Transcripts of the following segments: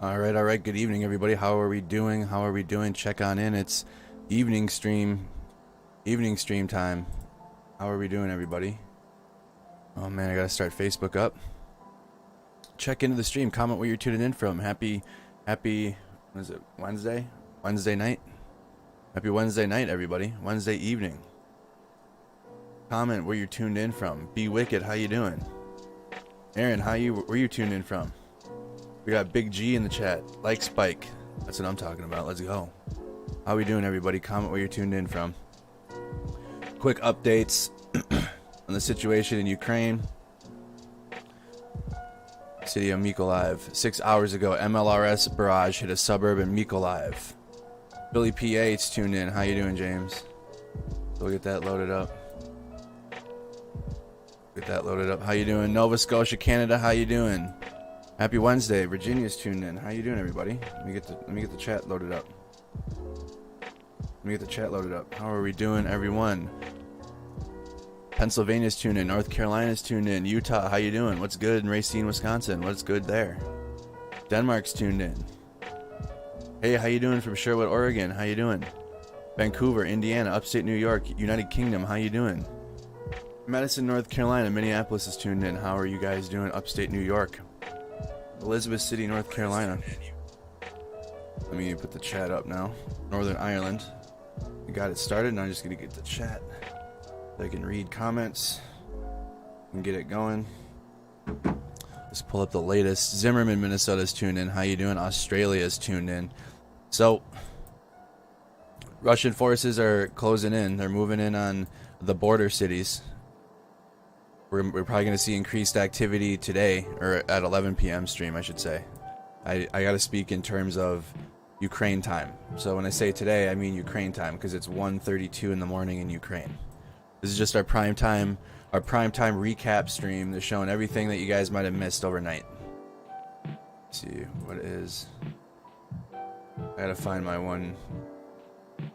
All right. Good evening, everybody. How are we doing? Check on in. It's evening stream time. How are we doing, everybody? Oh man, I gotta start Facebook up. Check into the stream. Comment where you're tuning in from. Happy, what is it? Wednesday night. Happy Wednesday night, everybody. Wednesday evening. Comment where you're tuned in from. Be Wicked, how you doing? Aaron, where you tuned in from? We got Big G in the chat. Like Spike. That's what I'm talking about. Let's go. How we doing, everybody? Comment where you're tuned in from. Quick updates on the situation in Ukraine. City of Mykolaiv. 6 hours ago, MLRS barrage hit a suburb in Mykolaiv. Billy PH tuned in. How you doing, James? We'll get that loaded up. How you doing? Nova Scotia, Canada. How you doing? Happy Wednesday. Virginia's tuned in. How you doing, everybody? Let me get the chat loaded up. How are we doing, everyone? Pennsylvania's tuned in. North Carolina's tuned in. Utah, how you doing? What's good in Racine, Wisconsin? What's good there? Denmark's tuned in. Hey, how you doing from Sherwood, Oregon? How you doing? Vancouver, Indiana, upstate New York, United Kingdom. How you doing? Madison, North Carolina. Minneapolis is tuned in. How are you guys doing? Upstate New York. Elizabeth City, North Carolina. Let me put the chat up now. Northern Ireland. We got it started. Now I'm just going to get the chat. I can read comments and get it going. Let's pull up the latest. Zimmerman, Minnesota's tuned in. How you doing? Australia's tuned in. So, Russian forces are closing in. They're moving in on the border cities. We're probably going to see increased activity today, or at 11 p.m. stream, I should say. I got to speak in terms of Ukraine time. So when I say today, I mean Ukraine time, because it's 1:32 in the morning in Ukraine. This is just our prime time recap stream. They're showing everything that you guys might have missed overnight. Let's see what it is. I gotta find my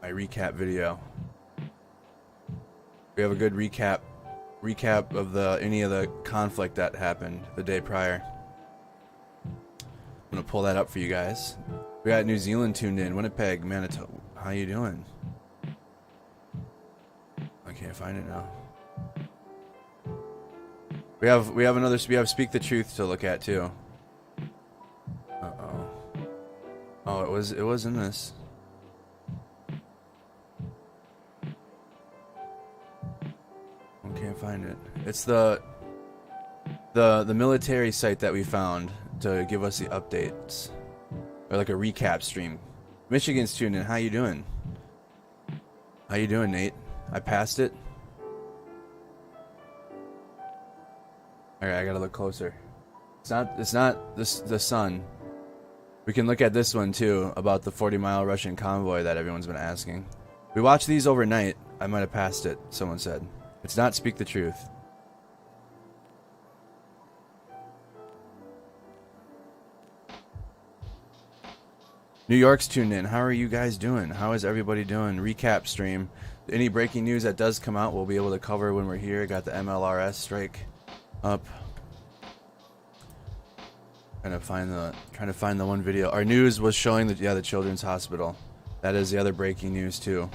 recap video. We have a good recap of any of the conflict that happened the day prior. I'm gonna pull that up for you guys. We got New Zealand tuned in. Winnipeg, Manitoba. How you doing? I can't find it now. We have Speak the Truth to look at too. Oh, it was in this. I can't find it. It's the military site that we found to give us the updates, or like a recap stream. Michigan's tuned in. How you doing? How you doing, Nate? I passed it. Alright, I gotta look closer. It's not the sun. We can look at this one too, about the 40-mile Russian convoy that everyone's been asking. We watched these overnight. I might have passed it, someone said. It's not Speak the Truth. New York's tuned in. How are you guys doing? How is everybody doing? Recap stream. Any breaking news that does come out, we'll be able to cover when we're here. Got the MLRS strike up. Trying to find the one video. Our news was showing the Children's Hospital. That is the other breaking news too.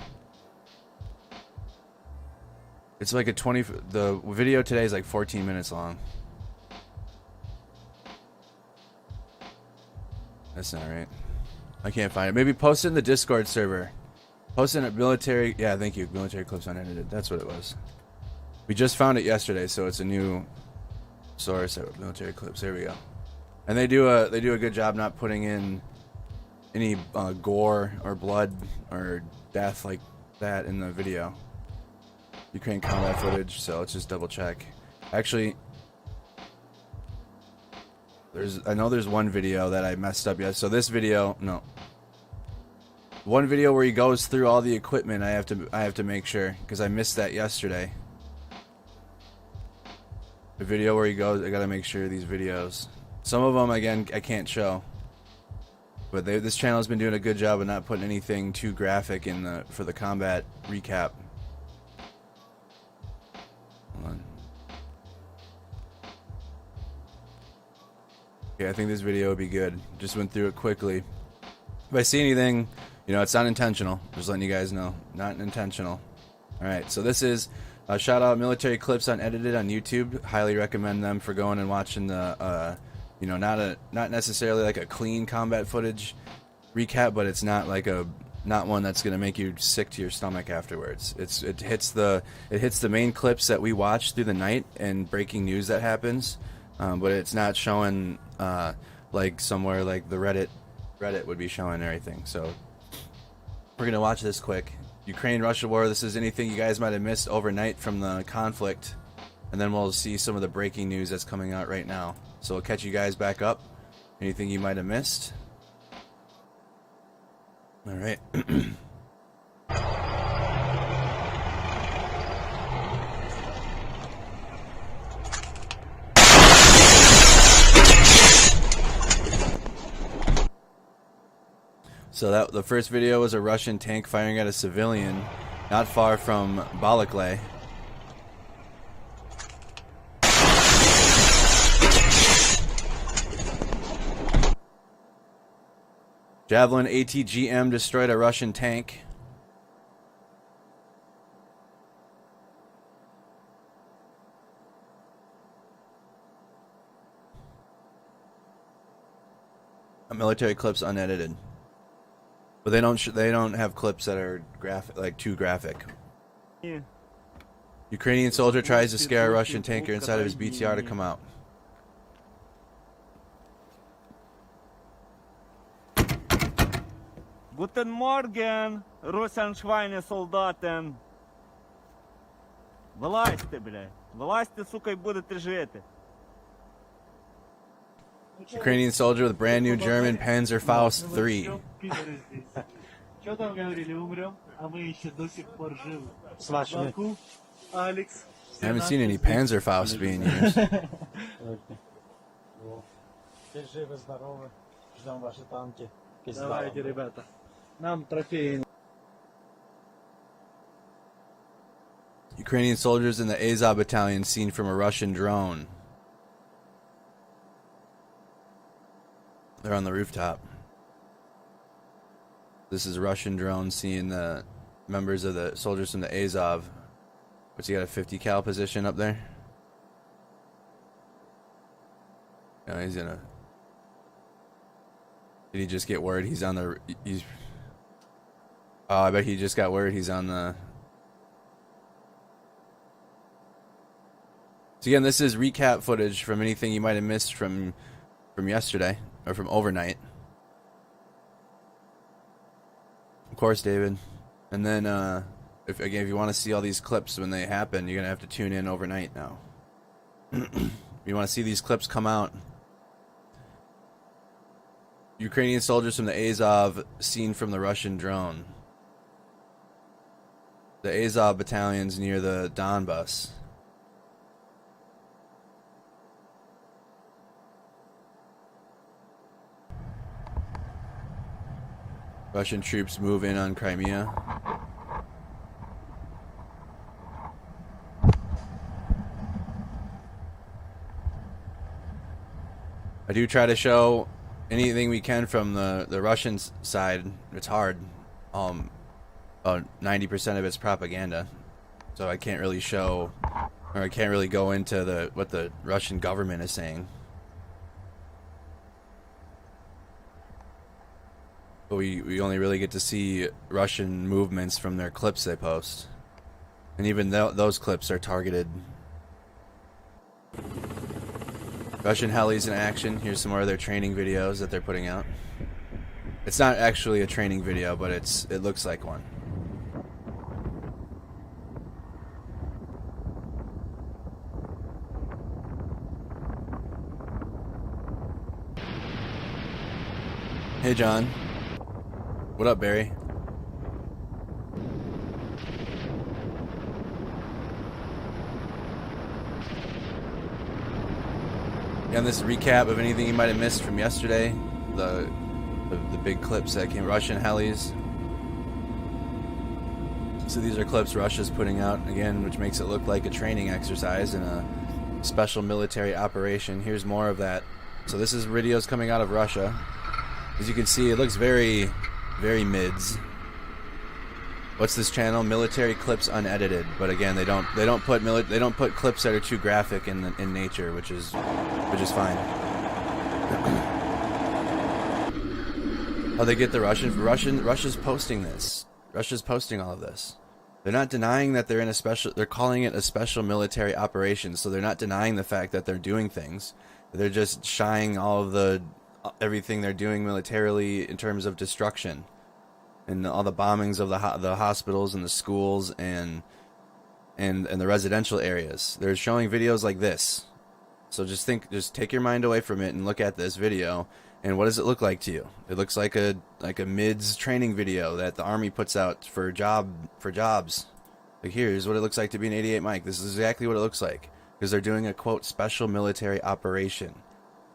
It's like the video today is like 14 minutes long. That's not right. I can't find it. Maybe post it in the Discord server. Post it in a military. Yeah, thank you. Military Clips Unedited. That's what it was. We just found it yesterday, so it's a new source. Military Clips. There we go. And they do a good job not putting in any gore or blood or death like that in the video. Ukraine combat footage. So let's just double check. Actually, I know there's one video that I messed up yet. So this video, no. One video where he goes through all the equipment, I have to make sure, because I missed that yesterday. The video where he goes, I gotta make sure these videos. Some of them, again, I can't show. But this channel has been doing a good job of not putting anything too graphic in for the combat recap. Hold on. Yeah, I think this video would be good. Just went through it quickly. If I see anything, you know, it's not intentional. Just letting you guys know, not intentional. All right, so this is shout out military clips unedited on YouTube. Highly recommend them for going and watching the, you know, not necessarily like a clean combat footage recap, but it's not like not one that's gonna make you sick to your stomach afterwards. It hits the main clips that we watch through the night and breaking news that happens, but it's not showing like somewhere like the Reddit would be showing or anything. So we're gonna watch this quick. Ukraine-Russia war. This is anything you guys might have missed overnight from the conflict, and then we'll see some of the breaking news that's coming out right now. So we'll catch you guys back up. Anything you might have missed. All right. So that the first video was a Russian tank firing at a civilian not far from Balakle. Javelin ATGM destroyed a Russian tank. Military clips unedited. But they don't have clips that are too graphic. Yeah. Ukrainian soldier tries to scare a Russian tanker inside of his BTR to come out. Guten Morgen, Russian Schweinesoldaten. Вылазьте, блядь. Вылазьте, сука, и будете жити. Ukrainian soldier with brand new German Panzerfaust 3. Что там говорили, умрем, а мы еще до сих пор живы. С вашими. Алекс. I haven't seen any Panzerfaust being used. Все живы, здоровы. Ждем ваши танки. Давайте, ребята. Нам трофеи. Ukrainian soldiers in the Azov battalion seen from a Russian drone. They're on the rooftop. This is a Russian drone seeing the members of the soldiers from the Azov. What's he got, a 50 cal position up there? No, he's in a... Did he just get word he's on the... Oh, I bet he just got word he's on the... So again, this is recap footage from anything you might have missed from yesterday. Or from overnight. Of course, David. And then, if you want to see all these clips when they happen, you're going to have to tune in overnight now. You want to see these clips come out. Ukrainian soldiers from the Azov seen from the Russian drone. The Azov battalion's near the Donbas. Russian troops move in on Crimea. I do try to show anything we can from the Russian side. It's hard. About 90% of it's propaganda. So I can't really show, or I can't really go into what the Russian government is saying. But we only really get to see Russian movements from their clips they post. And even those clips are targeted. Russian helis in action. Here's some more of their training videos that they're putting out. It's not actually a training video, but it looks like one. Hey, John. What up, Barry? Again, this recap of anything you might have missed from yesterday. The big clips that came. Russian helis. So these are clips Russia's putting out, again, which makes it look like a training exercise and a special military operation. Here's more of that So this is videos coming out of Russia. As you can see, it looks very, very mids. What's this channel? Military clips unedited. But again, they don't put clips that are too graphic in nature, which is fine. Oh, they get the Russia's posting this. Russia's posting all of this. They're not denying that they're in a special. They're calling it a special military operation. So they're not denying the fact that they're doing things. They're just shying all of everything they're doing militarily in terms of destruction, and all the bombings of the hospitals and the schools and the residential areas. They're showing videos like this. So just take your mind away from it and look at this video. And what does it look like to you? It looks like a mids training video that the army puts out for jobs. Like, here's what it looks like to be an 88 Mike. This is exactly what it looks like, because they're doing a quote special military operation.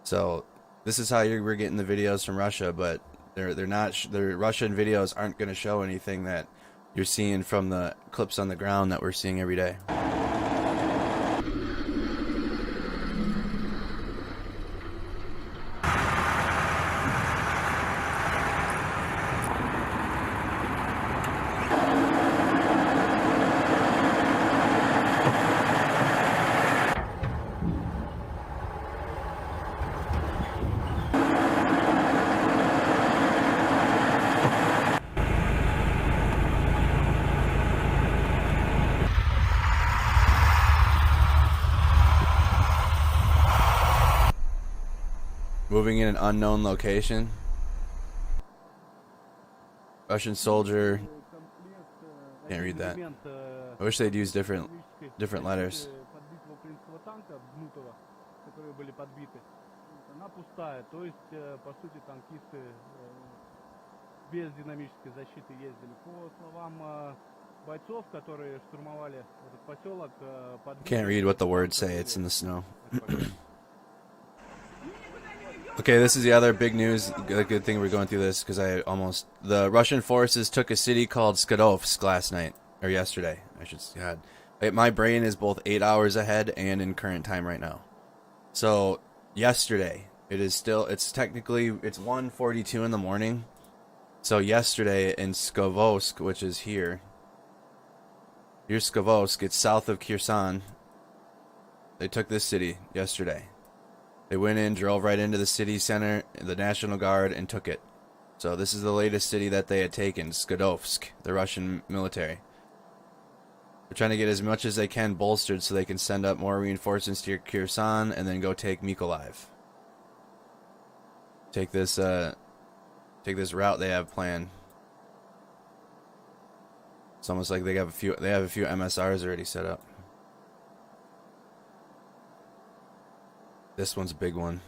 So this is how we're getting the videos from Russia, but they're not. Their Russian videos aren't going to show anything that you're seeing from the clips on the ground that we're seeing every day. Moving in an unknown location. Russian soldier. Can't read that. I wish they'd use different letters. Can't read what the words say. It's in the snow. Okay, this is the other big news. Good thing we're going through this, because the Russian forces took a city called Skadovsk last night, or yesterday. My brain is both 8 hours ahead and in current time right now. So yesterday, it's 1:42 in the morning. So yesterday in Skadovsk, which is here's Skadovsk. It's south of Kherson. They took this city yesterday. They went in, drove right into the city center, the National Guard, and took it. So this is the latest city that they had taken, Skadovsk, the Russian military. They're trying to get as much as they can bolstered so they can send up more reinforcements to Kherson and then go take Mykolaiv. Take this route they have planned. It's almost like they have a few MSRs already set up. This one's a big one.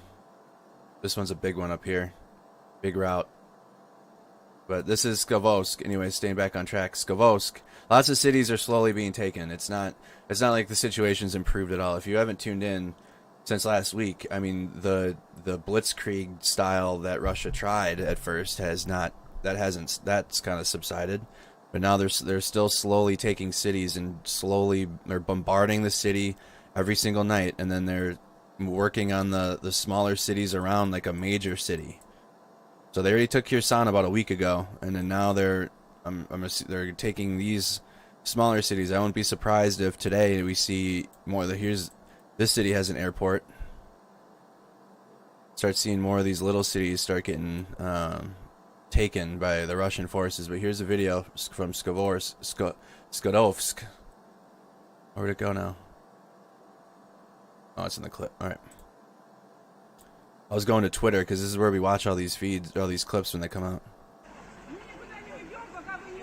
This one's a big one up here. Big route. But this is Skadovsk. Anyway, staying back on track. Skadovsk. Lots of cities are slowly being taken. It's not like the situation's improved at all. If you haven't tuned in since last week, I mean, the blitzkrieg style that Russia tried at first that's kind of subsided. But now they're still slowly taking cities, and they're bombarding the city every single night, and then they're working on the smaller cities around, like a major city. So they already took Kherson about a week ago, and then now they're taking these smaller cities. I won't be surprised if today we see more. This city has an airport. Start seeing more of these little cities start getting taken by the Russian forces. But here's a video from Skadovsk. Where'd it go now? Oh, it's in the clip. All right. I was going to Twitter because this is where we watch all these feeds, all these clips when they come out.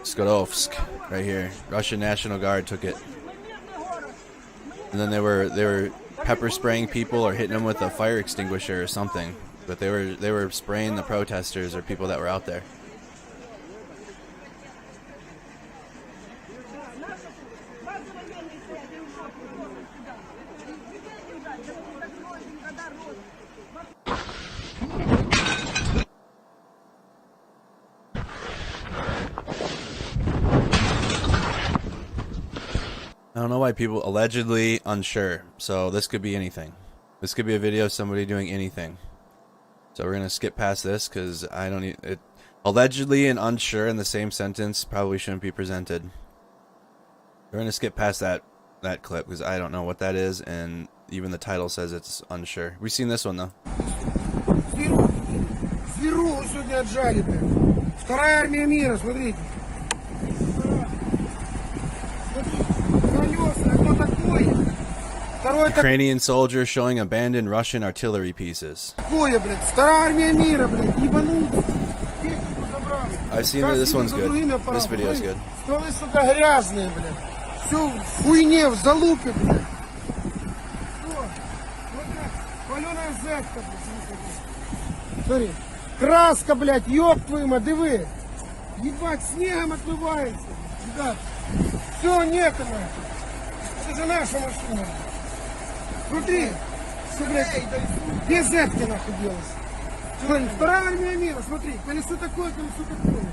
Skadovsk, right here. Russian National Guard took it, and then they were pepper spraying people or hitting them with a fire extinguisher or something. But they were spraying the protesters or people that were out there. I don't know why people allegedly unsure. So this could be anything. This could be a video of somebody doing anything. So we're gonna skip past this because I don't need it. Allegedly and unsure in the same sentence probably shouldn't be presented. We're gonna skip past that clip because I don't know what that is, and even the title says it's unsure. We've seen this one though. Зверуху сегодня отжали, блядь. Вторая армия мира, смотрите. Колеса, кто такой? Второй Ukrainian soldier showing abandoned Russian artillery pieces. такое, блядь. Вторая армия мира, блядь. Ебануться. Технику забрали. I've seen it. This one's good. This video is good. Стволы, сука, грязные, блядь. Все в хуйне, в залупе, блядь. Что? Вот так. Паленая зетка, блядь. Смотри. Краска, блядь, ёб твою мать, диви. Ебать, снегом отмывается. Ребят, все, некогда. Это же наша машина. Смотри, что, блядь, где зетки нахуй делась? Смотри, вторая армия мира, смотри, колесо такое, колесо такое.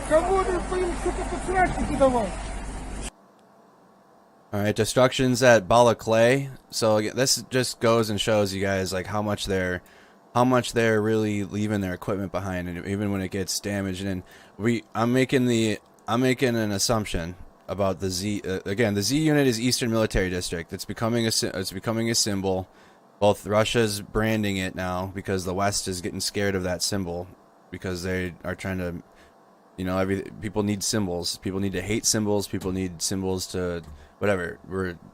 Кого ты, сука, подсрачники давал? Alright, destructions at Balaklev. So again, this just goes and shows you guys like how much they're really leaving their equipment behind, and even when it gets damaged. And I'm making an assumption about the Z. Again, the Z unit is Eastern Military District. It's becoming a symbol. Both Russia's branding it now because the West is getting scared of that symbol because they are trying to, you know, people need symbols. People need to hate symbols. People need symbols to whatever.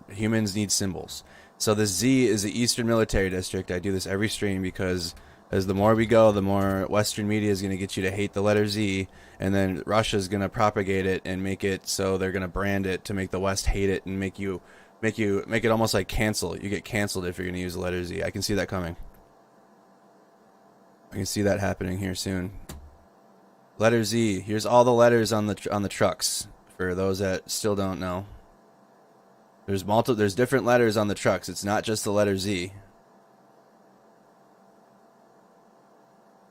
Humans need symbols. So the Z is the Eastern Military District. I do this every stream because as the more we go, the more Western media is going to get you to hate the letter Z, and then Russia is going to propagate it and make it so they're going to brand it to make the West hate it and make it almost like cancel. You get canceled if you're going to use the letter Z. I can see that coming. I can see that happening here soon. Letter Z. Here's all the letters on the trucks for those that still don't know. There's different letters on the trucks. It's not just the letter Z.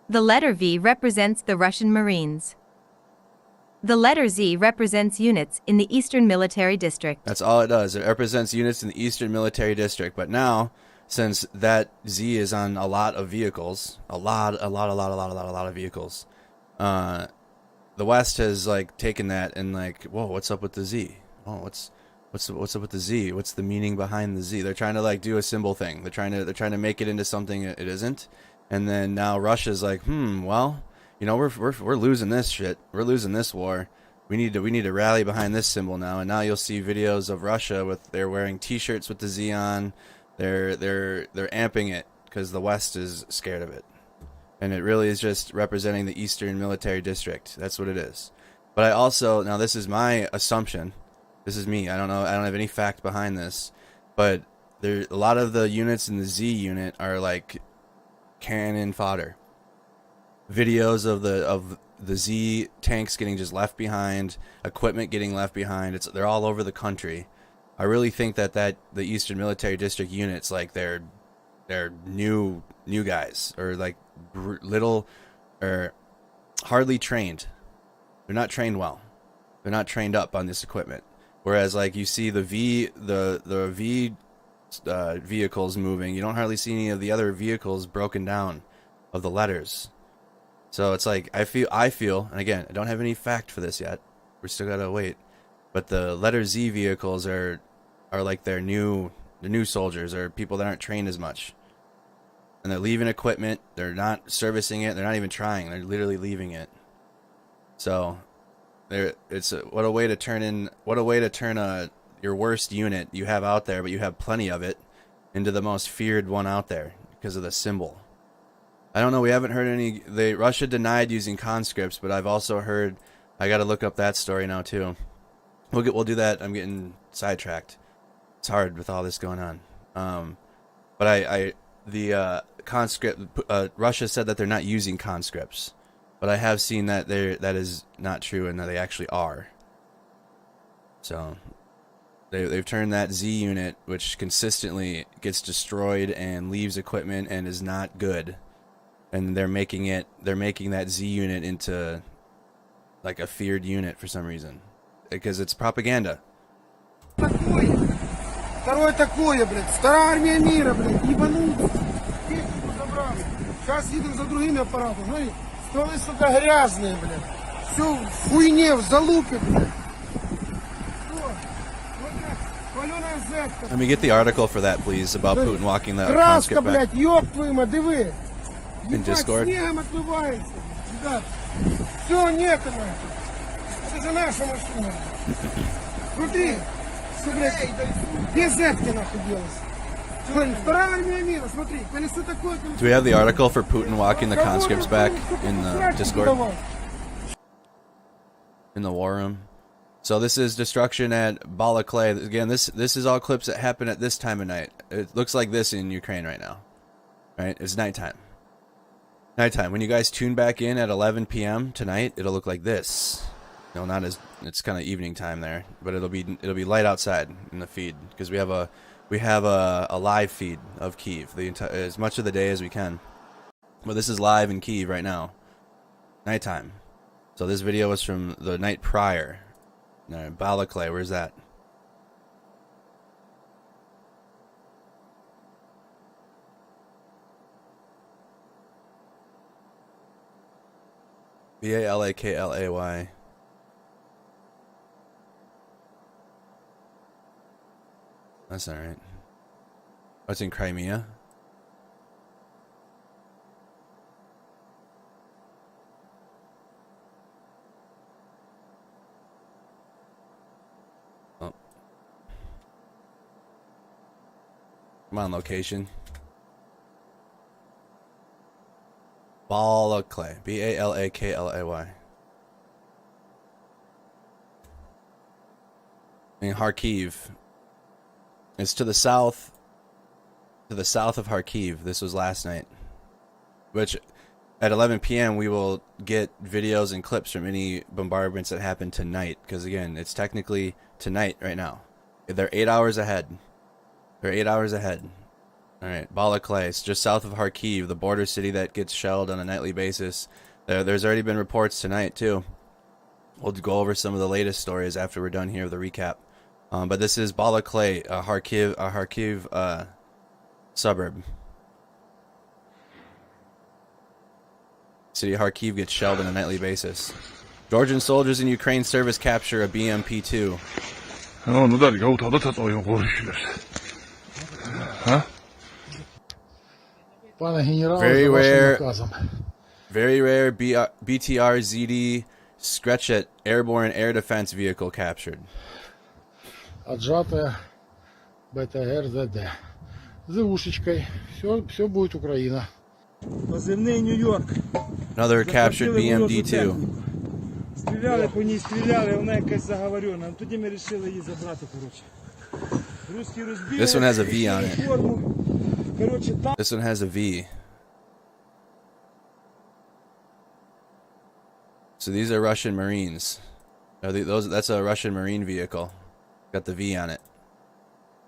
The letter V represents the Russian Marines. The letter Z represents units in the Eastern Military District. That's all it does. It represents units in the Eastern Military District. But now, since that Z is on a lot of vehicles, a lot of vehicles, the West has like taken that and like, whoa, what's up with the Z? Oh, what's up with the Z? What's the meaning behind the Z? They're trying to like do a symbol thing. They're trying to make it into something it isn't. And then now Russia's like, well, you know, we're losing this shit. We're losing this war. We need to rally behind this symbol now. And now you'll see videos of Russia they're wearing T-shirts with the Z on. They're amping it because the West is scared of it. And it really is just representing the Eastern Military District. That's what it is. But I also, now this is my assumption. This is me. I don't know. I don't have any fact behind this, but a lot of the units in the Z unit are like cannon fodder. Videos of the Z tanks getting just left behind, equipment getting left behind. They're all over the country. I really think that the Eastern Military District units, like they're new guys, or like little or hardly trained. They're not trained well. They're not trained up on this equipment. Whereas, like, you see the V vehicles moving, you don't hardly see any of the other vehicles broken down of the letters. So it's like I feel, and again, I don't have any fact for this yet. We're still gotta wait. But the letter Z vehicles are like the new soldiers, or people that aren't trained as much, and they're leaving equipment. They're not servicing it. They're not even trying. They're literally leaving it. So. What a way to turn your worst unit you have out there, but you have plenty of it, into the most feared one out there because of the symbol. I don't know. We haven't heard any. Russia denied using conscripts, but I've also heard. I got to look up that story now too. We'll do that. I'm getting sidetracked. It's hard with all this going on. But the conscript. Russia said that they're not using conscripts. But I have seen that that is not true, and that they actually are. So they've turned that Z unit, which consistently gets destroyed and leaves equipment and is not good, and they're making that Z unit into like a feared unit for some reason, because it's propaganda. Второе такое, блядь. Вторая армия мира, блядь. Ебануться. Технику забрали. Сейчас едем за другими аппаратами. Смотри, стволы, сука, грязные, блядь. Все в хуйне, в залупе, блядь. Let me get the article for that, please, about Putin walking the Краска, conscript back блядь, ёб твою мать, диви. in Discord. Снегом отмывается. Ребят, все, нету, нахуй. Это же наша машина. Смотри, что, блядь, где зетки, нахуй, делась? Смотри, вторая армия мира, смотри, колесо такое, колесо. Do we have the article for Putin walking the conscripts back in the Discord? In the war room? So this is destruction at Balaklev. Again, this is all clips that happen at this time of night. It looks like this in Ukraine right now. Right? It's nighttime. Nighttime. When you guys tune back in at 11 p.m. tonight, it'll look like this. No, not as it's kind of evening time there, but it'll be light outside in the feed because we have a live feed of Kyiv as much of the day as we can. But this is live in Kyiv right now. Nighttime. So this video was from the night prior. Balaklev, where's that? Balakleay. That's not right. Oh, it's in Crimea. Oh. I'm on location. Balaklev. Balakleay. In Kharkiv. It's to the south of Kharkiv. This was last night. Which, at 11 p.m. we will get videos and clips from any bombardments that happen tonight. Because again, it's technically tonight right now. They're 8 hours ahead. Alright, Balaklev, it's just south of Kharkiv, the border city that gets shelled on a nightly basis. There's already been reports tonight too. We'll go over some of the latest stories after we're done here with the recap. But this is Balaklev, a Kharkiv suburb. City of Kharkiv gets shelled on a nightly basis. Georgian soldiers in Ukraine service capture a BMP-2. Very rare BTR ZD Skretchet airborne air defense vehicle captured. Отжатая БТР-ЗД. С ушечкой. Все будет Украина. Позывний Нью-Йорк. Another captured BMD-2. Стріляли по ній, стріляли, вона якась заговорена. Тоді ми вирішили її забрати, коротше. Русські розбили. This one has a V on it. Коротше, там. This one has a V. So these are Russian Marines. That's a Russian Marine vehicle. Got the V on it.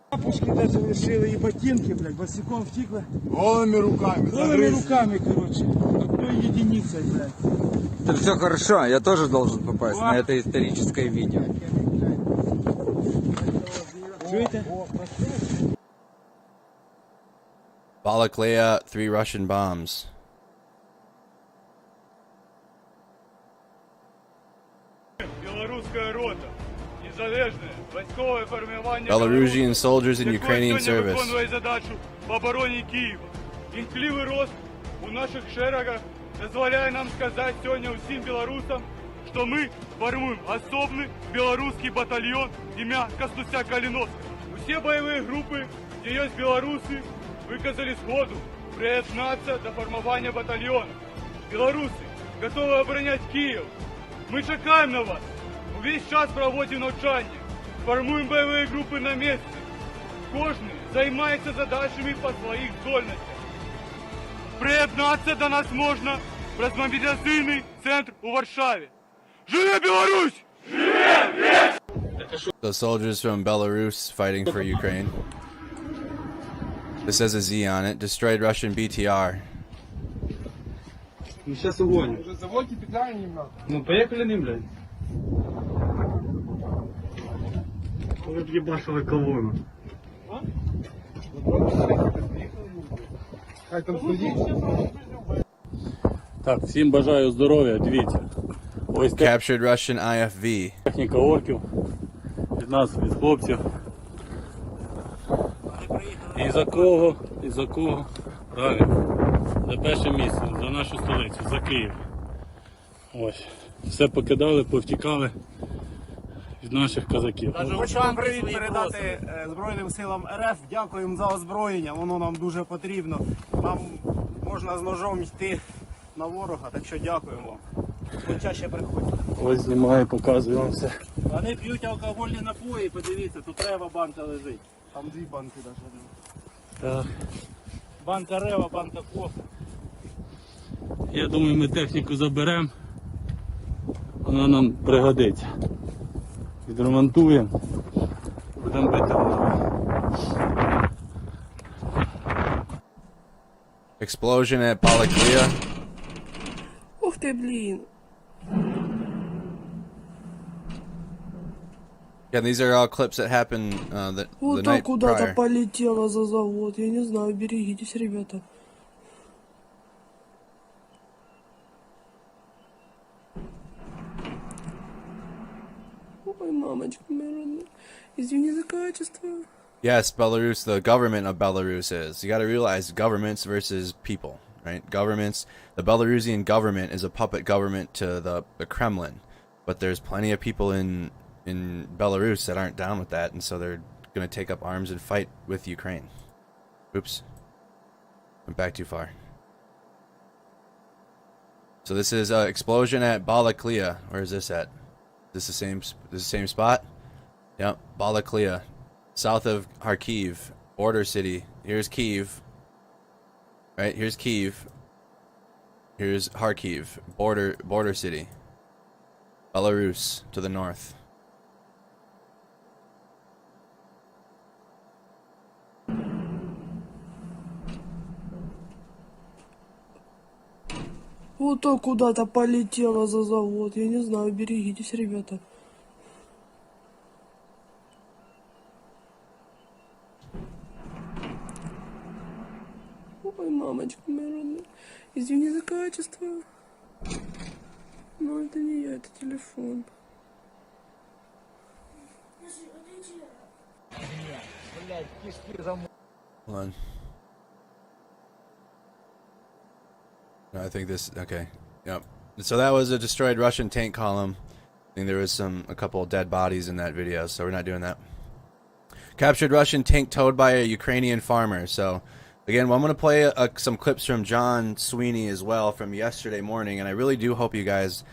Папочки навіть лишили і ботинки, блядь, босиком втікли. Голыми руками. Голими руками, коротше. Одной единицей, блядь. Это все хорошо, я тоже должен попасть на это историческое видео. Чуєте? Balaklev, 3 Russian bombs. Белорусская рота. Незалежне військове формування Belarusian soldiers in Ukrainian service. виконує задачу в обороні Києва. Кінцливий рост у наших шерегах дозволяє нам сказати сьогодні усім білорусам, що ми формуємо особний білоруський батальйон ім'я Костуся Калиновського. Усі бойові групи, де є білоруси, виказали згоду приєднатися до формування батальйону. Білоруси готові обороняти Київ. Ми чекаємо на вас. Увесь час проводимо навчання. Формуємо бойові групи на місці. Кожен займається задачами по своїх здольностях. Приєднатися до нас можна в розмобілізаційний центр у Варшаві. Живе Білорусь! The soldiers from Belarus fighting for Ukraine. This has a Z on it. Destroyed Russian BTR. Ну сейчас угоним. Заводите питание немного. Ну поехали ним, блядь. Вы ебашили колонну. Как там следить? Так, всім бажаю здоров'я, дивіться. Ось Captured Russian IFV. техніка орків. Від нас, від хлопців. І за кого? І за кого? Правильно. За перше місце, за нашу столицю, за Київ. Ось. Все покидали, повтікали від наших козаків. Хочу вам привіт передати Збройним силам РФ. Дякуємо за озброєння, воно нам дуже потрібно. Нам можна з ножом йти на ворога, так що дякуємо. Почаще приходьте. Ось знімаю, показую вам все. Вони п'ють алкогольні напої, подивіться, тут рева банка лежить. Там 2 банки навіть. Так. Банка рева, банка кофе. Я думаю, ми техніку заберемо. Вона нам пригодиться. Відремонтуємо. Будемо бити ворога. Explosion at Balaklia. Ух ты, блин. Yeah, these are all clips that happened the Вот night так куда-то prior. полетела за завод. Я не знаю, берегитесь, ребята. Ой, мамочка моя родная. Извини за качество. Yes, Belarus, the government of Belarus is. You got to realize governments versus people, right? Governments, the Belarusian government is a puppet government to the Kremlin. But there's plenty of people in Belarus that aren't down with that, and so they're going to take up arms and fight with Ukraine. Oops. Went back too far. So this is explosion at Balaklia. Where is this at? Is this the same spot? Yep, Balaklia. South of Kharkiv, border city. Here's Kyiv. Right, here's Kyiv. Here's Kharkiv, border city. Belarus to the north. Вот так куда-то полетела за завод. Я не знаю, берегитесь, ребята. Ой, мамочка моя родная. Извини за качество. Но это не я, это телефон. Hold on. No, I think this. Okay. Yep. So that was a destroyed Russian tank column. I think there was a couple of dead bodies in that video, so we're not doing that. Captured Russian tank towed by a Ukrainian farmer. So, again, well, I'm going to play some clips from John Sweeney as well from yesterday morning, and I really do hope you guys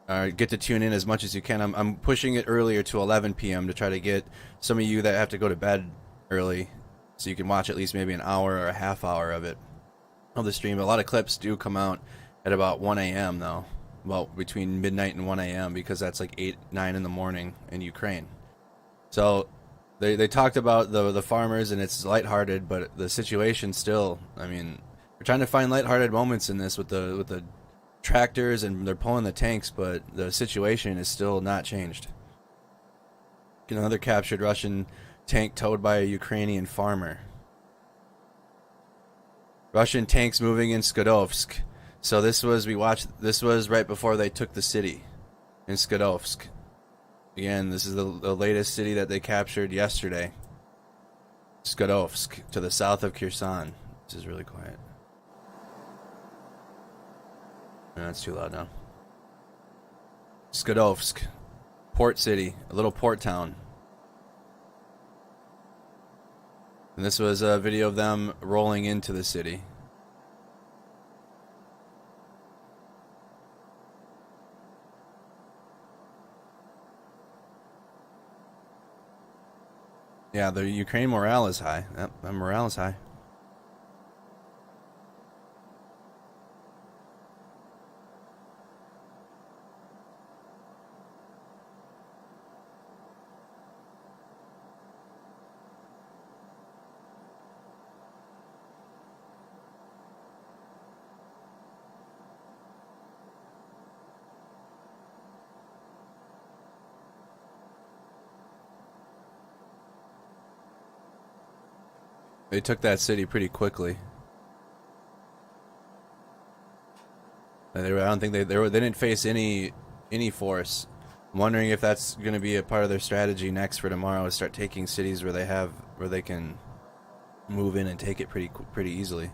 get to tune in as much as you can. I'm pushing it earlier to 11 p.m. to try to get some of you that have to go to bed early, so you can watch at least maybe an hour or a half hour of it of the stream. A lot of clips do come out at about 1 a.m. though, well, between midnight and 1 a.m. because that's like 8, 9 in the morning in Ukraine. So they talked about the farmers, and it's lighthearted, but the situation still, I mean, we're trying to find lighthearted moments in this with the tractors, and they're pulling the tanks, but the situation is still not changed. Another captured Russian tank towed by a Ukrainian farmer. Russian tanks moving in Skadovsk. So this was right before they took the city in Skadovsk. Again, this is the latest city that they captured yesterday. Skadovsk, to the south of Kherson. This is really quiet. No, that's too loud now. Skadovsk, port city, a little port town. And this was a video of them rolling into the city. Yeah, the Ukraine morale is high. Yep, the morale is high. They took that city pretty quickly. I don't think they didn't face any force. I'm wondering if that's going to be a part of their strategy next for tomorrow, is start taking cities where they can move in and take it pretty easily.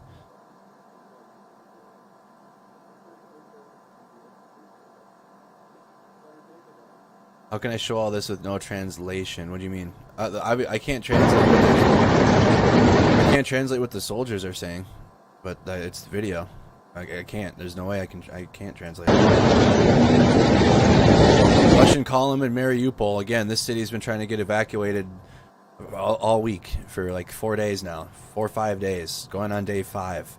How can I show all this with no translation? What do you mean? I can't translate. I can't translate what the soldiers are saying, but it's video. I can't. There's no way I can't translate. Russian column in Mariupol. Again, this city's been trying to get evacuated all week for like 4 days now. 4 or 5 days. Going on day 5.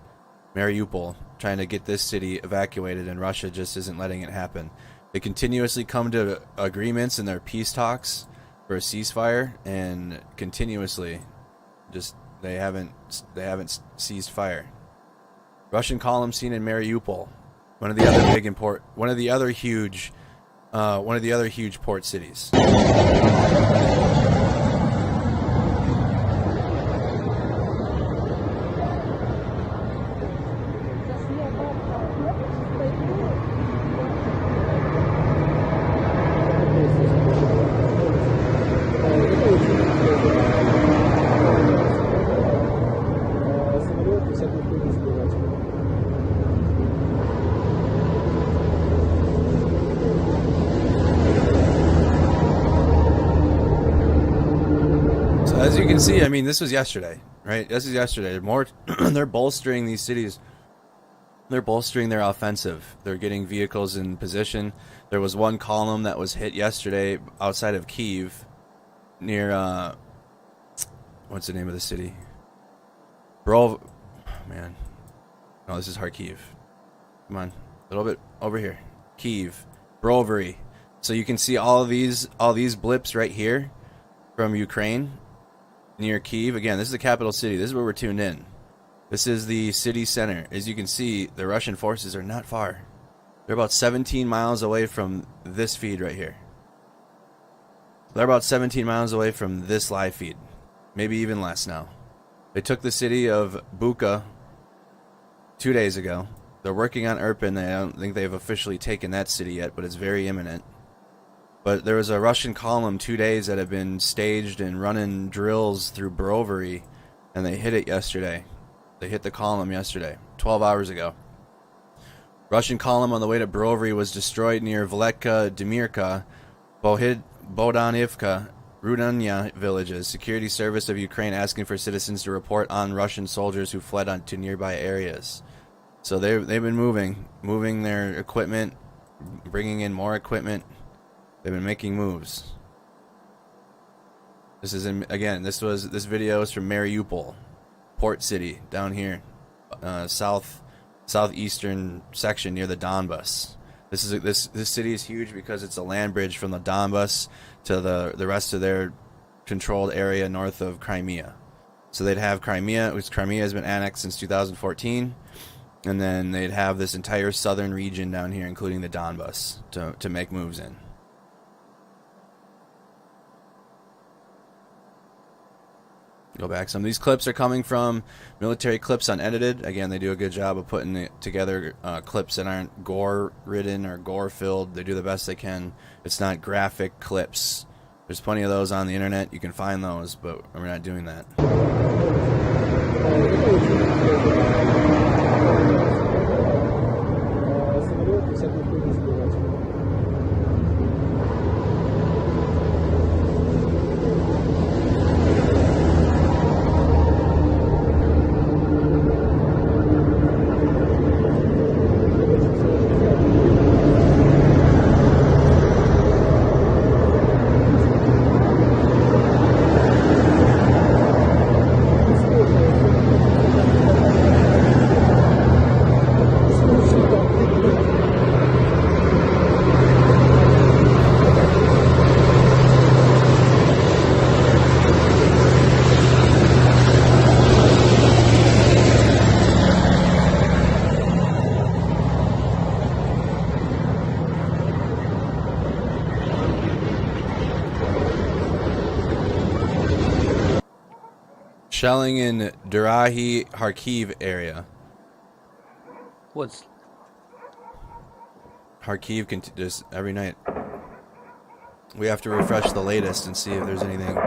Mariupol, trying to get this city evacuated, and Russia just isn't letting it happen. They continuously come to agreements in their peace talks for a ceasefire, and continuously just they haven't ceased fire. Russian column seen in Mariupol, one of the other huge port cities. As you can see, I mean, this was yesterday, right? This is yesterday. They're bolstering these cities. They're bolstering their offensive. They're getting vehicles in position. There was one column that was hit yesterday outside of Kyiv, near what's the name of the city? No, this is Kharkiv. Come on, a little bit over here. Kyiv, Brovary. So you can see all these blips right here from Ukraine. Near Kyiv. Again, this is the capital city. This is where we're tuned in. This is the city center. As you can see, the Russian forces are not far. They're about 17 miles away from this feed right here. They're about 17 miles away from this live feed. Maybe even less now. They took the city of Bucha 2 days ago. They're working on Irpin. I don't think they've officially taken that city yet, but it's very imminent. But there was a Russian column 2 days that had been staged and running drills through Brovary, and they hit it yesterday. They hit the column yesterday, 12 hours ago. Russian column on the way to Brovary was destroyed near Vletka, Demirka, Bodanivka, Rudanya villages. Security Service of Ukraine asking for citizens to report on Russian soldiers who fled to nearby areas. So they've been moving their equipment, bringing in more equipment. They've been making moves. This is this video is from Mariupol, port city down here, southeastern section near the Donbas. This city is huge because it's a land bridge from the Donbas to the rest of their controlled area north of Crimea. So they'd have Crimea, which Crimea has been annexed since 2014, and then they'd have this entire southern region down here, including the Donbas, to make moves in. Go back. Some of these clips are coming from Military Clips Unedited. Again, they do a good job of putting together clips that aren't gore-ridden or gore-filled. They do the best they can. It's not graphic clips. There's plenty of those on the internet. You can find those, but we're not doing that. Shelling in Durahi, Kharkiv area. What's Kharkiv just every night. We have to refresh the latest and see if there's anything.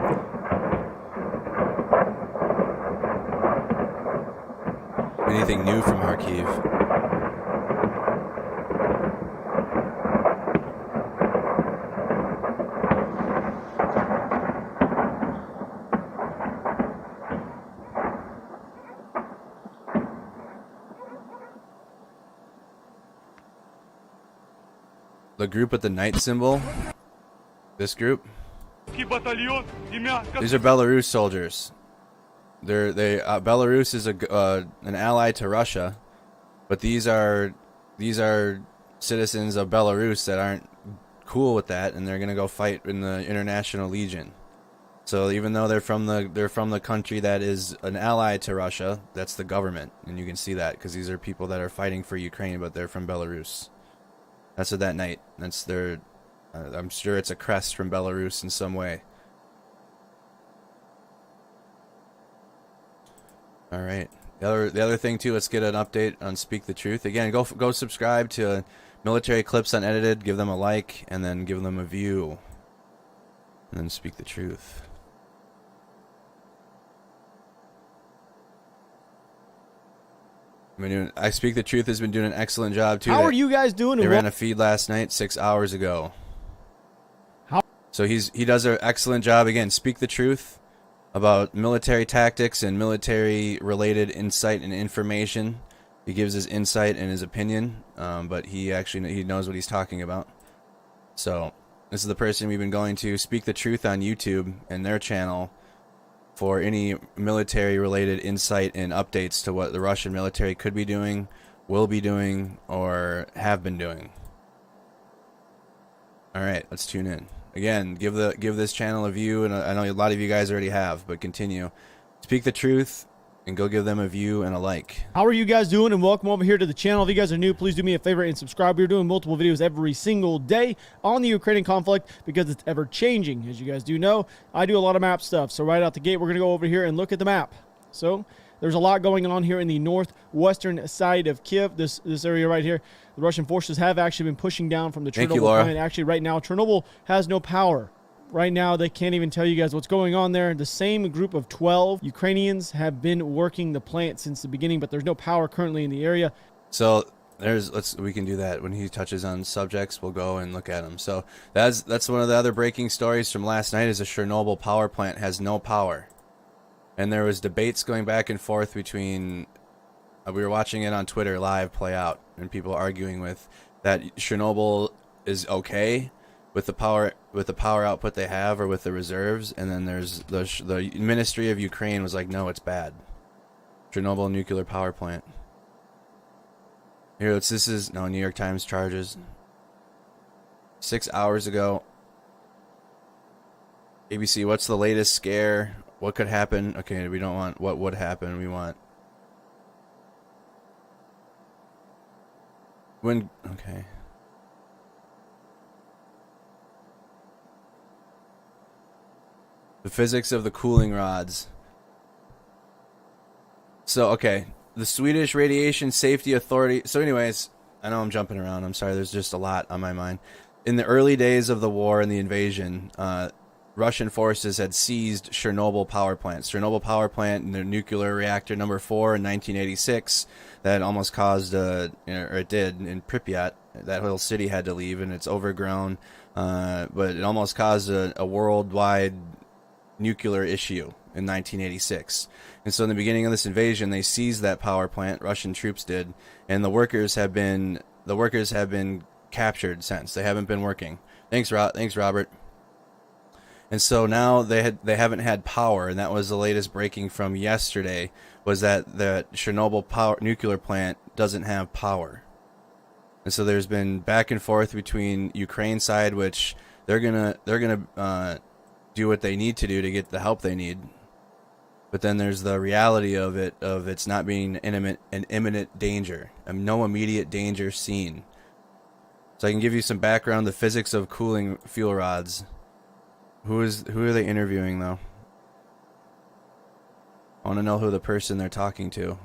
Anything new from Kharkiv. The group with the knight symbol. This group. These are Belarus soldiers. Belarus is an ally to Russia, but these are citizens of Belarus that aren't cool with that, and they're gonna go fight in the International Legion. So even though they're from the country that is an ally to Russia, that's the government, and you can see that because these are people that are fighting for Ukraine, but they're from Belarus. That's what that knight. That's their. I'm sure it's a crest from Belarus in some way. All right. The other thing too. Let's get an update on Speak the Truth. Again, go subscribe to Military Clips Unedited. Give them a like, and then give them a view, and then Speak the Truth. I Speak the Truth has been doing an excellent job too. How are you guys doing? They ran a feed last night 6 hours ago. So he does an excellent job. Again, Speak the Truth about military tactics and military related insight and information. He gives his insight and his opinion, but he knows what he's talking about. So this is the person we've been going to, Speak the Truth on YouTube and their channel, for any military related insight and updates to what the Russian military could be doing, will be doing, or have been doing. All right, let's tune in. Again, give this channel a view, and I know a lot of you guys already have, but continue. Speak the Truth, and go give them a view and a like. How are you guys doing? And welcome over here to the channel. If you guys are new, please do me a favor and subscribe. We're doing multiple videos every single day on the Ukrainian conflict because it's ever changing. As you guys do know, I do a lot of map stuff. So right out the gate, we're going to go over here and look at the map. So there's a lot going on here in the northwestern side of Kyiv, this area right here. The Russian forces have actually been pushing down from the Chernobyl plant. Actually, right now, Chernobyl has no power. Right now, they can't even tell you guys what's going on there. The same group of 12 Ukrainians have been working the plant since the beginning, but there's no power currently in the area. So we can do that when he touches on subjects. We'll go and look at them. So that's one of the other breaking stories from last night. Is the Chernobyl power plant has no power, and there was debates going back and forth between. We were watching it on Twitter live play out, and people arguing with that Chernobyl is okay with the power output they have, or with the reserves, and then there's the Ministry of Ukraine was like, no, it's bad. Chernobyl nuclear power plant. Here, this is New York Times charges. 6 hours ago. ABC, what's the latest scare? What could happen? Okay, we don't want what would happen. We want when. Okay. The physics of the cooling rods. So, okay. The Swedish Radiation Safety Authority. So anyways, I know I'm jumping around. I'm sorry. There's just a lot on my mind. In the early days of the war and the invasion, Russian forces had seized Chernobyl power plants. Chernobyl power plant and the nuclear reactor number 4 in 1986 that almost caused, or it did, in Pripyat. That whole city had to leave, and it's overgrown. But it almost caused a worldwide nuclear issue in 1986. And so in the beginning of this invasion, they seized that power plant. Russian troops did, and the workers have been captured since. They haven't been working. Thanks, Robert. And so now they haven't had power, and that was the latest breaking from yesterday, was that the Chernobyl nuclear plant doesn't have power. And so there's been back and forth between Ukraine side, which they're gonna do what they need to do to get the help they need. But then there's the reality of it's not being an imminent danger, no immediate danger seen. So I can give you some background, the physics of cooling fuel rods. Who are they interviewing though? I want to know who the person they're talking to.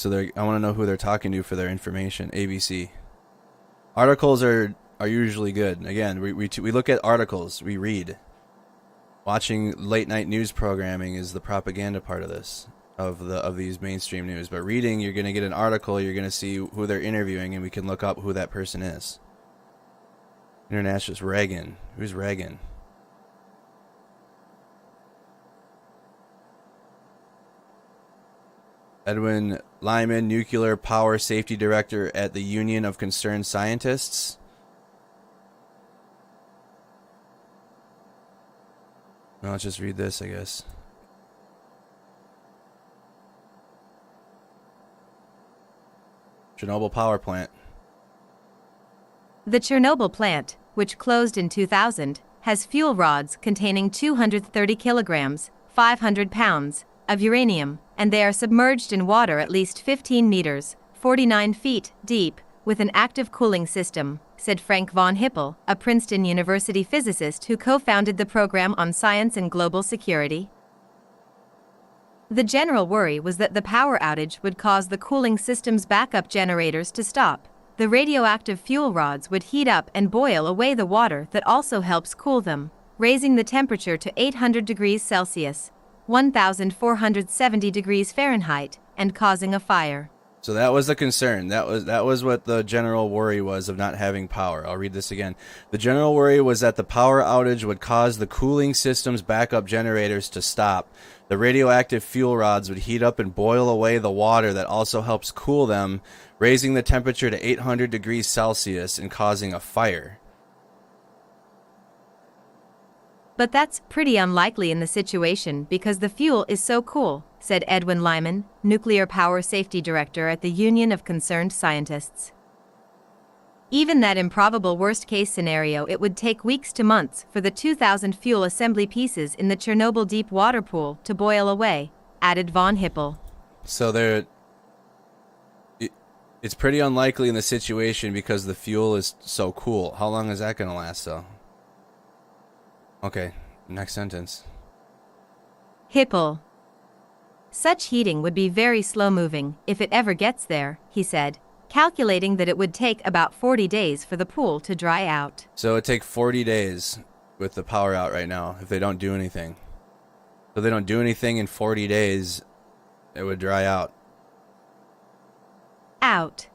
So I want to know who they're talking to for their information. ABC. Articles are usually good. Again, we look at articles. We read. Watching late night news programming is the propaganda part of this, of these mainstream news. But reading, you're going to get an article. You're going to see who they're interviewing, and we can look up who that person is. Internationalist Reagan. Who's Reagan? Edwin Lyman, Nuclear Power Safety Director at the Union of Concerned Scientists. Well, let's just read this, I guess. Chernobyl power plant. The Chernobyl plant, which closed in 2000, has fuel rods containing 230 kilograms, 500 pounds, of uranium, and they are submerged in water at least 15 meters, 49 feet, deep, with an active cooling system, said Frank von Hippel, a Princeton University physicist who co-founded the program on science and global security. The general worry was that the power outage would cause the cooling system's backup generators to stop. The radioactive fuel rods would heat up and boil away the water that also helps cool them, raising the temperature to 800 degrees Celsius, 1,470 degrees Fahrenheit, and causing a fire. So that was the concern. That was what the general worry was of not having power. I'll read this again. The general worry was that the power outage would cause the cooling system's backup generators to stop. The radioactive fuel rods would heat up and boil away the water that also helps cool them, raising the temperature to 800 degrees Celsius and causing a fire. But that's pretty unlikely in the situation because the fuel is so cool, said Edwin Lyman, Nuclear Power Safety Director at the Union of Concerned Scientists. Even that improbable worst-case scenario, it would take weeks to months for the 2,000 fuel assembly pieces in the Chernobyl deep water pool to boil away, added von Hippel. So it's pretty unlikely in the situation because the fuel is so cool. How long is that going to last, though? Okay, next sentence. Hippel. Such heating would be very slow-moving if it ever gets there, he said, calculating that it would take about 40 days for the pool to dry out. So it would take 40 days with the power out right now if they don't do anything. So if they don't do anything in 40 days, it would dry out. Out.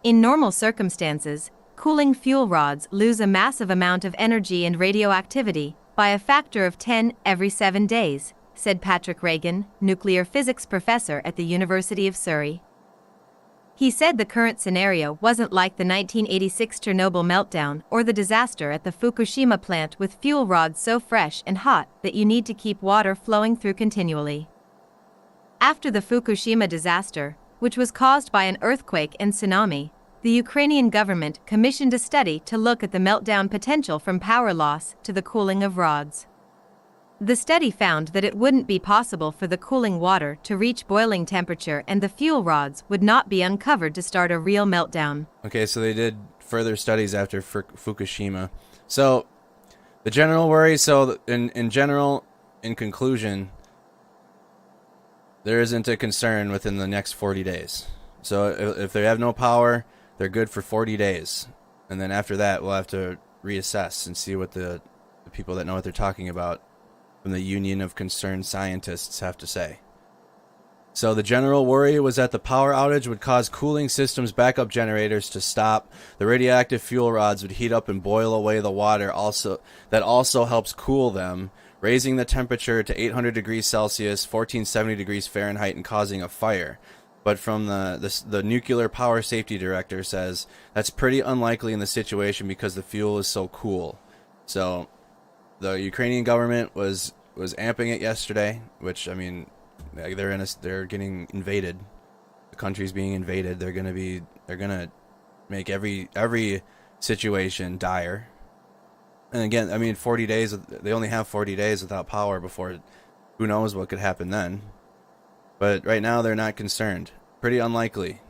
In normal circumstances, cooling fuel rods lose a massive amount of energy and radioactivity by a factor of 10 every 7 days, said Patrick Reagan, nuclear physics professor at the University of Surrey. He said the current scenario wasn't like the 1986 Chernobyl meltdown or the disaster at the Fukushima plant with fuel rods so fresh and hot that you need to keep water flowing through continually. After the Fukushima disaster, which was caused by an earthquake and tsunami, the Ukrainian government commissioned a study to look at the meltdown potential from power loss to the cooling of rods. The study found that it wouldn't be possible for the cooling water to reach boiling temperature and the fuel rods would not be uncovered to start a real meltdown. Okay, so they did further studies after Fukushima. So the general worry, in general, in conclusion, there isn't a concern within the next 40 days. So if they have no power, they're good for 40 days. And then after that, we'll have to reassess and see what the people that know what they're talking about from the Union of Concerned Scientists have to say. So the general worry was that the power outage would cause cooling systems backup generators to stop. The radioactive fuel rods would heat up and boil away the water that also helps cool them, raising the temperature to 800 degrees Celsius, 1470 degrees Fahrenheit, and causing a fire. But from the Nuclear Power Safety Director says that's pretty unlikely in the situation because the fuel is so cool. So the Ukrainian government was amping it yesterday, which, I mean, they're getting invaded. The country's being invaded. They're gonna make every situation dire. And again, I mean, 40 days. They only have 40 days without power before. Who knows what could happen then? But right now, they're not concerned. Pretty unlikely.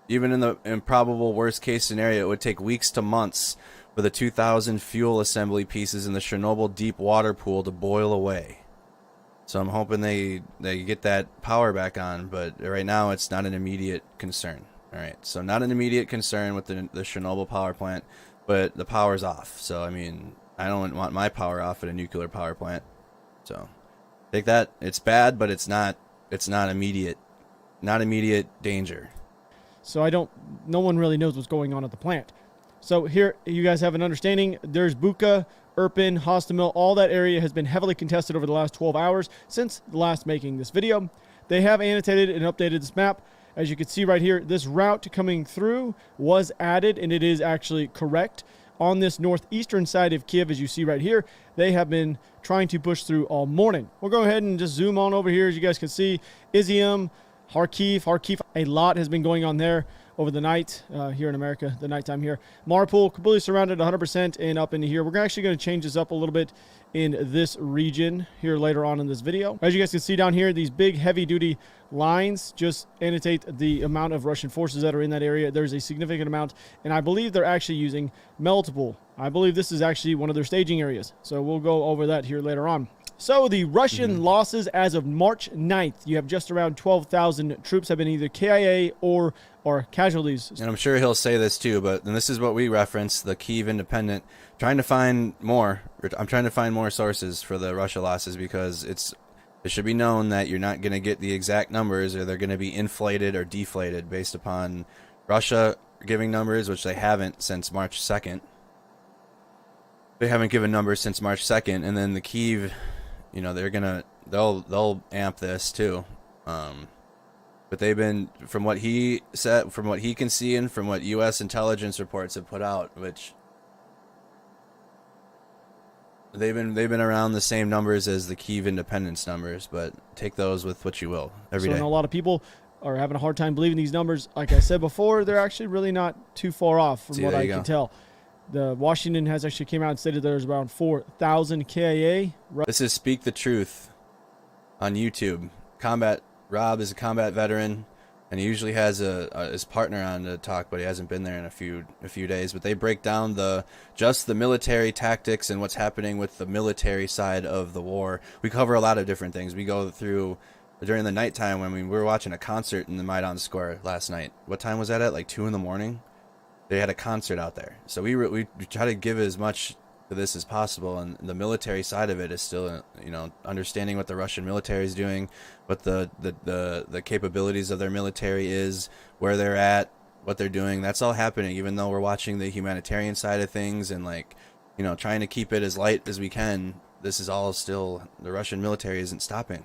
Even in the improbable worst-case scenario, it would take weeks to months for the 2,000 fuel assembly pieces in the Chernobyl deep water pool to boil away. So I'm hoping they get that power back on, but right now it's not an immediate concern. All right, so not an immediate concern with the Chernobyl power plant, but the power's off. So I mean, I don't want my power off at a nuclear power plant. So take that. It's bad, but it's not immediate danger. So no one really knows what's going on at the plant. So here you guys have an understanding. There's Bucha, Irpin, Hostomel, all that area has been heavily contested over the last 12 hours since the last making this video. They have annotated and updated this map. As you can see right here, this route coming through was added, and it is actually correct. On this northeastern side of Kyiv, as you see right here, they have been trying to push through all morning. We'll go ahead and just zoom on over here. As you guys can see, Izium, Kharkiv, a lot has been going on there over the night here in America, the nighttime here. Mariupol, completely surrounded 100% and up into here. We're actually going to change this up a little bit in this region here later on in this video. As you guys can see down here, these big heavy-duty lines just annotate the amount of Russian forces that are in that area. There's a significant amount, and I believe they're actually using Melitopol. I believe this is actually one of their staging areas. So we'll go over that here later on. So the Russian losses as of March 9th, you have just around 12,000 troops have been either KIA or casualties. And I'm sure he'll say this too, but and this is what we reference, the Kyiv Independent, trying to find more. I'm trying to find more sources for the Russia losses because it should be known that you're not going to get the exact numbers, or they're going to be inflated or deflated based upon Russia giving numbers, which they haven't since March 2nd. They haven't given numbers since March 2nd, and then the Kyiv, you know, they'll amp this too. But they've been, from what he said, from what he can see, and from what U.S. intelligence reports have put out, which they've been around the same numbers as the Kyiv independence numbers, but take those with what you will every day. So a lot of people are having a hard time believing these numbers. Like I said before, they're actually really not too far off from what I can tell. The Washington has actually came out and stated there's around 4,000 KIA. This is Speak the Truth on YouTube. Rob is a combat veteran, and he usually has his partner on to talk, but he hasn't been there in a few days. But they break down just the military tactics and what's happening with the military side of the war. We cover a lot of different things. We go through during the nighttime when we were watching a concert in the Maidan Square last night. What time was that at? Like 2 in the morning? They had a concert out there. So we try to give as much to this as possible, and the military side of it is still, you know, understanding what the Russian military is doing, what the capabilities of their military is, where they're at, what they're doing. That's all happening, even though we're watching the humanitarian side of things and, like, you know, trying to keep it as light as we can. This is all still, the Russian military isn't stopping.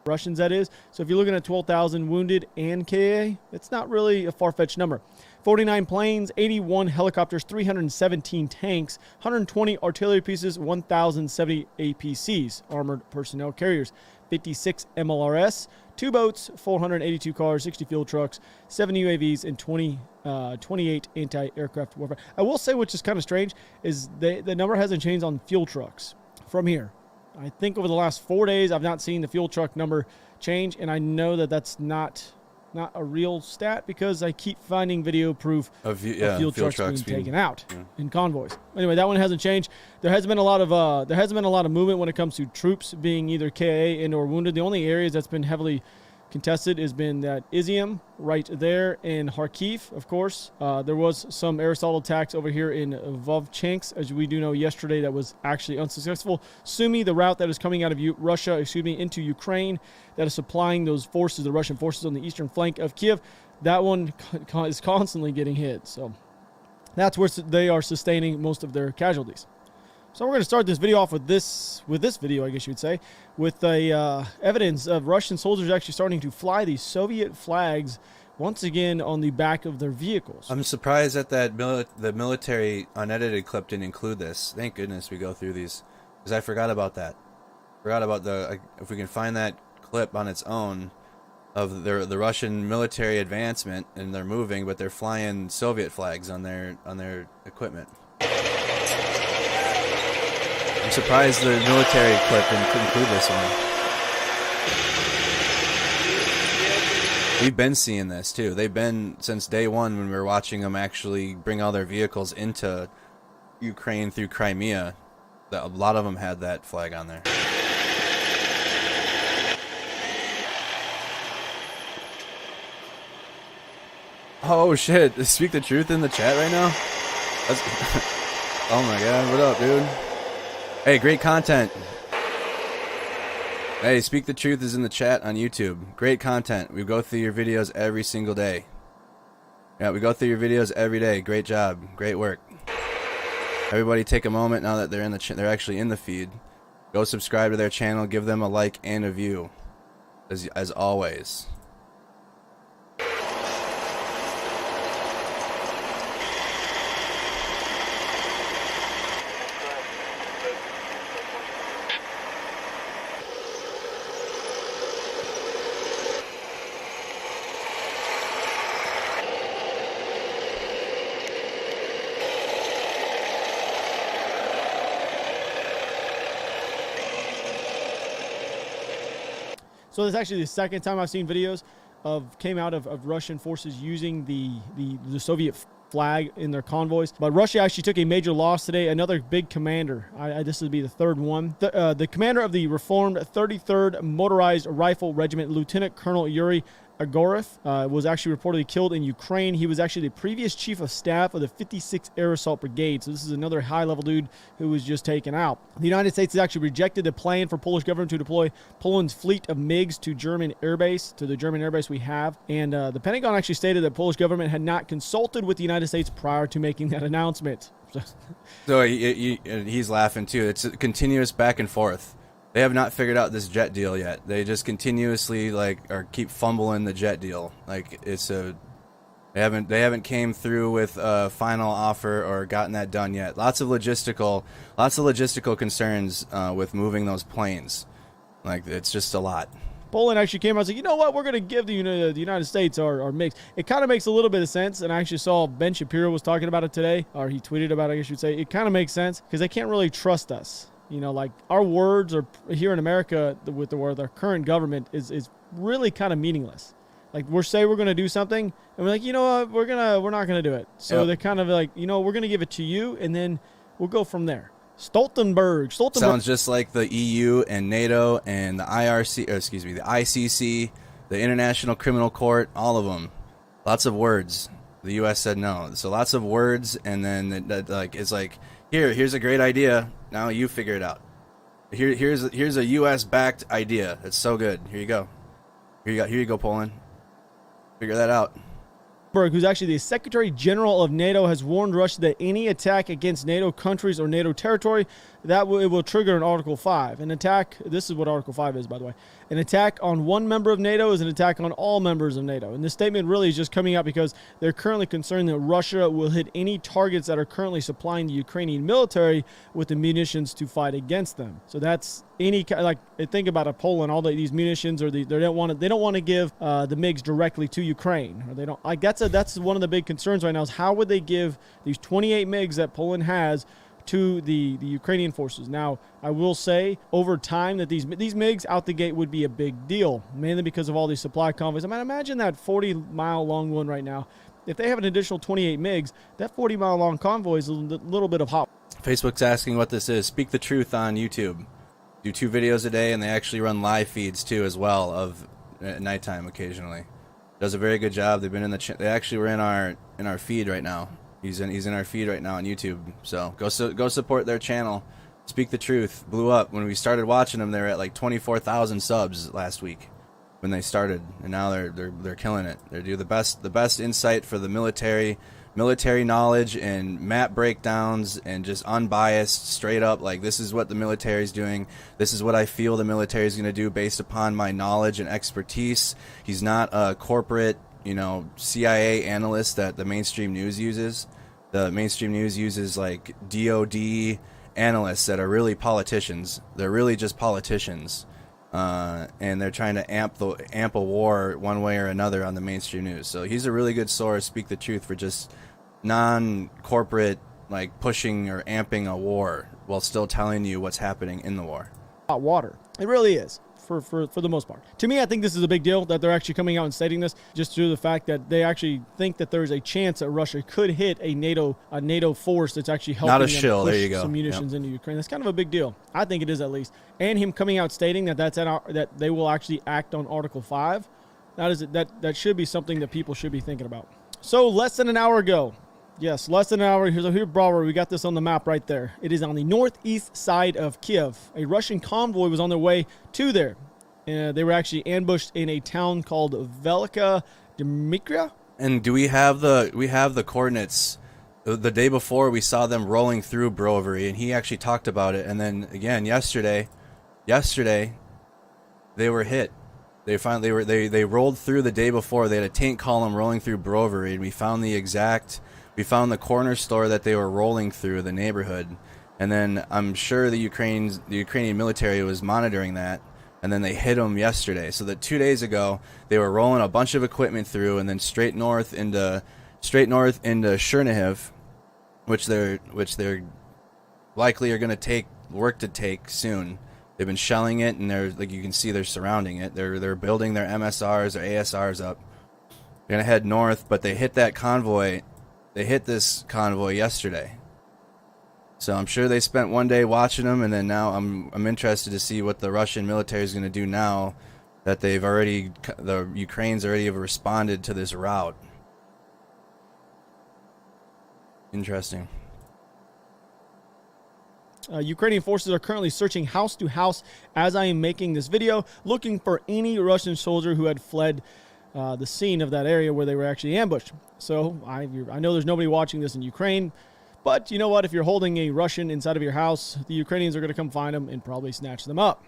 Russians, that is. So if you're looking at 12,000 wounded and KA, it's not really a far-fetched number. 49 planes, 81 helicopters, 317 tanks, 120 artillery pieces, 1,070 APCs, armored personnel carriers, 56 MLRS, 2 boats, 482 cars, 60 fuel trucks, 7 UAVs, and 28 anti-aircraft warfare. I will say, which is kind of strange, is the number hasn't changed on fuel trucks from here. I think over the last 4 days, I've not seen the fuel truck number change, and I know that that's not a real stat because I keep finding video proof of fuel trucks being taken out in convoys. Anyway, that one hasn't changed. There has been a lot of movement when it comes to troops being either KIA and or wounded. The only areas that's been heavily contested has been that Izium right there in Kharkiv, of course. There was some aerosol attacks over here in Vovchansk, as we do know yesterday, that was actually unsuccessful. Sumy, the route that is coming out of Russia, into Ukraine, that is supplying those forces, the Russian forces on the eastern flank of Kyiv, that one is constantly getting hit. So that's where they are sustaining most of their casualties. So we're going to start this video off with this video, I guess you would say, with evidence of Russian soldiers actually starting to fly these Soviet flags once again on the back of their vehicles. I'm surprised that the military unedited clip didn't include this. Thank goodness we go through these, because I forgot about that. Forgot about if we can find that clip on its own of the Russian military advancement, and they're moving, but they're flying Soviet flags on their equipment. I'm surprised the military clip didn't include this one. We've been seeing this too. They've been since day one when we were watching them actually bring all their vehicles into Ukraine through Crimea. A lot of them had that flag on there. Oh shit! Speak the truth in the chat right now. That's oh my god! What up, dude? Hey, great content. Hey, Speak the Truth is in the chat on YouTube. Great content. We go through your videos every single day. Yeah, we go through your videos every day. Great job. Great work. Everybody take a moment now that they're in the they're actually in the feed. Go subscribe to their channel, give them a like and a view. As always. So that's actually the second time I've seen videos came out of Russian forces using the Soviet flag in their convoys. But Russia actually took a major loss today. Another big commander. This would be the third one. The commander of the reformed 33rd Motorized Rifle Regiment, Lieutenant Colonel Yuri Agorov, was actually reportedly killed in Ukraine. He was actually the previous chief of staff of the 56th Air Assault Brigade. So this is another high-level dude who was just taken out. The United States has actually rejected a plan for Polish government to deploy Poland's fleet of MiGs to German airbase, to the German airbase we have. And the Pentagon actually stated that Polish government had not consulted with the United States prior to making that announcement. So he's laughing too. It's a continuous back and forth. They have not figured out this jet deal yet. They just continuously keep fumbling the jet deal. Like they haven't came through with a final offer or gotten that done yet. Lots of logistical concerns with moving those planes. Like it's just a lot. Poland actually came out and said, you know what, we're going to give the United States our MiGs. It kind of makes a little bit of sense, and I actually saw Ben Shapiro was talking about it today, or he tweeted about it, I guess you'd say. It kind of makes sense because they can't really trust us. You know, like our words are here in America with our current government is really kind of meaningless. Like we're going to do something and we're like, you know what, we're not going to do it. So They're kind of like, you know, we're going to give it to you and then we'll go from there. Stoltenberg sounds just like the EU and NATO and the the ICC, the International Criminal Court, all of them. Lots of words. The U.S. said no. So lots of words, and then it's like, here's a great idea. Now you figure it out. Here's a U.S. backed idea. It's so good. Here you go. Here you go, Poland. Figure that out. Who's actually the Secretary General of NATO, has warned Russia that any attack against NATO countries or NATO territory, it will trigger an Article 5. An attack, this is what Article 5 is, by the way. An attack on one member of NATO is an attack on all members of NATO. And this statement really is just coming out because they're currently concerned that Russia will hit any targets that are currently supplying the Ukrainian military with the munitions to fight against them. So that's think about Poland, all these munitions, or they don't want to give the MiGs directly to Ukraine, or they don't. Like that's one of the big concerns right now is how would they give these 28 MiGs that Poland has to the Ukrainian forces. Now, I will say over time that these MiGs out the gate would be a big deal, mainly because of all these supply convoys. I mean, imagine that 40-mile long one right now. If they have an additional 28 MiGs, that 40-mile long convoy is a little bit of hot. Facebook's asking what this is. Speak the Truth on YouTube. Do 2 videos a day, and they actually run live feeds too as well of at nighttime occasionally. Does a very good job. They've been in they actually were in our feed right now. He's in our feed right now on YouTube. So go support their channel. Speak the Truth blew up when we started watching them. They're at like 24,000 subs last week when they started, and now they're killing it. They do the best insight for the military knowledge and map breakdowns and just unbiased, straight up, like this is what the military is doing. This is what I feel the military is going to do based upon my knowledge and expertise. He's not a corporate, CIA analyst that the mainstream news uses. The mainstream news uses like DOD analysts that are really politicians. They're really just politicians. And they're trying to amp a war one way or another on the mainstream news. So he's a really good source, Speak the Truth, for just non-corporate, like pushing or amping a war while still telling you what's happening in the war. Hot water. It really is. For the most part. To me, I think this is a big deal that they're actually coming out and stating this, just due to the fact that they actually think that there's a chance that Russia could hit a NATO force that's actually helping Not a them shill. push There you go. some munitions into Ukraine. That's kind of a big deal. I think it is, at least. And him coming out stating that they will actually act on Article 5. That should be something that people should be thinking about. So less than an hour ago, yes, less than an hour. Here's Bravo. We got this on the map right there. It is on the northeast side of Kyiv. A Russian convoy was on their way to there. They were actually ambushed in a town called Velika Dmitria. And do we have the coordinates? The day before we saw them rolling through Brovary, and he actually talked about it. And then again yesterday, they were hit. They rolled through the day before. They had a tank column rolling through Brovary, and we found the corner store that they were rolling through the neighborhood. And then I'm sure the Ukrainian military was monitoring that, and then they hit them yesterday. So that 2 days ago they were rolling a bunch of equipment through, and then straight north into Chernobyl, which they're likely are going to take soon. They've been shelling it, and they're, like you can see, they're surrounding it. They're building their MSRs or ASRs up. They're gonna head north, but they hit that convoy. They hit this convoy yesterday. So I'm sure they spent one day watching them, and then now I'm interested to see what the Russian military is gonna do now that the Ukrainians already have responded to this route. Interesting. Ukrainian forces are currently searching house to house as I am making this video, looking for any Russian soldier who had fled the scene of that area where they were actually ambushed. So I know there's nobody watching this in Ukraine, but you know what? If you're holding a Russian inside of your house, the Ukrainians are going to come find them and probably snatch them up.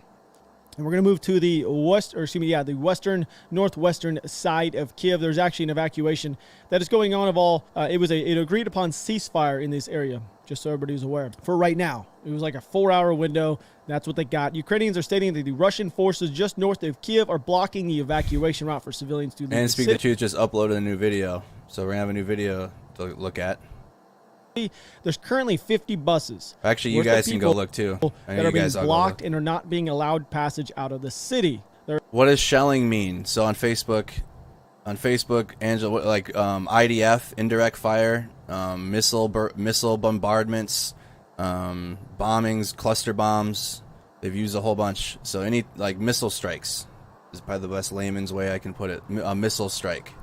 And we're going to move to the the western northwestern side of Kyiv. There's actually an evacuation that is going on of all. It was an agreed upon ceasefire in this area, just so everybody's aware. For right now, it was like a 4-hour window. That's what they got. Ukrainians are stating that the Russian forces just north of Kyiv are blocking the evacuation route for civilians to leave And the Speak city. the Truth just uploaded a new video, so we're gonna have a new video to look at. There's currently 50 buses. Actually, you guys can go look too. I know That are you being guys all go blocked look. and are not being allowed passage out of the city. What does shelling mean? So on Facebook, Angela, like IDF, indirect fire, missile bombardments, bombings, cluster bombs. They've used a whole bunch. So any like missile strikes is probably the best layman's way I can put it. A missile strike.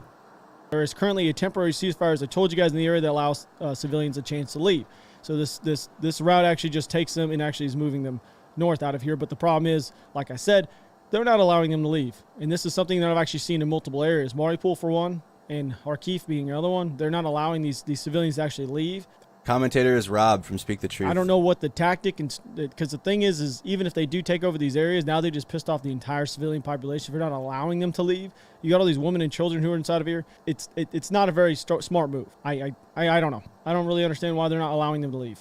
There is currently a temporary ceasefire, as I told you guys, in the area that allows civilians a chance to leave. So this route actually just takes them and actually is moving them north out of here. But the problem is, like I said, they're not allowing them to leave. And this is something that I've actually seen in multiple areas. Mariupol, for one, and Kharkiv being another one. They're not allowing these civilians to actually leave. Commentator is Rob from Speak the Truth. I don't know what the tactic, because the thing is even if they do take over these areas, now they just pissed off the entire civilian population for not allowing them to leave. You got all these women and children who are inside of here. It's not a very smart move. I don't know. I don't really understand why they're not allowing them to leave.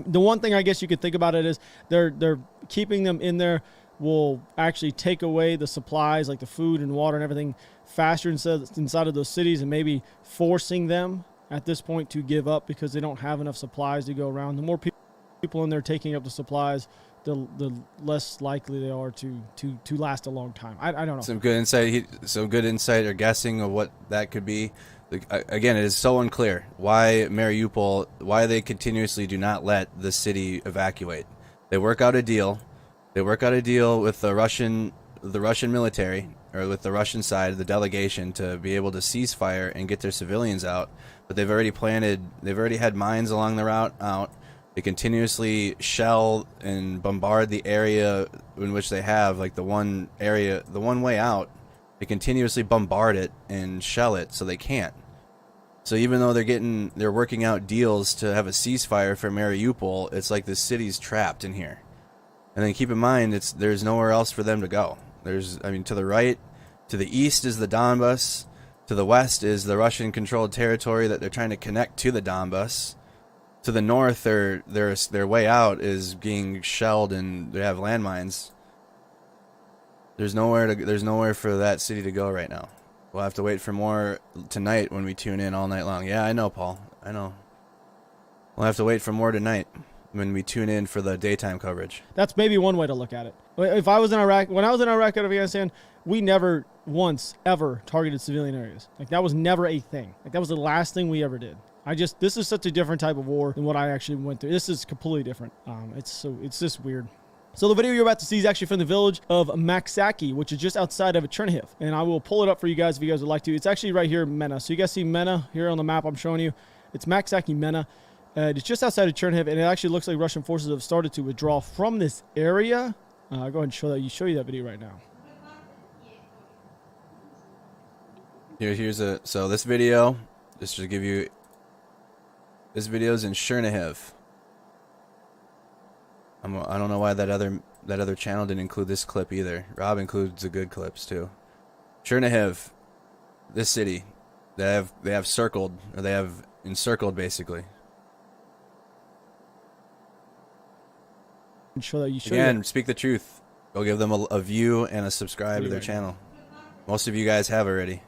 The one thing I guess you could think about it is they're keeping them in there will actually take away the supplies like the food and water and everything faster inside of those cities, and maybe forcing them at this point to give up because they don't have enough supplies to go around. The more people in there taking up the supplies, the less likely they are to last a long time. I don't know. Some good insight or guessing of what that could be. Again, it is so unclear why Mariupol, why they continuously do not let the city evacuate. They work out a deal. They work out a deal with the Russian military, or with the Russian side, the delegation, to be able to cease fire and get their civilians out. But they've already had mines along the route out. They continuously shell and bombard the area in which they have, like the one way out. They continuously bombard it and shell it, so they can't. So even though they're working out deals to have a ceasefire for Mariupol, it's like the city's trapped in here. And then keep in mind, there's nowhere else for them to go. To the right, to the east is the Donbas. To the west is the Russian-controlled territory that they're trying to connect to the Donbas. To the north, their way out is being shelled, and they have landmines. There's nowhere for that city to go right now. We'll have to wait for more tonight when we tune in all night long. Yeah, I know, Paul. I know. We'll have to wait for more tonight when we tune in for the daytime coverage. That's maybe one way to look at it. If I was in Iraq, when I was in Iraq and Afghanistan, we never once ever targeted civilian areas. Like, that was never a thing. Like, that was the last thing we ever did. This is such a different type of war than what I actually went through. This is completely different. It's just weird. So the video you're about to see is actually from the village of Maksaki, which is just outside of Chernobyl. And I will pull it up for you guys if you guys would like to. It's actually right here, Mena. So you guys see Mena here on the map I'm showing you. It's Maksaki, Mena. It's just outside of Chernobyl, and it actually looks like Russian forces have started to withdraw from this area. Go ahead and show you that video right now. So this video, just to give you, this video is in Chernobyl. I don't know why that other channel didn't include this clip either. Rob includes the good clips too. Chernobyl, this city, they have circled, or they have encircled basically. Again, speak the truth. Go give them a view and a subscribe to their channel. Most of you guys have already.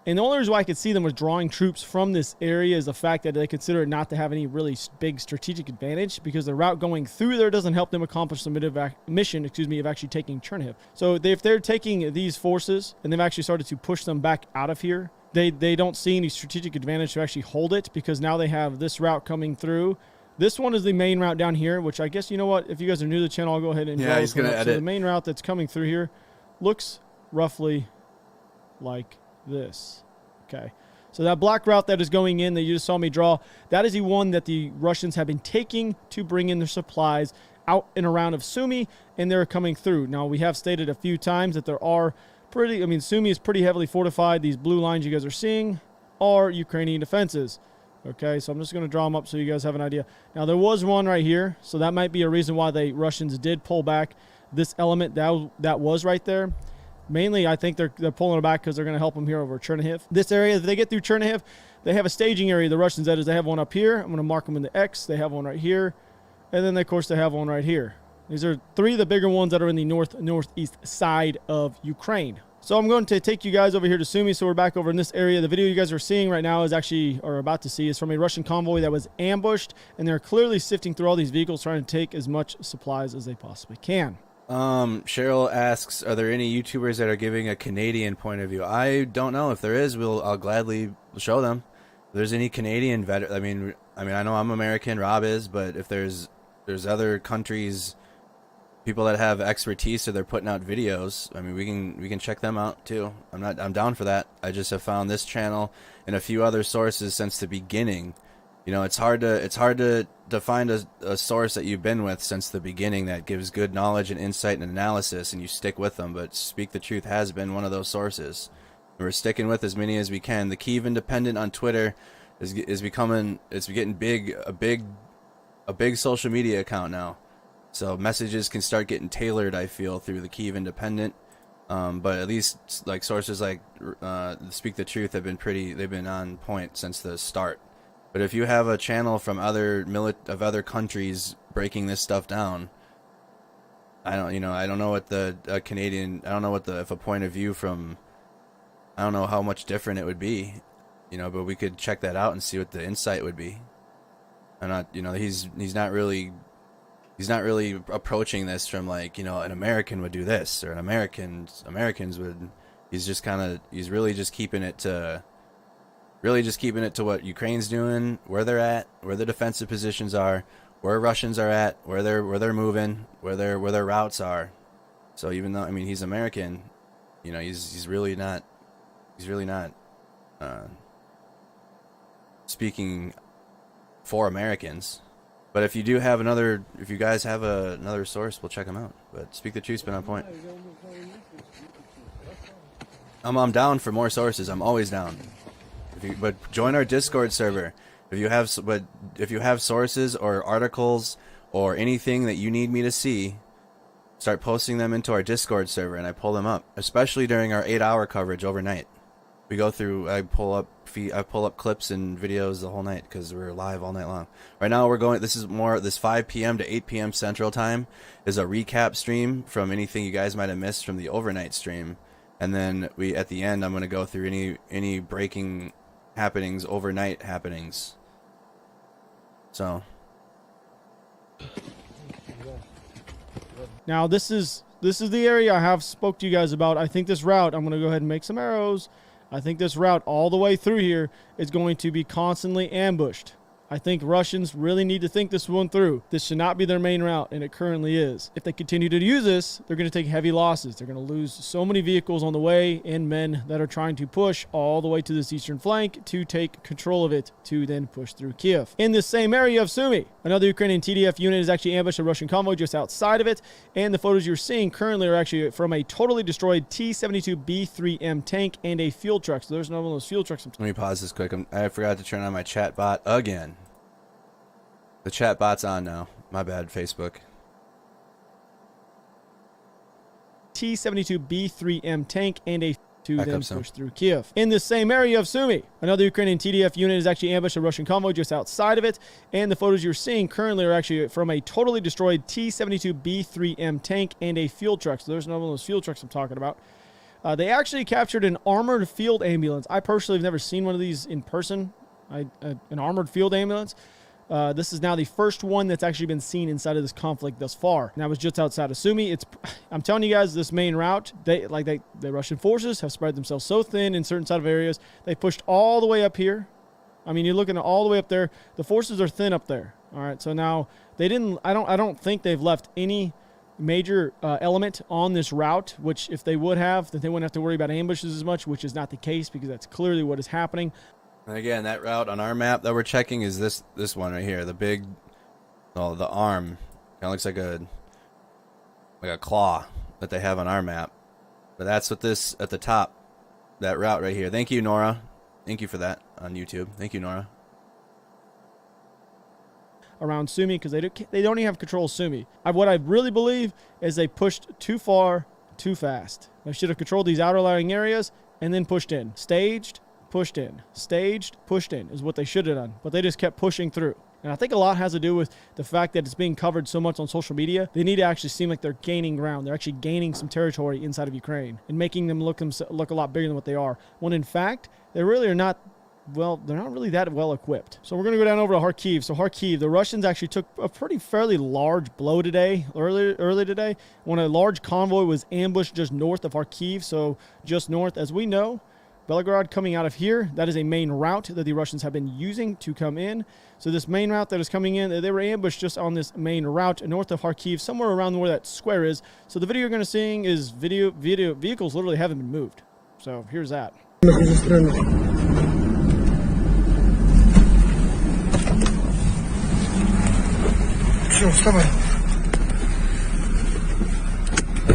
And the only reason why I could see them withdrawing troops from this area is the fact that they consider it not to have any really big strategic advantage, because the route going through there doesn't help them accomplish the mission, of actually taking Chernobyl. So if they're taking these forces and they've actually started to push them back out of here, they don't see any strategic advantage to actually hold it, because now they have this route coming through. This one is the main route down here, which I guess, you know what, if you guys are new to the channel, I'll go ahead and draw this one up. So the main route that's coming through here looks roughly like this. Okay, so that black route that is going in that you just saw me draw, that is the one that the Russians have been taking to bring in their supplies out and around of Sumy, and they're coming through. Now, we have stated a few times that there are Sumy is pretty heavily fortified. These blue lines you guys are seeing are Ukrainian defenses. Okay, so I'm just going to draw them up so you guys have an idea. Now, there was one right here, so that might be a reason why the Russians did pull back this element that was right there. Mainly, I think they're pulling it back because they're going to help them here over Chernobyl. This area, if they get through Chernobyl, they have a staging area. The Russians, that is, they have one up here. I'm going to mark them in the X. They have one right here. And then, of course, they have one right here. These are three of the bigger ones that are in the northeast side of Ukraine. So I'm going to take you guys over here to Sumy. So we're back over in this area. The video you guys are seeing right now is actually, or about to see, is from a Russian convoy that was ambushed. And they're clearly sifting through all these vehicles, trying to take as much supplies as they possibly can. Cheryl asks, are there any YouTubers that are giving a Canadian point of view? I don't know. If there is, I'll gladly show them. If there's any Canadian I mean, I know I'm American, Rob is, but if there's other countries, people that have expertise, so they're putting out videos, I mean, we can check them out too. I'm down for that. I just have found this channel and a few other sources since the beginning. You know, it's hard to find a source that you've been with since the beginning that gives good knowledge and insight and analysis, and you stick with them. But Speak the Truth has been one of those sources. And we're sticking with as many as we can. The Kyiv Independent on Twitter is getting big, a big social media account now. So messages can start getting tailored, I feel, through the Kyiv Independent. But at least like sources like Speak the Truth have been on point since the start. But if you have a channel from other countries breaking this stuff down, I don't know what the Canadian, if a point of view from, I don't know how much different it would be, but we could check that out and see what the insight would be. He's not really approaching this from like, an American would do this, or Americans would. He's really just keeping it to what Ukraine's doing, where they're at, where the defensive positions are, where Russians are at, where they're moving, where their routes are. So even though, he's American, he's really not speaking for Americans. But if you guys have another source, we'll check them out. But Speak the Truth's been on point. I'm down for more sources. I'm always down. But join our Discord server. If you have sources or articles or anything that you need me to see, start posting them into our Discord server, and I pull them up. Especially during our 8-hour coverage overnight. We go through. I pull up clips and videos the whole night because we're live all night long. Right now we're going. This 5 p.m. to 8 p.m. Central Time is a recap stream from anything you guys might have missed from the overnight stream, and then at the end I'm going to go through any breaking happenings, overnight happenings. Now this is This is the area I have spoke to you guys about. I think this route, I'm going to go ahead and make some arrows. I think this route all the way through here is going to be constantly ambushed. I think Russians really need to think this one through. This should not be their main route, and it currently is. If they continue to use this, they're going to take heavy losses. They're going to lose so many vehicles on the way and men that are trying to push all the way to this eastern flank to take control of it to then push through Kyiv. In the same area of Sumy, another Ukrainian TDF unit has actually ambushed a Russian convoy just outside of it, and the photos you're seeing currently are actually from a totally destroyed T-72B3M tank and a fuel truck. So there's another one of those fuel trucks. Let me pause this quick. I forgot to turn on my chat bot again. The chat bot's on now. My bad, Facebook. T-72B3M tank and a to then push through Kyiv. In the same area of Sumy, another Ukrainian TDF unit has actually ambushed a Russian convoy just outside of it, and the photos you're seeing currently are actually from a totally destroyed T-72B3M tank and a fuel truck. So there's another one of those fuel trucks I'm talking about. They actually captured an armored field ambulance. I personally have never seen one of these in person, an armored field ambulance. This is now the first one that's actually been seen inside of this conflict thus far. And that was just outside of Sumy. I'm telling you guys, this main route, the Russian forces have spread themselves so thin in certain side of areas. They pushed all the way up here. I mean, you're looking at all the way up there. The forces are thin up there. All right, so now they didn't. I don't think they've left any major element on this route. Which, if they would have, then they wouldn't have to worry about ambushes as much. Which is not the case because that's clearly what is happening. And again, that route on our map that we're checking is this one right here. The big, the arm kind of looks like a claw that they have on our map. But that's what this at the top, that route right here. Thank you, Nora. Thank you for that on YouTube. Thank you, Nora. Around Sumy because they don't even have control of Sumy. What I really believe is they pushed too far, too fast. They should have controlled these outer lying areas and then pushed in, staged. Pushed in, staged, pushed in is what they should have done, but they just kept pushing through. And I think a lot has to do with the fact that it's being covered so much on social media. They need to actually seem like they're gaining ground. They're actually gaining some territory inside of Ukraine and making them look a lot bigger than what they are. When in fact, they really are not. Well, they're not really that well equipped. So we're going to go down over to Kharkiv. So Kharkiv, the Russians actually took a fairly large blow today, early today, when a large convoy was ambushed just north of Kharkiv. So just north, as we know, Belgorod coming out of here, that is a main route that the Russians have been using to come in. So this main route that is coming in, they were ambushed just on this main route north of Kharkiv, somewhere around where that square is. So the video you're going to see is vehicles literally haven't been moved. So here's that. I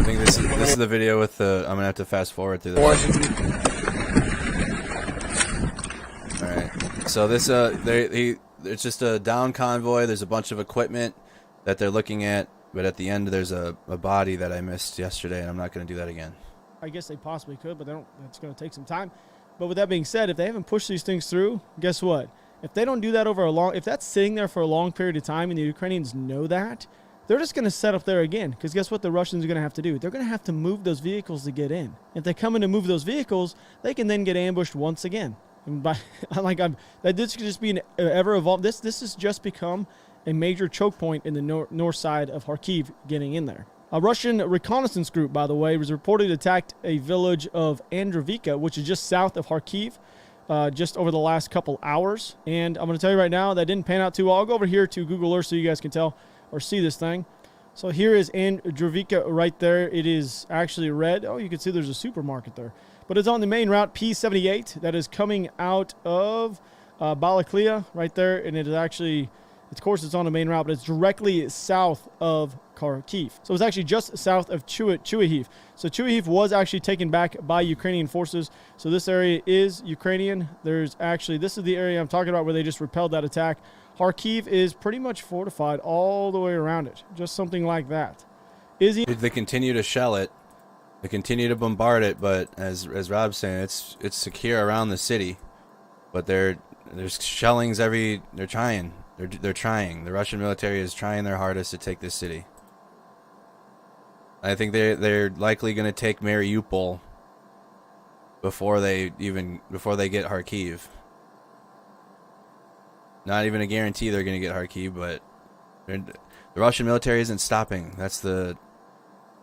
think this is the video with the. I'm gonna have to fast forward through this. All right. So this it's just a down convoy. There's a bunch of equipment that they're looking at, but at the end there's a body that I missed yesterday, and I'm not gonna do that again. I guess they possibly could, but they don't. It's gonna take some time. But with that being said, if they haven't pushed these things through, guess what? If they don't do that if that's sitting there for a long period of time, and the Ukrainians know that, they're just going to set up there again. Because guess what the Russians are going to have to do? They're going to have to move those vehicles to get in. If they come in to move those vehicles, they can then get ambushed once again. And this could just be an ever evolved. This has just become a major choke point in the north side of Kharkiv getting in there. A Russian reconnaissance group, by the way, was reported attacked a village of Androvika, which is just south of Kharkiv. Just over the last couple hours. And I'm going to tell you right now, that didn't pan out too well. I'll go over here to Google Earth so you guys can tell or see this thing. So here is Androvika right there. It is actually red. Oh, you can see there's a supermarket there. But it's on the main route, P78, that is coming out of Balaklia right there. And it is actually, of course, it's on the main route, but it's directly south of Kharkiv. So it's actually just south of Chuihiv. So Chuihiv was actually taken back by Ukrainian forces. So this area is Ukrainian. This is the area I'm talking about where they just repelled that attack. Kharkiv is pretty much fortified all the way around it. Just something like that. They continue to shell it. They continue to bombard it, but as Rob's saying, it's secure around the city. But there's shellings they're trying. They're trying. The Russian military is trying their hardest to take this city. I think they're likely going to take Mariupol before they get Kharkiv. Not even a guarantee they're going to get Kharkiv, but the Russian military isn't stopping. That's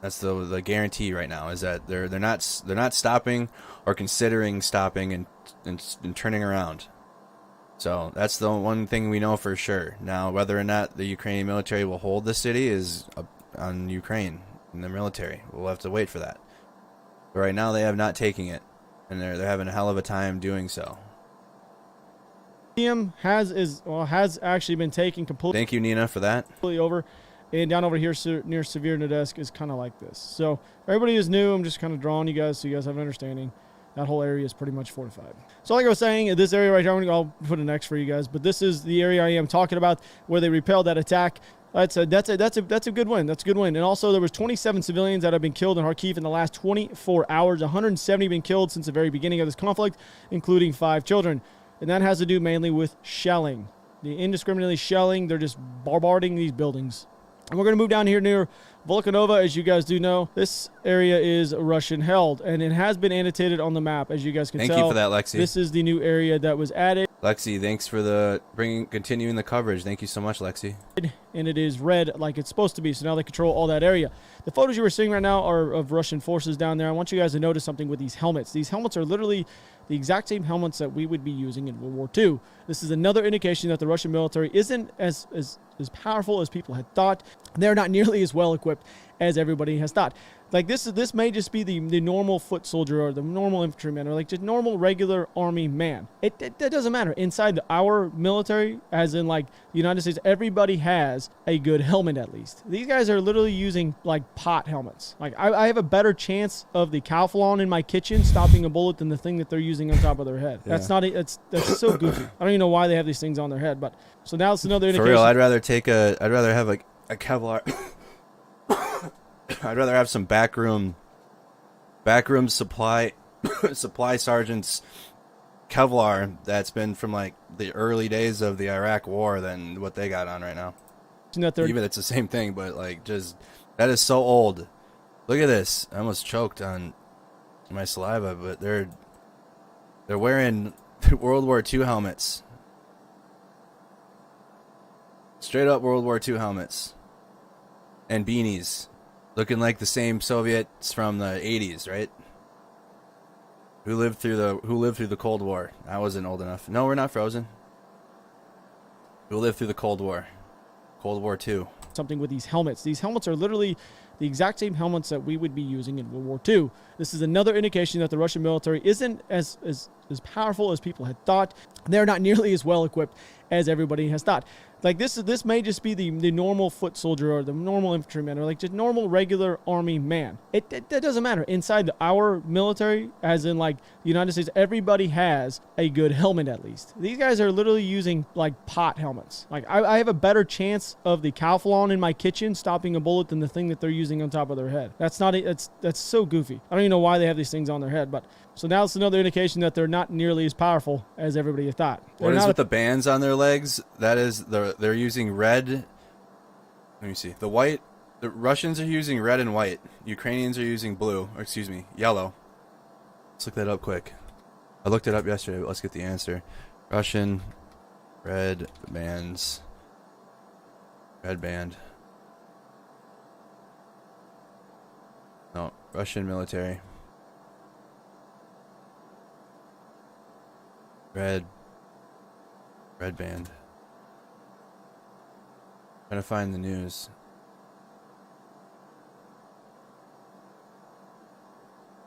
That's the guarantee right now, is that they're not stopping or considering stopping and turning around. So that's the one thing we know for sure. Now, whether or not the Ukrainian military will hold the city is on Ukraine and the military. We'll have to wait for that. But right now, they have not taken it, and they're having a hell of a time doing so. Has actually been taken completely. Thank you, Nina, for that. Completely over, and down over here near Severodonetsk is kind of like this. So everybody is new. I'm just kind of drawing you guys so you guys have an understanding. That whole area is pretty much fortified. So like I was saying, this area right here, I'll put an X for you guys, but this is the area I am talking about where they repelled that attack. That's a good win. That's a good win. And also there was 27 civilians that have been killed in Kharkiv in the last 24 hours. 170 been killed since the very beginning of this conflict, including 5 children. And that has to do mainly with shelling. The indiscriminately shelling, they're just bombarding these buildings. And we're going to move down here near Volkanova. As you guys do know, this area is Russian held, and it has been annotated on the map, as you guys can tell. Thank you for that, Lexi. This is the new area that was added. Lexi, thanks for continuing the coverage. Thank you so much, Lexi. And it is red like it's supposed to be, so now they control all that area. The photos you were seeing right now are of Russian forces down there. I want you guys to notice something with these helmets. These helmets are literally the exact same helmets that we would be using in World War II. This is another indication that the Russian military isn't as powerful as people had thought. They're not nearly as well equipped as everybody has thought. Like this may just be the normal foot soldier or the normal infantryman or like just normal regular army man. That doesn't matter. Inside our military, as in like the United States, everybody has a good helmet at least. These guys are literally using like pot helmets. Like I have a better chance of the Calphalon in my kitchen stopping a bullet than the thing that they're using on top of their head. Yeah. That's so goofy. I don't even know why they have these things on their head, but so now it's another indication. For real, I'd rather have a Kevlar. I'd rather have some backroom supply sergeants Kevlar that's been from like the early days of the Iraq War than what they got on right now. Even it's the same thing, but like just that is so old. Look at this. I almost choked on my saliva, but they're wearing World War II helmets. Straight up World War II helmets and beanies. Looking like the same Soviets from the 80s, right? Who lived through the Cold War. I wasn't old enough. No, we're not frozen. Who lived through the Cold War. Cold War II. Something with these helmets. These helmets are literally the exact same helmets that we would be using in World War II. This is another indication that the Russian military isn't as powerful as people had thought. They're not nearly as well equipped as everybody has thought. Like this may just be the normal foot soldier or the normal infantryman or like just normal regular army man. That doesn't matter. Inside our military, as in like the United States, everybody has a good helmet at least. These guys are literally using like pot helmets. Like I have a better chance of the Calphalon in my kitchen stopping a bullet than the thing that they're using on top of their head. That's so goofy. I don't even know why they have these things on their head, but so now it's another indication that they're not nearly as powerful as everybody thought. What is with the bands on their legs? That is they're using red. Let me see. The Russians are using red and white. Ukrainians are using yellow. Let's look that up quick. I looked it up yesterday, but let's get the answer. Russian red bands. Red band. No, Russian military. Red band. Trying to find the news.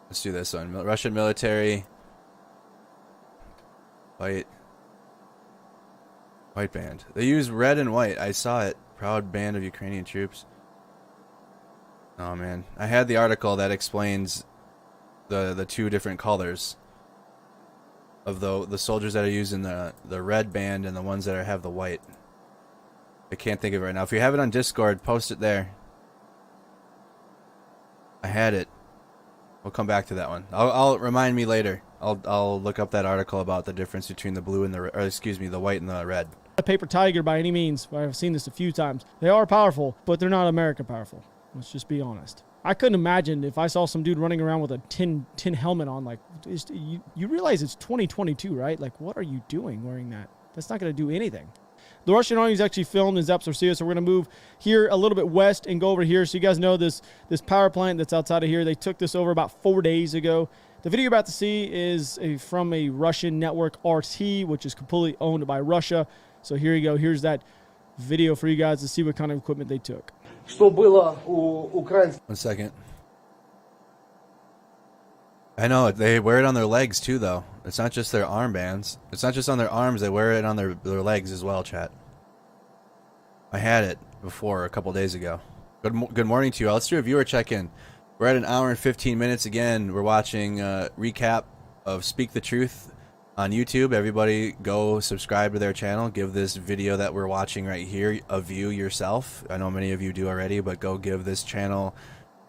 Let's do this one. Russian military. White band. They use red and white. I saw it. Proud band of Ukrainian troops. Oh man. I had the article that explains the two different colors of the soldiers that are using the red band and the ones that have the white. I can't think of it right now. If you have it on Discord, post it there. I had it. We'll come back to that one. I'll remind me later. I'll look up that article about the difference between the blue and the white and the red. A paper tiger by any means. I've seen this a few times. They are powerful, but they're not America powerful. Let's just be honest. I couldn't imagine if I saw some dude running around with a tin helmet on. Like, you realize it's 2022, right? Like, what are you doing wearing that? That's not going to do anything. The Russian army is actually filmed in Zaporizhzhia, so we're going to move here a little bit west and go over here. So you guys know this power plant that's outside of here. They took this over about 4 days ago. The video you're about to see is from a Russian network, RT, which is completely owned by Russia. So here you go. Here's that video for you guys to see what kind of equipment they took. 1 second. I know, they wear it on their legs too, though. It's not just their armbands. It's not just on their arms, they wear it on their legs as well, chat. I had it before, a couple days ago. Good morning to you all. Let's do a viewer check-in. We're at 1 hour and 15 minutes again. We're watching a recap of Speak the Truth on YouTube. Everybody go subscribe to their channel. Give this video that we're watching right here a view yourself. I know many of you do already, but go give this channel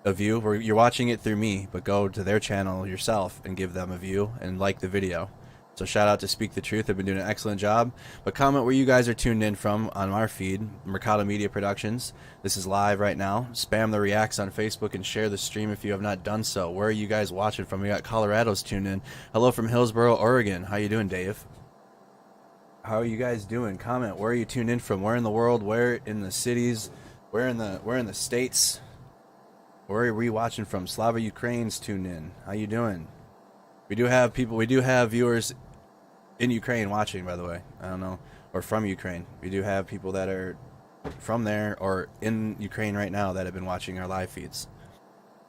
a view. You're watching it through me, but go to their channel yourself and give them a view and like the video. So shout out to Speak the Truth. They've been doing an excellent job. But comment where you guys are tuned in from on our feed, Mercado Media Productions. This is live right now. Spam the reacts on Facebook and share the stream if you have not done so. Where are you guys watching from? We got Colorado's tuned in. Hello from Hillsboro, Oregon. How you doing, Dave? How are you guys doing? Comment. Where are you tuned in from? Where in the world? Where in the cities? Where in the states? Where are we watching from? Slava Ukraine's tuned in. How you doing? We do have viewers in Ukraine watching, by the way. I don't know. Or from Ukraine. We do have people that are from there or in Ukraine right now that have been watching our live feeds.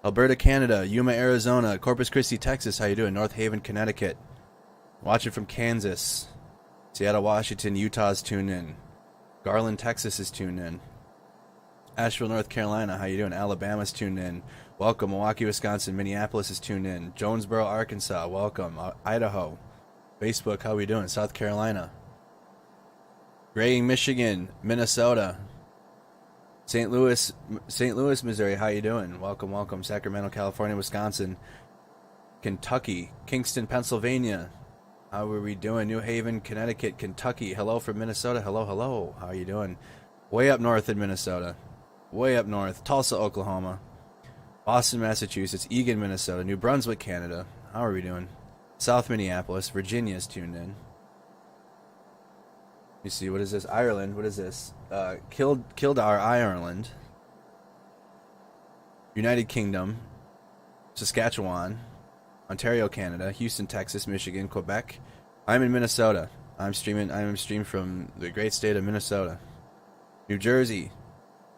Alberta, Canada. Yuma, Arizona. Corpus Christi, Texas. How you doing? North Haven, Connecticut. Watching from Kansas. Seattle, Washington. Utah's tuned in. Garland, Texas is tuned in. Asheville, North Carolina, how you doing? Alabama's tuned in. Welcome. Milwaukee, Wisconsin. Minneapolis is tuned in. Jonesboro, Arkansas, welcome. Idaho. Facebook, how we doing? South Carolina. Graying, Michigan. Minnesota. St. Louis, Missouri, how you doing? Welcome, welcome. Sacramento, California, Wisconsin. Kentucky. Kingston, Pennsylvania. How are we doing? New Haven, Connecticut. Kentucky. Hello from Minnesota. Hello, hello. How are you doing? Way up north in Minnesota. Way up north. Tulsa, Oklahoma. Boston, Massachusetts. Eagan, Minnesota. New Brunswick, Canada. How are we doing? South Minneapolis. Virginia's tuned in. Let me see. What is this? Ireland. What is this? Kildare, Ireland. United Kingdom. Saskatchewan. Ontario, Canada. Houston, Texas. Michigan. Quebec. I'm in Minnesota. I'm streaming from the great state of Minnesota. New Jersey,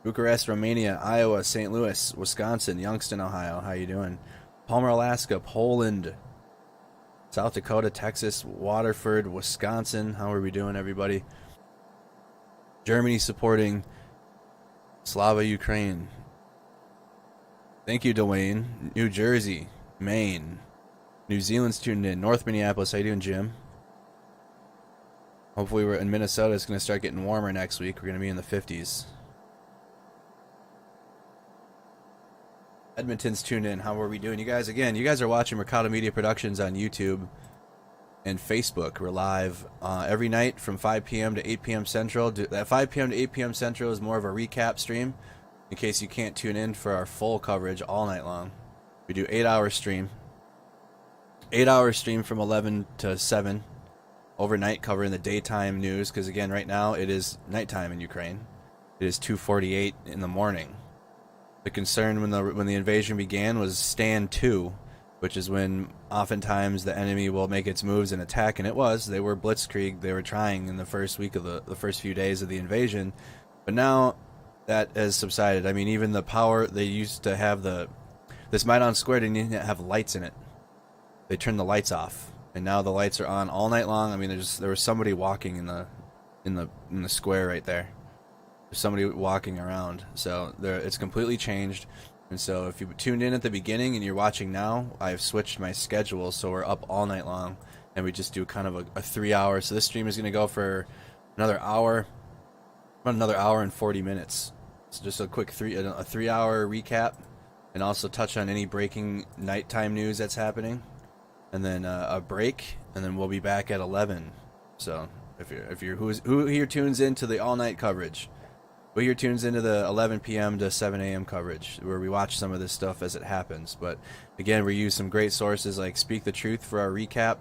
Bucharest, Romania, Iowa, St. Louis, Wisconsin, Youngstown, Ohio. How you doing? Palmer, Alaska, Poland, South Dakota, Texas, Waterford, Wisconsin. How are we doing, everybody? Germany supporting Slava Ukraine. Thank you, Dwayne. New Jersey, Maine, New Zealand's tuned in. North Minneapolis. How you doing, Jim? Hopefully we're in Minnesota. It's going to start getting warmer next week. We're going to be in the 50s. Edmonton's tuned in. How are we doing? You guys, again, you guys are watching Mercado Media Productions on YouTube and Facebook. We're live every night from 5 p.m. to 8 p.m. Central. That 5 p.m. to 8 p.m. Central is more of a recap stream in case you can't tune in for our full coverage all night long. We do 8-hour stream. 8-hour stream from 11 to 7. Overnight covering the daytime news, because again right now it is nighttime in Ukraine. It is 2:48 in the morning. The concern when the invasion began was stand 2, which is when oftentimes the enemy will make its moves and attack, and it was. They were blitzkrieg. They were trying in the first week of the first few days of the invasion, but now that has subsided. I mean, even the power they used to have, this Maidan Square didn't even have lights in it. They turned the lights off. And now the lights are on all night long. I mean, there was somebody walking in the square right there. There's somebody walking around. So it's completely changed. And so if you tuned in at the beginning and you're watching now, I've switched my schedule, so we're up all night long, and we just do kind of a 3-hour. So this stream is going to go for another hour, about another hour and 40 minutes. So just a quick 3-hour recap, and also touch on any breaking nighttime news that's happening. And then a break, and then we'll be back at 11. So who here tunes into the all night coverage, who here tunes into the 11 p.m. to 7 a.m. coverage, where we watch some of this stuff as it happens. But again, we use some great sources like Speak the Truth for our recap.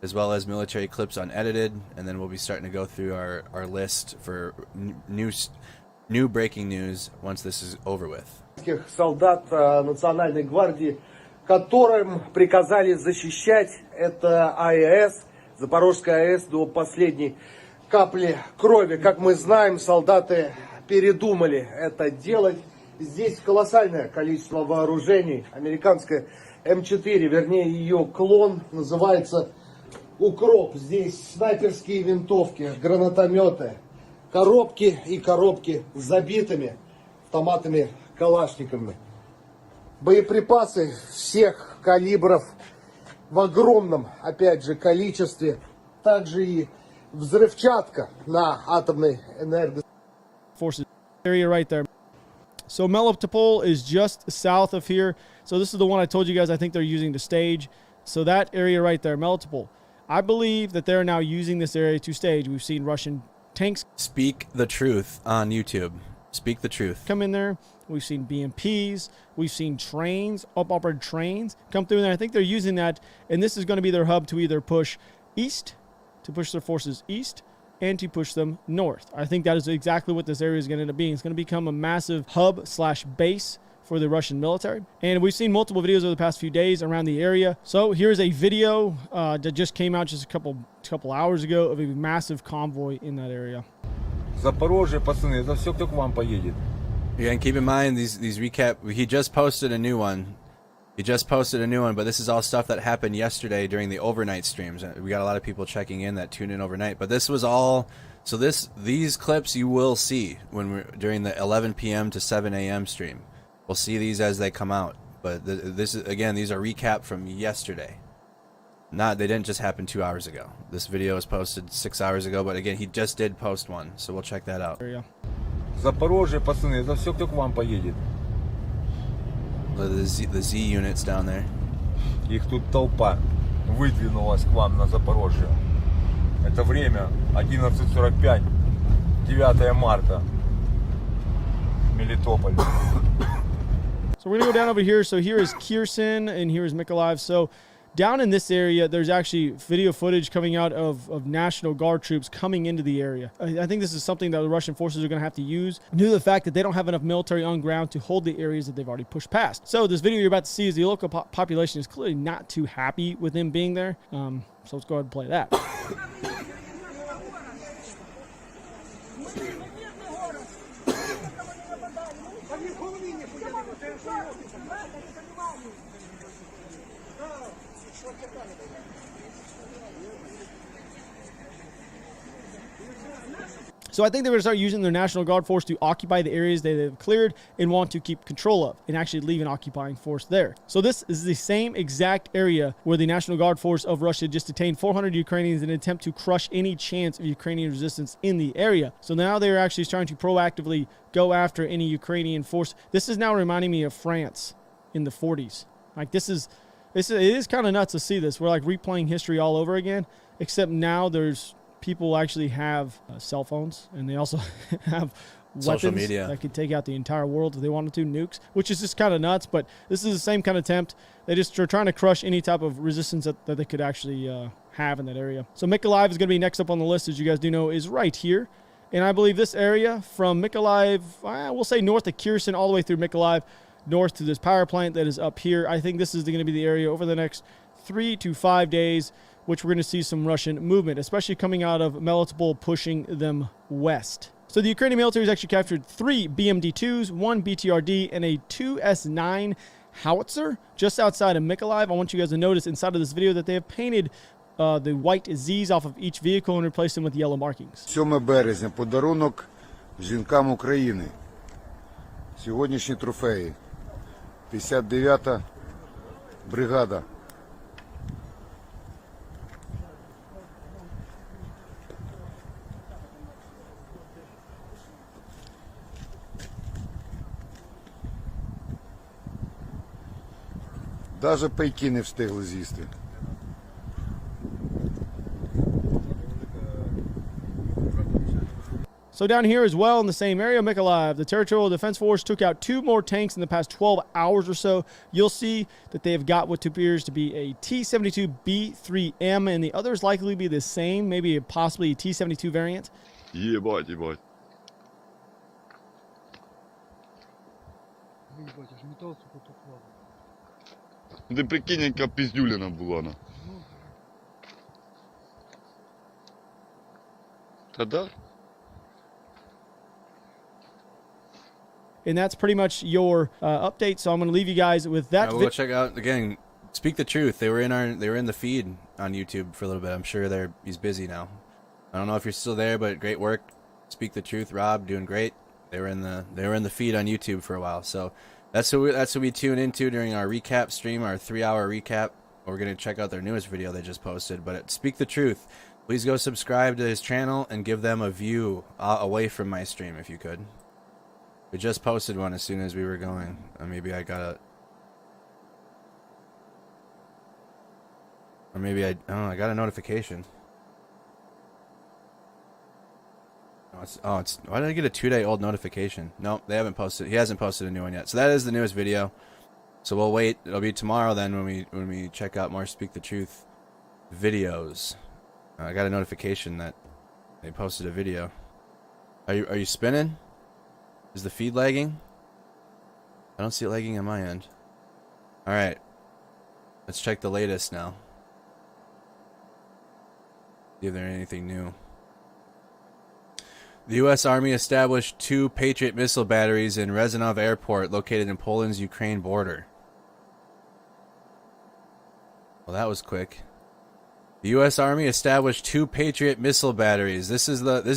as well as military clips unedited, and then we'll be starting to go through our list for new breaking news once this is over with. Солдат Национальной гвардии, которым приказали защищать это АЭС, Запорожская АЭС до последней капли крови. Как мы знаем, солдаты передумали это делать. Здесь колоссальное количество вооружений. Американская М4, вернее ее клон, называется «Укроп». Здесь снайперские винтовки, гранатометы, коробки и коробки с забитыми автоматами калашниковыми. Боеприпасы всех калибров в огромном, опять же, количестве. Также и взрывчатка на атомной энергии. Forces area right there. So Melitopol is just south of here. So this is the one I told you guys I think they're using to stage. So that area right there, Melitopol. I believe that they're now using this area to stage. We've seen Russian tanks. Speak the truth on YouTube. Speak the truth. Come in there. We've seen BMPs. We've seen trains, up-upper trains come through there. I think they're using that, and this is going to be their hub to either push east, to push their forces east, and to push them north. I think that is exactly what this area is going to end up being. It's going to become a massive hub/base for the Russian military. And we've seen multiple videos over the past few days around the area. So here's a video that just came out just a couple hours ago of a massive convoy in that area. Запорожье, пацаны, это все кто к вам поедет. Yeah, and keep in mind these recap. He just posted a new one. But this is all stuff that happened yesterday during the overnight streams. We got a lot of people checking in that tuned in overnight. But this was all. So these clips you will see when we're during the 11 p.m. to 7 a.m. stream. We'll see these as they come out. But this is again, these are recap from yesterday. They didn't just happen 2 hours ago. This video was posted 6 hours ago. But again, he just did post one, so we'll check that out. Запорожье, пацаны, это все кто к вам поедет. The Z units down there. Их тут толпа выдвинулась к вам на Запорожье. Это время 11:45, 9 марта, Мелитополь. So we're going to go down over here. So here is Kherson and here is Mykolaiv. So down in this area, there's actually video footage coming out of National Guard troops coming into the area. I think this is something that the Russian forces are going to have to use due to the fact that they don't have enough military on ground to hold the areas that they've already pushed past. So this video you're about to see is the local population is clearly not too happy with them being there. So let's go ahead and play that. So I think they're going to start using their National Guard force to occupy the areas that they've cleared and want to keep control of and actually leave an occupying force there. So this is the same exact area where the National Guard force of Russia just detained 400 Ukrainians in an attempt to crush any chance of Ukrainian resistance in the area. So now they're actually starting to proactively go after any Ukrainian force. This is now reminding me of France in the 40s. Like it is kind of nuts to see this. We're like replaying history all over again, except now people actually have cell phones, and they also have social weapons media that could take out the entire world if they wanted to, nukes, which is just kind of nuts. But this is the same kind of attempt. They're trying to crush any type of resistance that they could actually have in that area. So Mykolaiv is going to be next up on the list, as you guys do know, is right here. And I believe this area from Mykolaiv, we'll say north of Kherson all the way through Mykolaiv, north to this power plant that is up here. I think this is going to be the area over the next 3 to 5 days, which we're going to see some Russian movement, especially coming out of Melitopol, pushing them west. So the Ukrainian military has actually captured 3 BMD-2s, 1 BTRD, and a 2S9 howitzer just outside of Mykolaiv. I want you guys to notice inside of this video that they have painted the white Z's off of each vehicle and replaced them with yellow markings. 7 березня. Подарунок жінкам України. Сьогоднішні трофеї. 59-та бригада. Даже пайки не встигли з'їсти. So down here as well in the same area, Mykolaiv, the Territorial Defense Force took out 2 more tanks in the past 12 hours or so. You'll see that they have got what appears to be a T-72B3M, and the others likely be the same, maybe possibly a T-72 variant. Ебать, ебать. Ти прикинь, яка піздюліна була на. Та да? And that's pretty much your update. So I'm going to leave you guys with that. We'll go check out again. Speak the truth. They were in the feed on YouTube for a little bit. I'm sure he's busy now. I don't know if you're still there, but great work. Speak the truth, Rob, doing great. They were in the feed on YouTube for a while. So that's what we tune into during our recap stream, our 3-hour recap. We're gonna check out their newest video they just posted. But Speak the Truth. Please go subscribe to his channel and give them a view away from my stream if you could. We just posted one as soon as we were going. Maybe I got a... Or maybe I got a notification. Why did I get a 2-day-old notification? No, they haven't posted. He hasn't posted a new one yet. So that is the newest video. So we'll wait. It'll be tomorrow then when we check out more Speak the Truth videos. I got a notification that they posted a video. Are you spinning? Is the feed lagging? I don't see it lagging on my end. All right. Let's check the latest now. See if there's anything new. The U.S. Army established 2 Patriot missile batteries in Rezanov Airport, located in Poland's Ukraine border. Well, that was quick. The U.S. Army established 2 Patriot missile batteries. This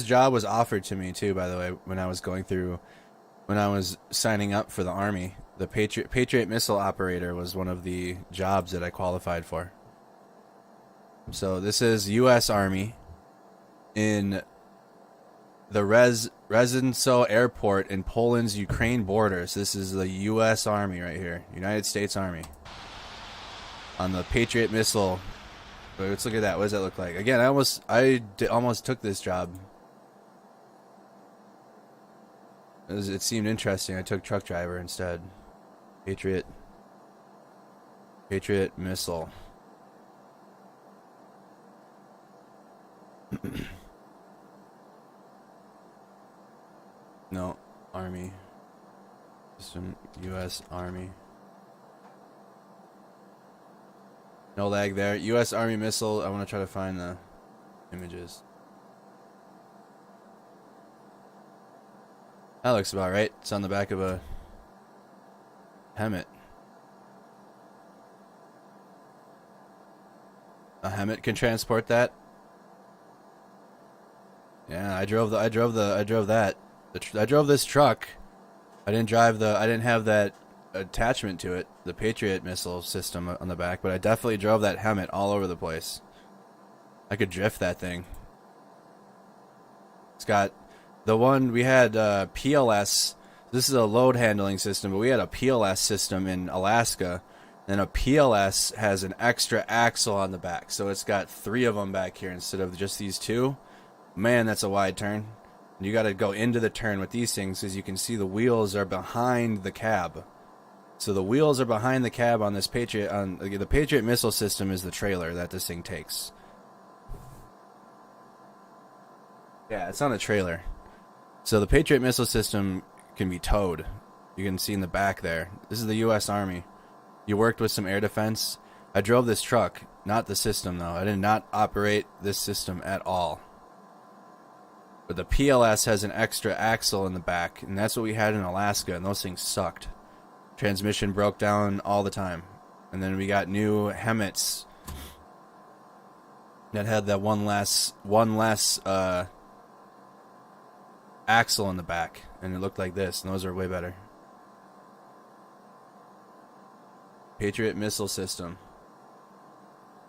job was offered to me too, by the way, when I was signing up for the Army. The Patriot missile operator was one of the jobs that I qualified for. So this is U.S. Army in the Rezanov Airport in Poland's Ukraine border. So this is the U.S. Army right here, United States Army, on the Patriot missile. Let's look at that. What does that look like? Again, I almost took this job. It seemed interesting. I took truck driver instead. Patriot missile. No, Army. System, U.S. Army. No lag there. U.S. Army missile. I want to try to find the images. That looks about right. It's on the back of a helmet. A helmet can transport that. Yeah, I drove that. I drove this truck. I didn't have that attachment to it, the Patriot missile system on the back, but I definitely drove that helmet all over the place. I could drift that thing. It's got the one we had PLS. This is a load handling system, but we had a PLS system in Alaska. Then a PLS has an extra axle on the back, so it's got 3 of them back here instead of just these 2. Man, that's a wide turn. You got to go into the turn with these things, as you can see the wheels are behind the cab. So the wheels are behind the cab on this Patriot. The Patriot missile system is the trailer that this thing takes. Yeah, it's on a trailer. So the Patriot missile system can be towed. You can see in the back there. This is the U.S. Army. You worked with some air defense. I drove this truck, not the system though. I did not operate this system at all. But the PLS has an extra axle in the back, and that's what we had in Alaska, and those things sucked. Transmission broke down all the time. And then we got new helmets that had that one less axle in the back, and it looked like this, and those are way better. Patriot missile system.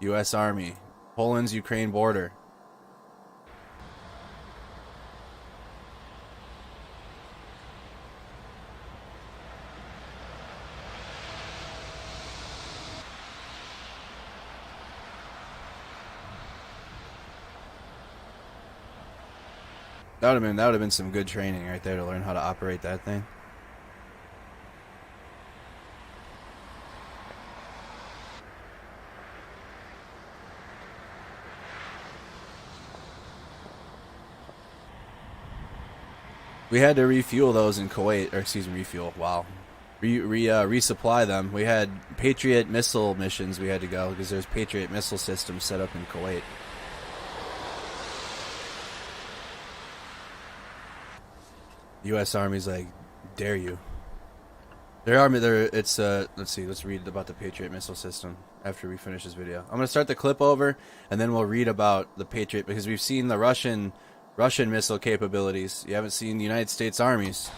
U.S. Army. Poland's Ukraine border. That would have been some good training right there to learn how to operate that thing. We had to refuel those in Kuwait, or excuse me, refuel. Wow, resupply them. We had Patriot missile missions we had to go because there's Patriot missile systems set up in Kuwait. U.S. Army's like, dare you? Their army, let's see, let's read about the Patriot missile system after we finish this video. I'm gonna start the clip over, and then we'll read about the Patriot because we've seen the Russian missile capabilities. You haven't seen the United States Army's.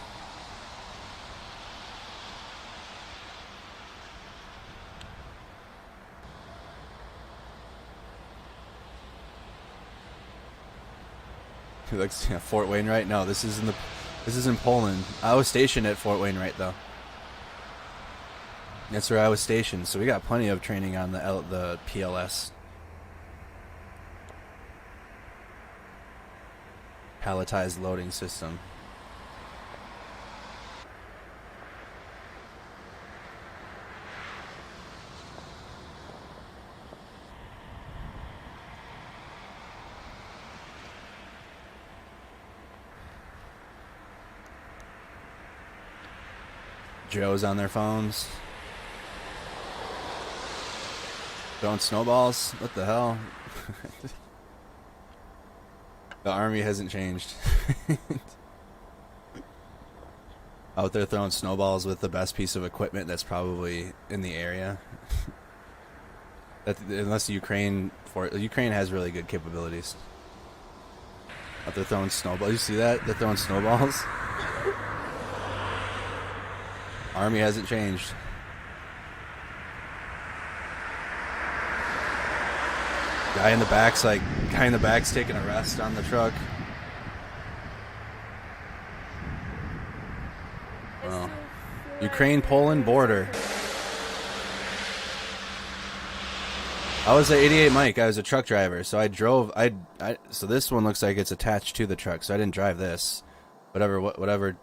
Like Fort Wainwright. No, this is in Poland. I was stationed at Fort Wainwright though. That's where I was stationed. So we got plenty of training on the PLS. Palletized loading system. Joe's on their phones. Throwing snowballs? What the hell? The army hasn't changed. Out there throwing snowballs with the best piece of equipment that's probably in the area. Unless Ukraine has really good capabilities. Out there throwing snowballs. You see that? They're throwing snowballs. Army hasn't changed. Guy in the back's taking a rest on the truck. Oh. Ukraine-Poland border. I was at 88 Mike. I was a truck driver, so I drove. So this one looks like it's attached to the truck, so I didn't drive this, whatever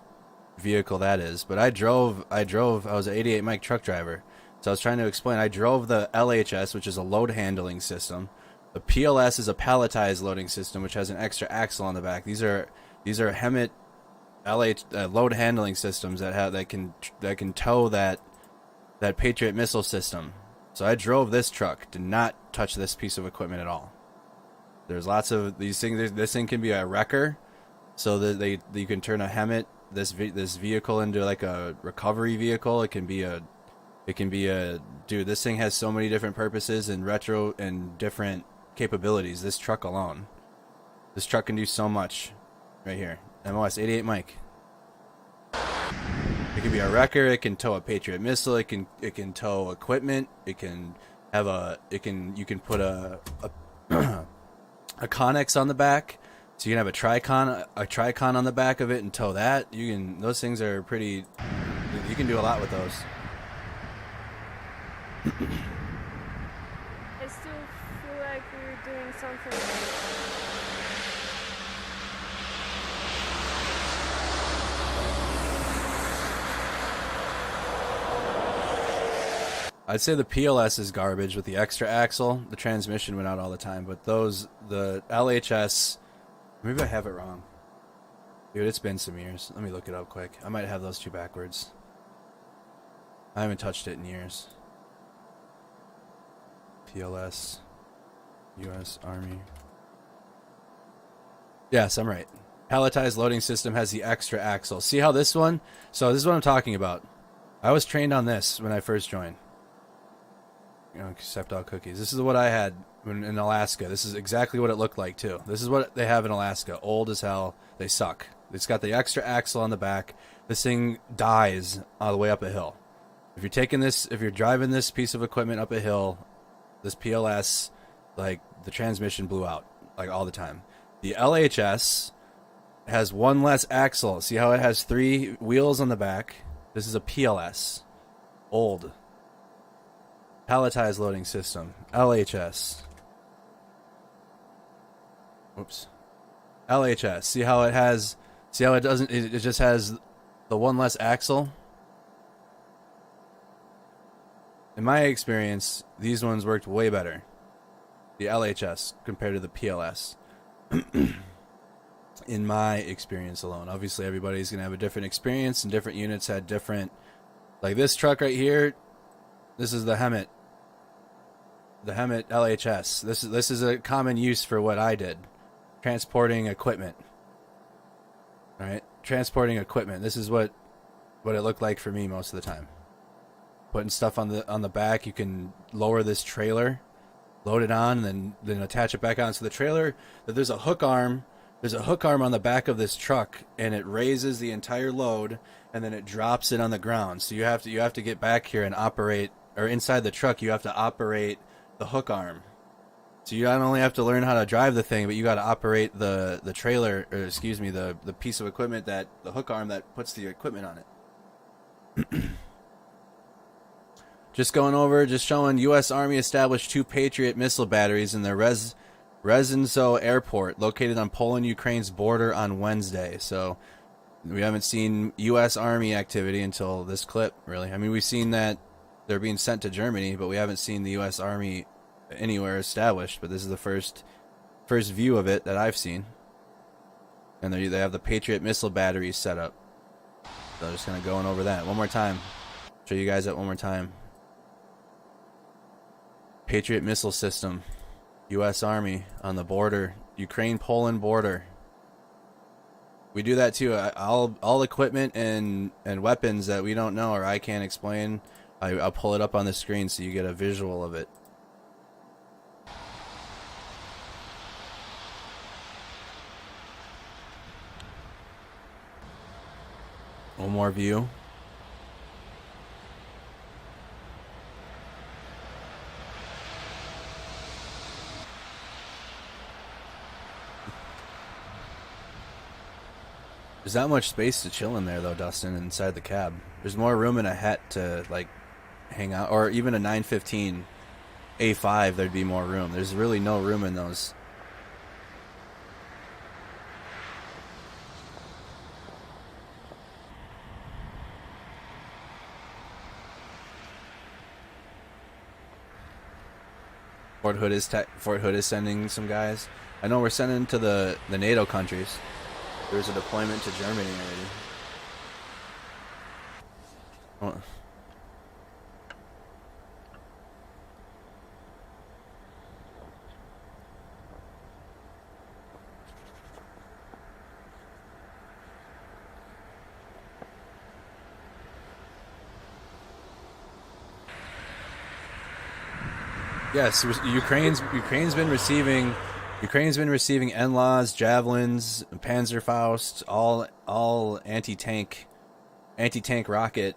vehicle that is. But I drove. I was an 88 Mike truck driver, so I was trying to explain. I drove the LHS, which is a load handling system. The PLS is a palletized loading system, which has an extra axle on the back. These are HEMTT load handling systems that can tow that Patriot missile system. So I drove this truck, did not touch this piece of equipment at all. There's lots of these things. This thing can be a wrecker, so that you can turn a HEMTT this vehicle into like a recovery vehicle. It can be a dude. This thing has so many different purposes and different capabilities. This truck alone, this truck can do so much. Right here, MOS 88 Mike. It can be a wrecker. It can tow a Patriot missile. It can tow equipment. It can have you can put a Connex on the back, so you can have a Tricon on the back of it and tow that. Those things are pretty. You can do a lot with those. I still feel like we're doing something. I'd say the PLS is garbage with the extra axle. The transmission went out all the time, but the LHS, maybe I have it wrong. Dude, it's been some years. Let me look it up quick. I might have those two backwards. I haven't touched it in years. PLS, U.S. Army. Yes, I'm right. Palletized loading system has the extra axle. See how this one? So this is what I'm talking about. I was trained on this when I first joined. Accept all cookies. This is what I had in Alaska. This is exactly what it looked like too. This is what they have in Alaska. Old as hell. They suck. It's got the extra axle on the back. This thing dies all the way up a hill. If you're driving this piece of equipment up a hill, this PLS, like the transmission blew out like all the time. The LHS has one less axle. See how it has 3 wheels on the back? This is a PLS. Old. Palletized loading system. LHS. Whoops. LHS. See how it has, see how it doesn't, it just has the one less axle? In my experience, these ones worked way better. The LHS compared to the PLS. In my experience alone. Obviously, everybody's going to have a different experience, and different units had different... Like this truck right here, this is the Hemet. The Hemet LHS. This is a common use for what I did. Transporting equipment. Alright? Transporting equipment. This is what it looked like for me most of the time. Putting stuff on the back. You can lower this trailer, load it on, and then attach it back onto the trailer. There's a hook arm. There's a hook arm on the back of this truck, and it raises the entire load, and then it drops it on the ground. So you have to get back here and operate, or inside the truck, you have to operate the hook arm. So you not only have to learn how to drive the thing, but you got to operate the trailer, or excuse me, the piece of equipment, that the hook arm that puts the equipment on it. Just going over, just showing U.S. Army established 2 Patriot missile batteries in their Rezinso Airport, located on Poland-Ukraine's border on Wednesday. So we haven't seen U.S. Army activity until this clip, really. I mean, we've seen that they're being sent to Germany, but we haven't seen the U.S. Army anywhere established. But this is the first view of it that I've seen. And they have the Patriot missile batteries set up. So I'm just kind of going over that one more time. Show you guys that one more time. Patriot missile system. U.S. Army on the border, Ukraine-Poland border. We do that too. All equipment and weapons that we don't know or I can't explain, I'll pull it up on the screen so you get a visual of it. One more view. There's not much space to chill in there though, Dustin, inside the cab. There's more room in a Het to like hang out, or even a 915 A5 there'd be more room. There's really no room in those. Fort Hood is sending some guys. I know we're sending to the NATO countries. There's a deployment to Germany already. Oh. Yes, Ukraine's been receiving NLAWs, javelins, Panzerfaust, all anti-tank rocket,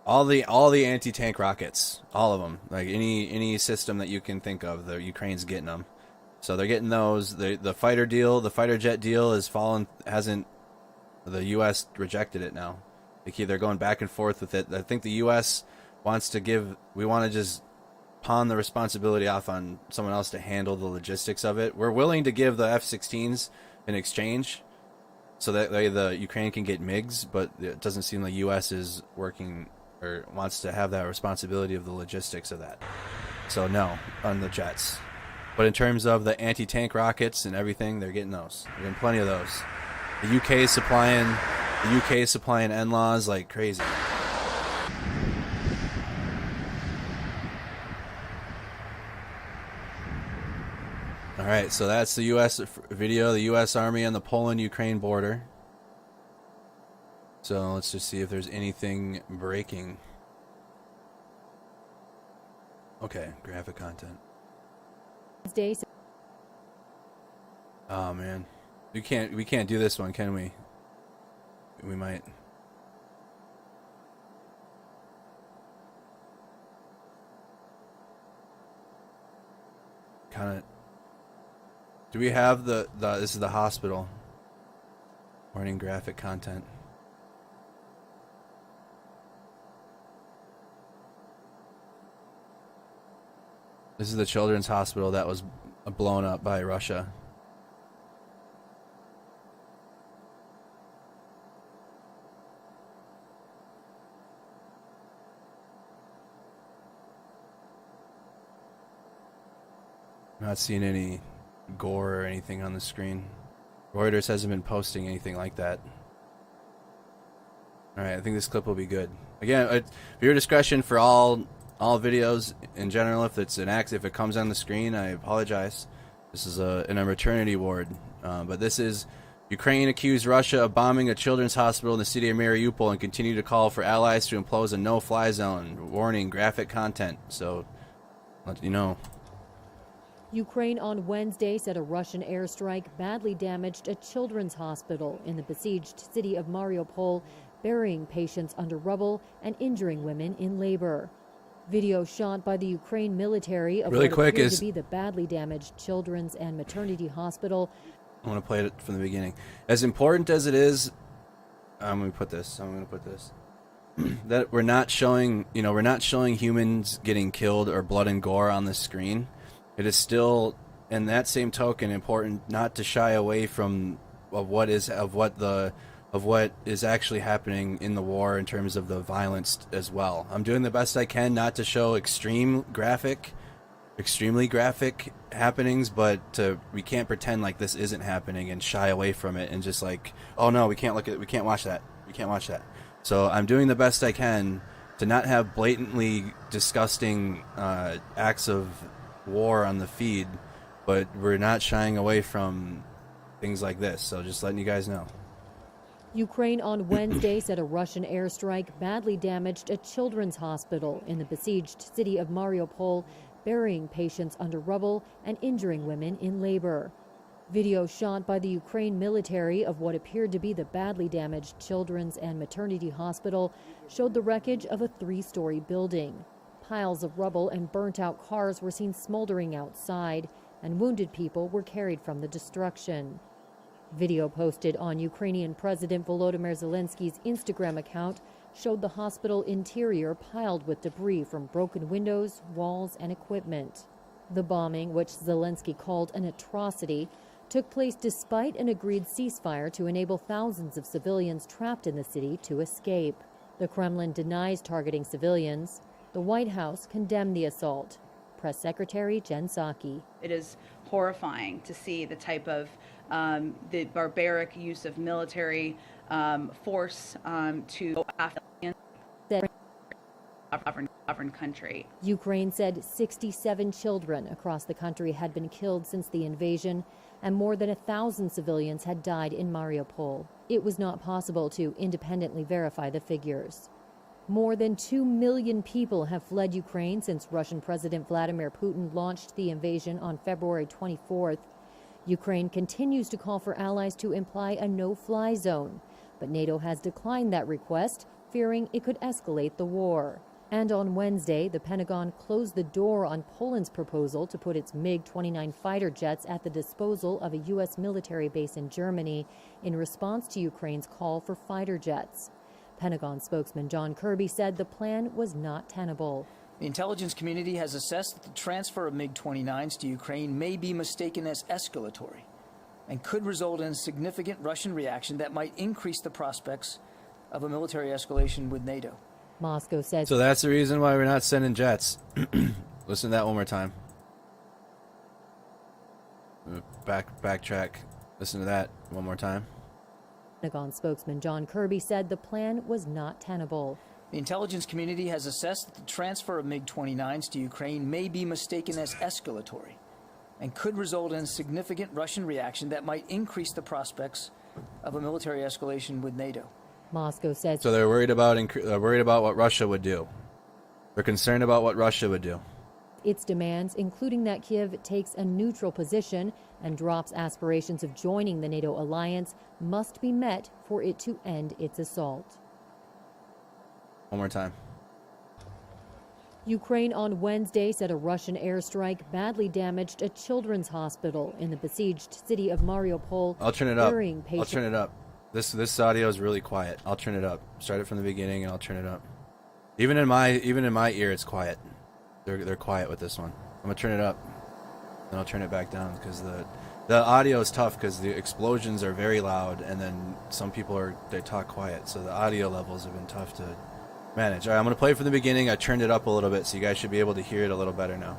all the anti-tank rockets, all of them, like any system that you can think of. The Ukraine's getting them, so they're getting those. The fighter jet deal has fallen. The U.S. rejected it now? They're going back and forth with it. I think the U.S. wants to give. We want to just pawn the responsibility off on someone else to handle the logistics of it. We're willing to give the F-16s in exchange so that the Ukraine can get MiGs, but it doesn't seem like U.S. is working or wants to have that responsibility of the logistics of that. So no, on the jets. But in terms of the anti-tank rockets and everything, they're getting those. They're getting plenty of those. The UK is supplying NLAWs like crazy. Alright, so that's the U.S. video, the U.S. Army on the Poland-Ukraine border. So let's just see if there's anything breaking. Okay, graphic content. Oh man. We can't do this one, can we? We might. Kinda. Do we have the this is the hospital. Warning graphic content. This is the children's hospital that was blown up by Russia. I'm not seeing any gore or anything on the screen. Reuters hasn't been posting anything like that. Alright, I think this clip will be good. Again, viewer discretion for all videos in general. If it's an if it comes on the screen, I apologize. This is in a maternity ward. But this is Ukraine accused Russia of bombing a children's hospital in the city of Mariupol and continue to call for allies to impose a no-fly zone. Warning, graphic content. So, let you know. Ukraine on Wednesday said a Russian airstrike badly damaged a children's hospital in the besieged city of Mariupol, burying patients under rubble and injuring women in labor. Video shot by the Ukraine military of what appeared to be the badly damaged children's and maternity hospital. I want to play it from the beginning. As important as it is, I'm going to put this. That we're not showing, we're not showing humans getting killed or blood and gore on the screen. It is still, in that same token, important not to shy away from what is actually happening in the war in terms of the violence as well. I'm doing the best I can not to show extremely graphic happenings, but we can't pretend like this isn't happening and shy away from it and just like, oh no, we can't watch that. So I'm doing the best I can to not have blatantly disgusting acts of war on the feed, but we're not shying away from things like this. So just letting you guys know. Ukraine on Wednesday said a Russian airstrike badly damaged a children's hospital in the besieged city of Mariupol, burying patients under rubble and injuring women in labor. Video shot by the Ukraine military of what appeared to be the badly damaged children's and maternity hospital showed the wreckage of a 3-story building. Piles of rubble and burnt-out cars were seen smoldering outside, and wounded people were carried from the destruction. Video posted on Ukrainian President Volodymyr Zelensky's Instagram account showed the hospital interior piled with debris from broken windows, walls, and equipment. The bombing, which Zelensky called an atrocity, took place despite an agreed ceasefire to enable thousands of civilians trapped in the city to escape. The Kremlin denies targeting civilians. The White House condemned the assault. Press Secretary Jen Psaki. It is horrifying to see the type of the barbaric use of military force to go after a sovereign country. Ukraine said 67 children across the country had been killed since the invasion, and more than 1,000 civilians had died in Mariupol. It was not possible to independently verify the figures. More than 2 million people have fled Ukraine since Russian President Vladimir Putin launched the invasion on February 24th. Ukraine continues to call for allies to imply a no-fly zone, but NATO has declined that request, fearing it could escalate the war. And on Wednesday, the Pentagon closed the door on Poland's proposal to put its MiG-29 fighter jets at the disposal of a U.S. military base in Germany in response to Ukraine's call for fighter jets. Pentagon spokesman John Kirby said the plan was not tenable. The intelligence community has assessed that the transfer of MiG-29s to Ukraine may be mistaken as escalatory and could result in a significant Russian reaction that might increase the prospects of a military escalation with NATO. Moscow says. So that's the reason why we're not sending jets. Listen to that one more time. Backtrack. Listen to that one more time. Pentagon spokesman John Kirby said the plan was not tenable. The intelligence community has assessed that the transfer of MiG-29s to Ukraine may be mistaken as escalatory and could result in a significant Russian reaction that might increase the prospects of a military escalation with NATO. Moscow says. So they're worried about what Russia would do. They're concerned about what Russia would do. Its demands, including that Kyiv takes a neutral position and drops aspirations of joining the NATO alliance, must be met for it to end its assault. One more time. Ukraine on Wednesday said a Russian airstrike badly damaged a children's hospital in the besieged city of Mariupol. I'll turn it up. I'll turn it up. This audio is really quiet. I'll turn it up. Start it from the beginning and I'll turn it up. Even in my ear it's quiet. They're quiet with this one. I'm gonna turn it up. Then I'll turn it back down because the audio is tough because the explosions are very loud and then some people they talk quiet, so the audio levels have been tough to manage. All right, I'm gonna play from the beginning. I turned it up a little bit, so you guys should be able to hear it a little better now.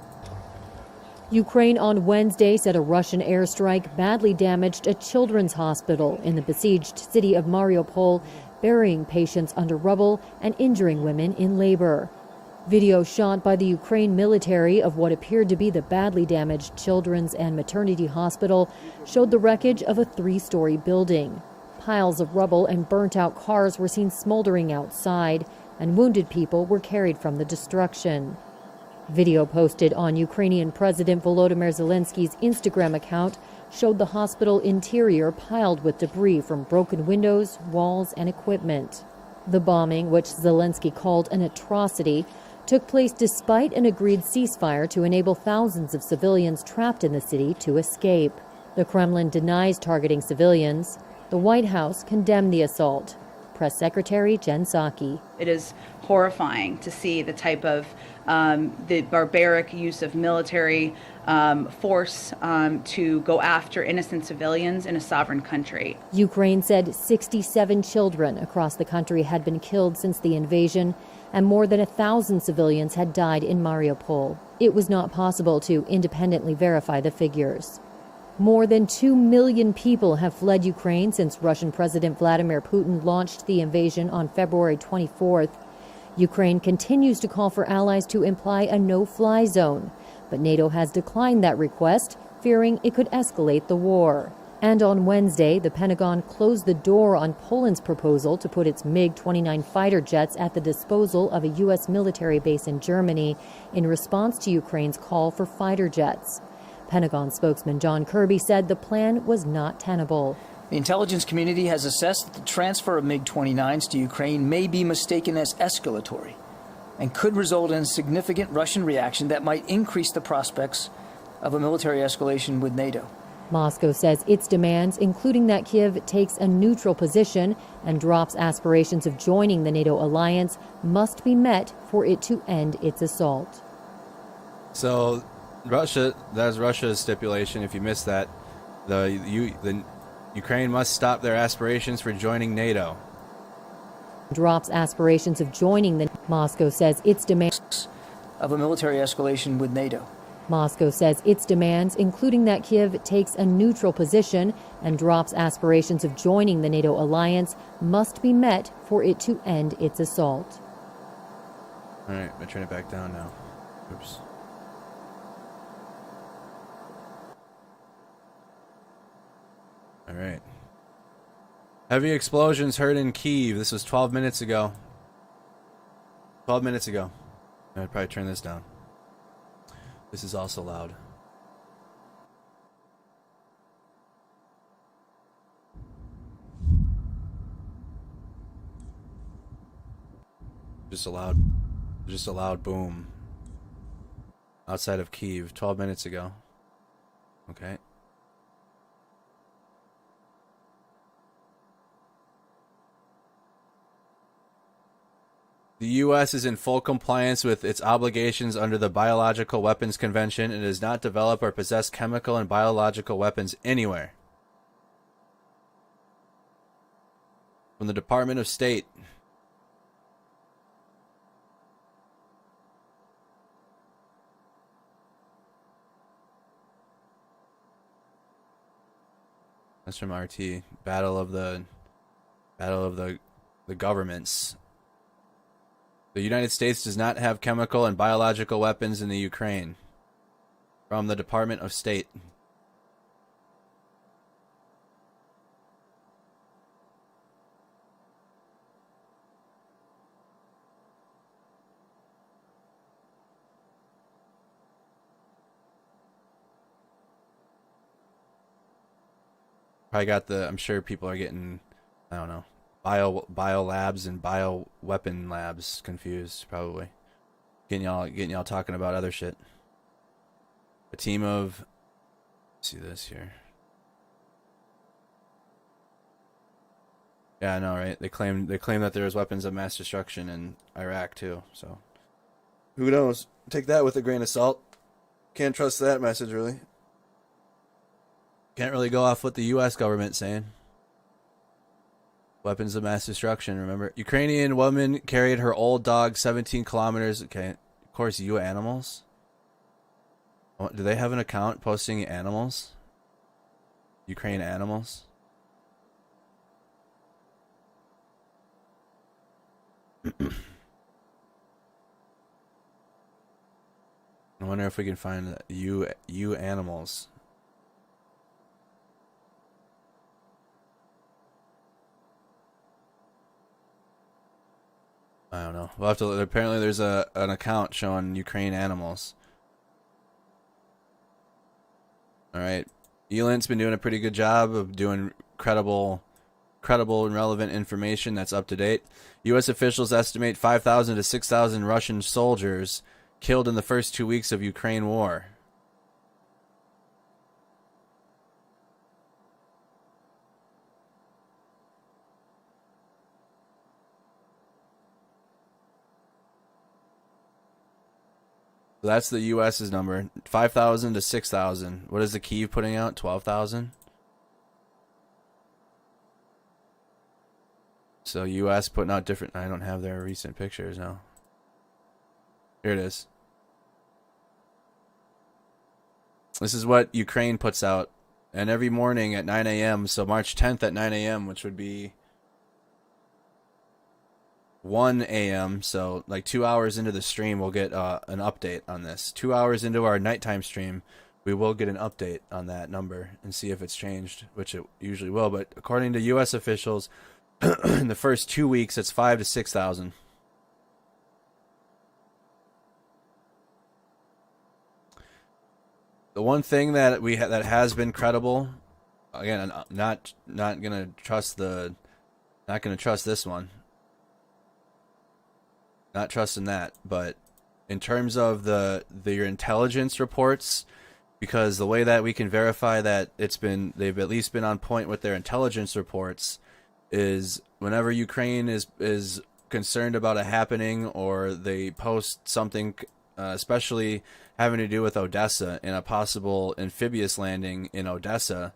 Ukraine on Wednesday said a Russian airstrike badly damaged a children's hospital in the besieged city of Mariupol, burying patients under rubble and injuring women in labor. Video shot by the Ukraine military of what appeared to be the badly damaged children's and maternity hospital showed the wreckage of a 3-story building. Piles of rubble and burnt-out cars were seen smoldering outside, and wounded people were carried from the destruction. Video posted on Ukrainian President Volodymyr Zelensky's Instagram account showed the hospital interior piled with debris from broken windows, walls, and equipment. The bombing, which Zelensky called an atrocity, took place despite an agreed ceasefire to enable thousands of civilians trapped in the city to escape. The Kremlin denies targeting civilians. The White House condemned the assault. Press Secretary Jen Psaki. It is horrifying to see the type of the barbaric use of military force to go after innocent civilians in a sovereign country. Ukraine said 67 children across the country had been killed since the invasion, and more than 1,000 civilians had died in Mariupol. It was not possible to independently verify the figures. More than 2 million people have fled Ukraine since Russian President Vladimir Putin launched the invasion on February 24th. Ukraine continues to call for allies to imply a no-fly zone, but NATO has declined that request, fearing it could escalate the war. And on Wednesday, the Pentagon closed the door on Poland's proposal to put its MiG-29 fighter jets at the disposal of a U.S. military base in Germany in response to Ukraine's call for fighter jets. Pentagon spokesman John Kirby said the plan was not tenable. The intelligence community has assessed that the transfer of MiG-29s to Ukraine may be mistaken as escalatory and could result in a significant Russian reaction that might increase the prospects of a military escalation with NATO. Moscow says its demands, including that Kyiv takes a neutral position and drops aspirations of joining the NATO alliance, must be met for it to end its assault. So, that's Russia's stipulation. If you missed that, the Ukraine must stop their aspirations for joining NATO. Drops aspirations of joining the Moscow says its demands of a military escalation with NATO. Moscow says its demands, including that Kyiv takes a neutral position and drops aspirations of joining the NATO alliance, must be met for it to end its assault. All right, I'm going to turn it back down now. Oops. All right. Heavy explosions heard in Kyiv. This was 12 minutes ago. 12 minutes ago. I'd probably turn this down. This is also loud. Just a loud boom. Outside of Kyiv, 12 minutes ago. Okay. The U.S. is in full compliance with its obligations under the Biological Weapons Convention and does not develop or possess chemical and biological weapons anywhere. From the Department of State. That's from RT. Battle of the governments. The United States does not have chemical and biological weapons in the Ukraine. From the Department of State. Probably got I'm sure people are getting, I don't know, bio labs and bio weapon labs confused, probably. Getting y'all talking about other shit. A team of, let's see this here. Yeah, I know, right? They claim that there was weapons of mass destruction in Iraq too. So who knows? Take that with a grain of salt. Can't trust that message, really. Can't really go off what the U.S. government's saying. Weapons of mass destruction, remember? Ukrainian woman carried her old dog 17 kilometers. Okay, of course, you animals. Do they have an account posting animals? Ukraine animals? I wonder if we can find you animals. I don't know. We'll have to. Apparently, there's an account showing Ukraine animals. All right, Elant's been doing a pretty good job of doing credible and relevant information that's up to date. U.S. officials estimate 5,000 to 6,000 Russian soldiers killed in the first 2 weeks of Ukraine war. So that's the U.S.'s number, 5,000 to 6,000. What is the Kyiv putting out? 12,000. So U.S. putting out different. I don't have their recent pictures now. Here it is. This is what Ukraine puts out, and every morning at 9 a.m. So March 10th at 9 a.m., which would be 1 a.m. So like 2 hours into the stream, we'll get an update on this. 2 hours into our nighttime stream, we will get an update on that number and see if it's changed, which it usually will. But according to U.S. officials, in the first 2 weeks, it's 5,000 to 6,000. The one thing that that has been credible, again, I'm not gonna trust this one. Not trusting that, but in terms of your intelligence reports, because the way that we can verify that they've at least been on point with their intelligence reports is whenever Ukraine is concerned about a happening or they post something, especially having to do with Odessa and a possible amphibious landing in Odessa,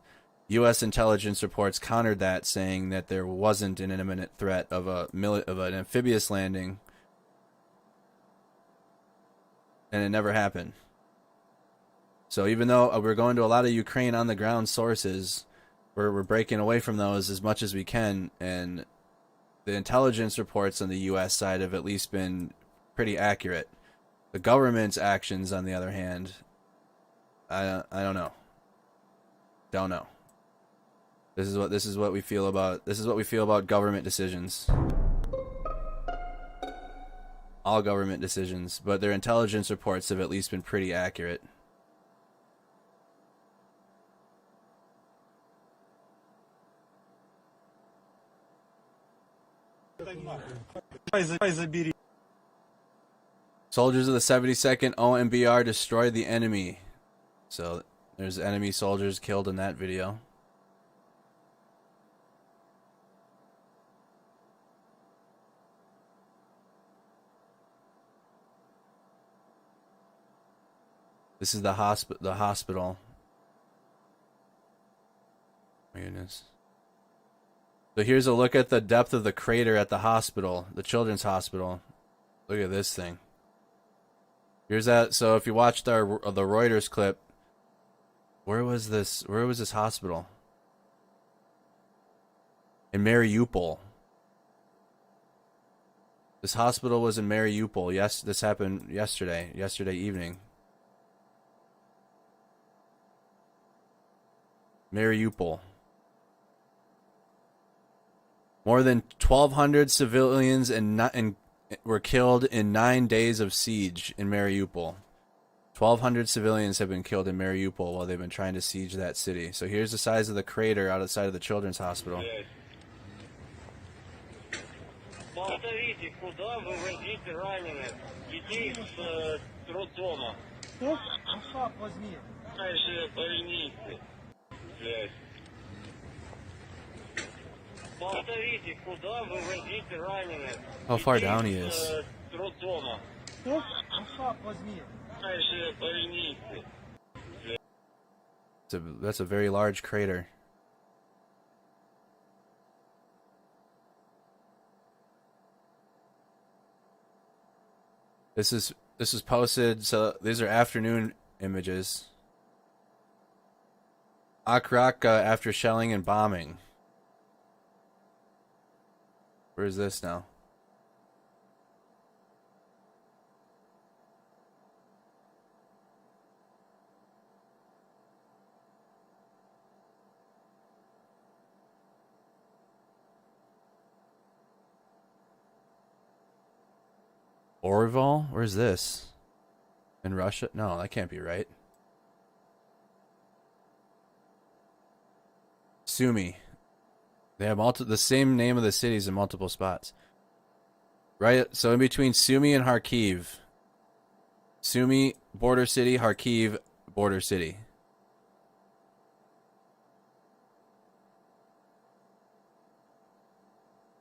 U.S. intelligence reports countered that, saying that there wasn't an imminent threat of an amphibious landing, and it never happened. So even though we're going to a lot of Ukraine on the ground sources, we're breaking away from those as much as we can, and the intelligence reports on the U.S. side have at least been pretty accurate. The government's actions, on the other hand, I don't know. Don't know. This is what we feel about government decisions. All government decisions, but their intelligence reports have at least been pretty accurate. Soldiers of the 72nd OMBR destroyed the enemy. So there's enemy soldiers killed in that video. This is the hospital. My goodness. So here's a look at the depth of the crater at the hospital, the children's hospital. Look at this thing. Here's that. So if you watched the Reuters clip, where was this hospital? In Mariupol. This hospital was in Mariupol. Yes, this happened yesterday evening. Mariupol. More than 1,200 civilians were killed in 9 days of siege in Mariupol. 1,200 civilians have been killed in Mariupol while they've been trying to siege that city. So here's the size of the crater outside of the children's hospital. Повторите, куда вывозить раненых детей с роддома? Шаг возьми. Дальше больницы. Блядь. Повторите, куда вывозить раненых? How far down he is. С роддома. Шаг возьми. Дальше больницы. That's a very large crater. This is posted. So these are afternoon images. Akraka after shelling and bombing. Where is this now? Orval? Where's this? In Russia? No, that can't be right. Sumy. They have the same name of the cities in multiple spots. Right? So in between Sumy and Kharkiv. Sumy, border city. Kharkiv, border city.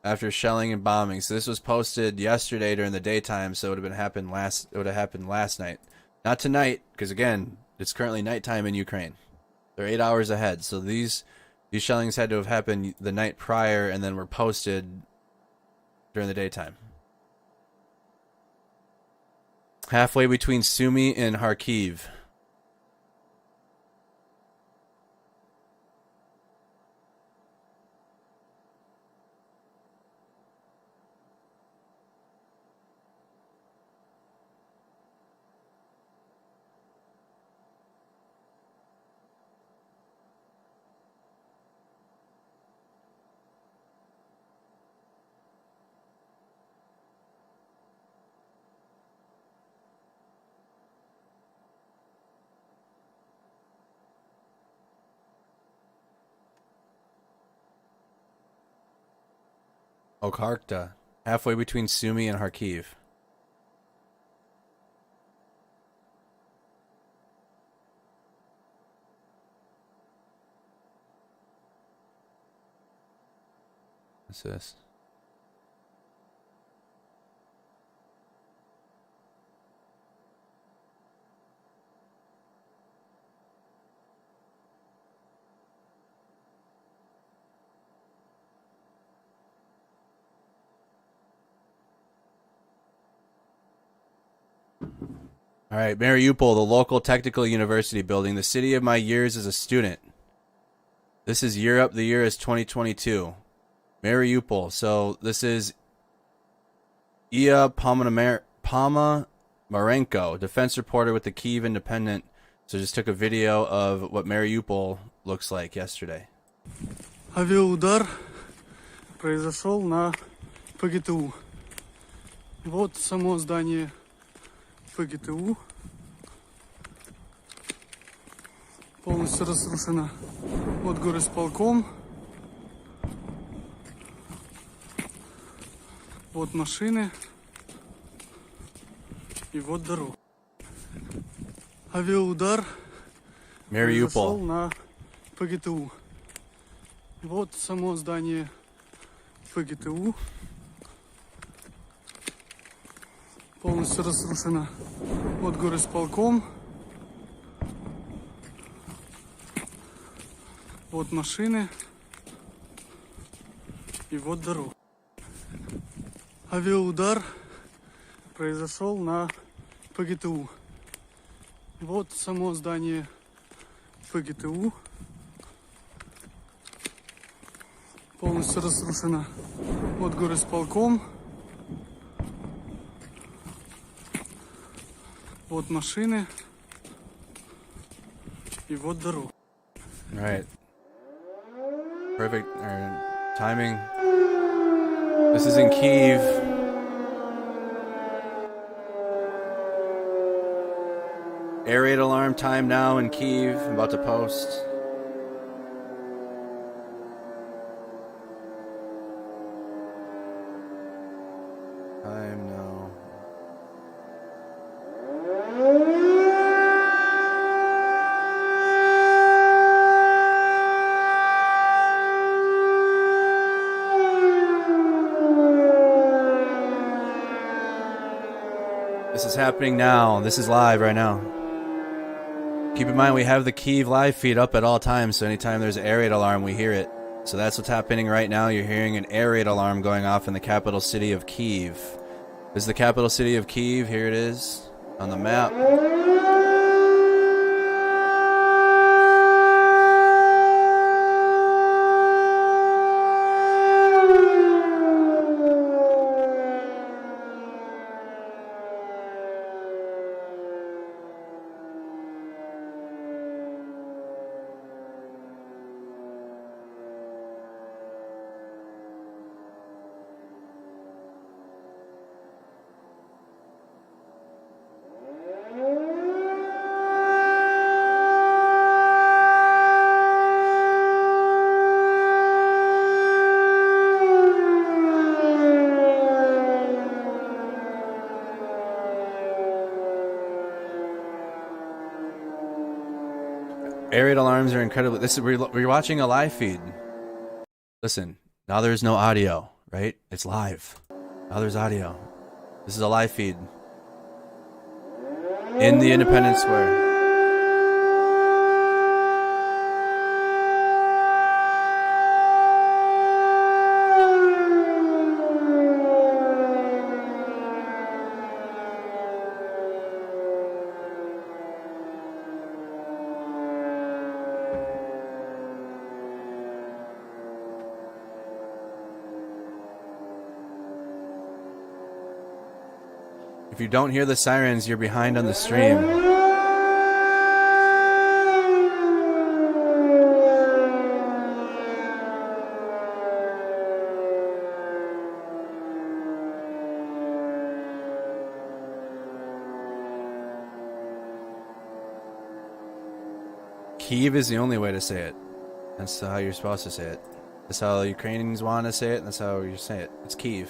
After shelling and bombing. So this was posted yesterday during the daytime, so it would have happened last night. Not tonight, because again, it's currently nighttime in Ukraine. They're 8 hours ahead. So these shellings had to have happened the night prior and then were posted during the daytime. Halfway between Sumy and Kharkiv. Okharkta, halfway between Sumy and Kharkiv. What's this? All right, Mariupol, the local technical university building, the city of my years as a student. This is Europe. The year is 2022. Mariupol. So this is Iya Ponomarenko, defense reporter with the Kyiv Independent. So just took a video of what Mariupol looks like yesterday. Авиаудар произошел на ПГТУ. Вот само здание ПГТУ. Полностью разрушено. Вот горисполком. Вот машины. И вот дорога. Авиаудар произошел на ПГТУ. Вот само здание ПГТУ. Полностью разрушено. Вот горисполком. Вот машины. И вот дорога. Авиаудар произошел на ПГТУ. Вот само здание ПГТУ. Полностью разрушено. Вот горисполком. Вот машины. И вот дорога. All right. Perfect timing. This is in Kyiv. Air raid alarm time now in Kyiv. I'm about to post. Time now. This is happening now. This is live right now. Keep in mind, we have the Kyiv live feed up at all times, so anytime there's an air raid alarm, we hear it. So that's what's happening right now. You're hearing an air raid alarm going off in the capital city of Kyiv. This is the capital city of Kyiv. Here it is on the map. Air raid alarms are incredibly. We're watching a live feed. Listen, now there's no audio, right? It's live. Now there's audio. This is a live feed in the Independence Square. If you don't hear the sirens, you're behind on the stream. Kyiv is the only way to say it. That's how you're supposed to say it. That's how the Ukrainians want to say it, and that's how you say it. It's Kyiv.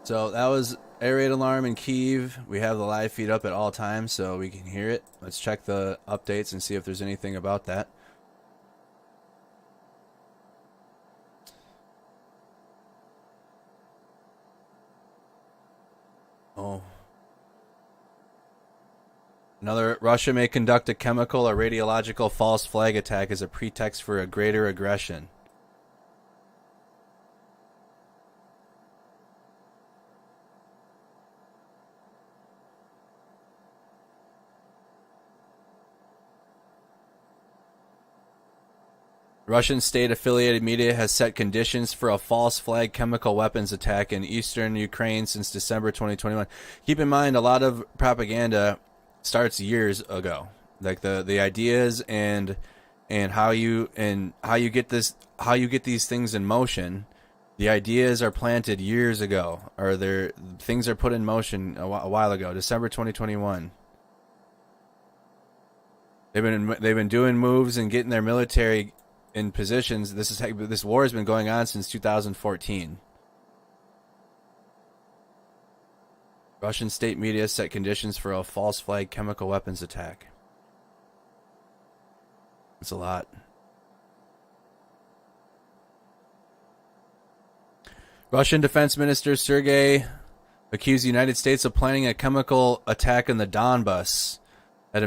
So that was air raid alarm in Kyiv. We have the live feed up at all times so we can hear it. Let's check the updates and see if there's anything about that. Oh. Another, Russia may conduct a chemical or radiological false flag attack as a pretext for a greater aggression. Russian state-affiliated media has set conditions for a false flag chemical weapons attack in eastern Ukraine since December 2021. Keep in mind, a lot of propaganda starts years ago. Like the ideas and how you get these things in motion. The ideas are planted years ago, or things are put in motion a while ago. December 2021. They've been doing moves and getting their military in positions. This war has been going on since 2014. Russian state media set conditions for a false flag chemical weapons attack. It's a lot. Russian Defense Minister Sergei accused the United States of planning a chemical attack in the Donbass at a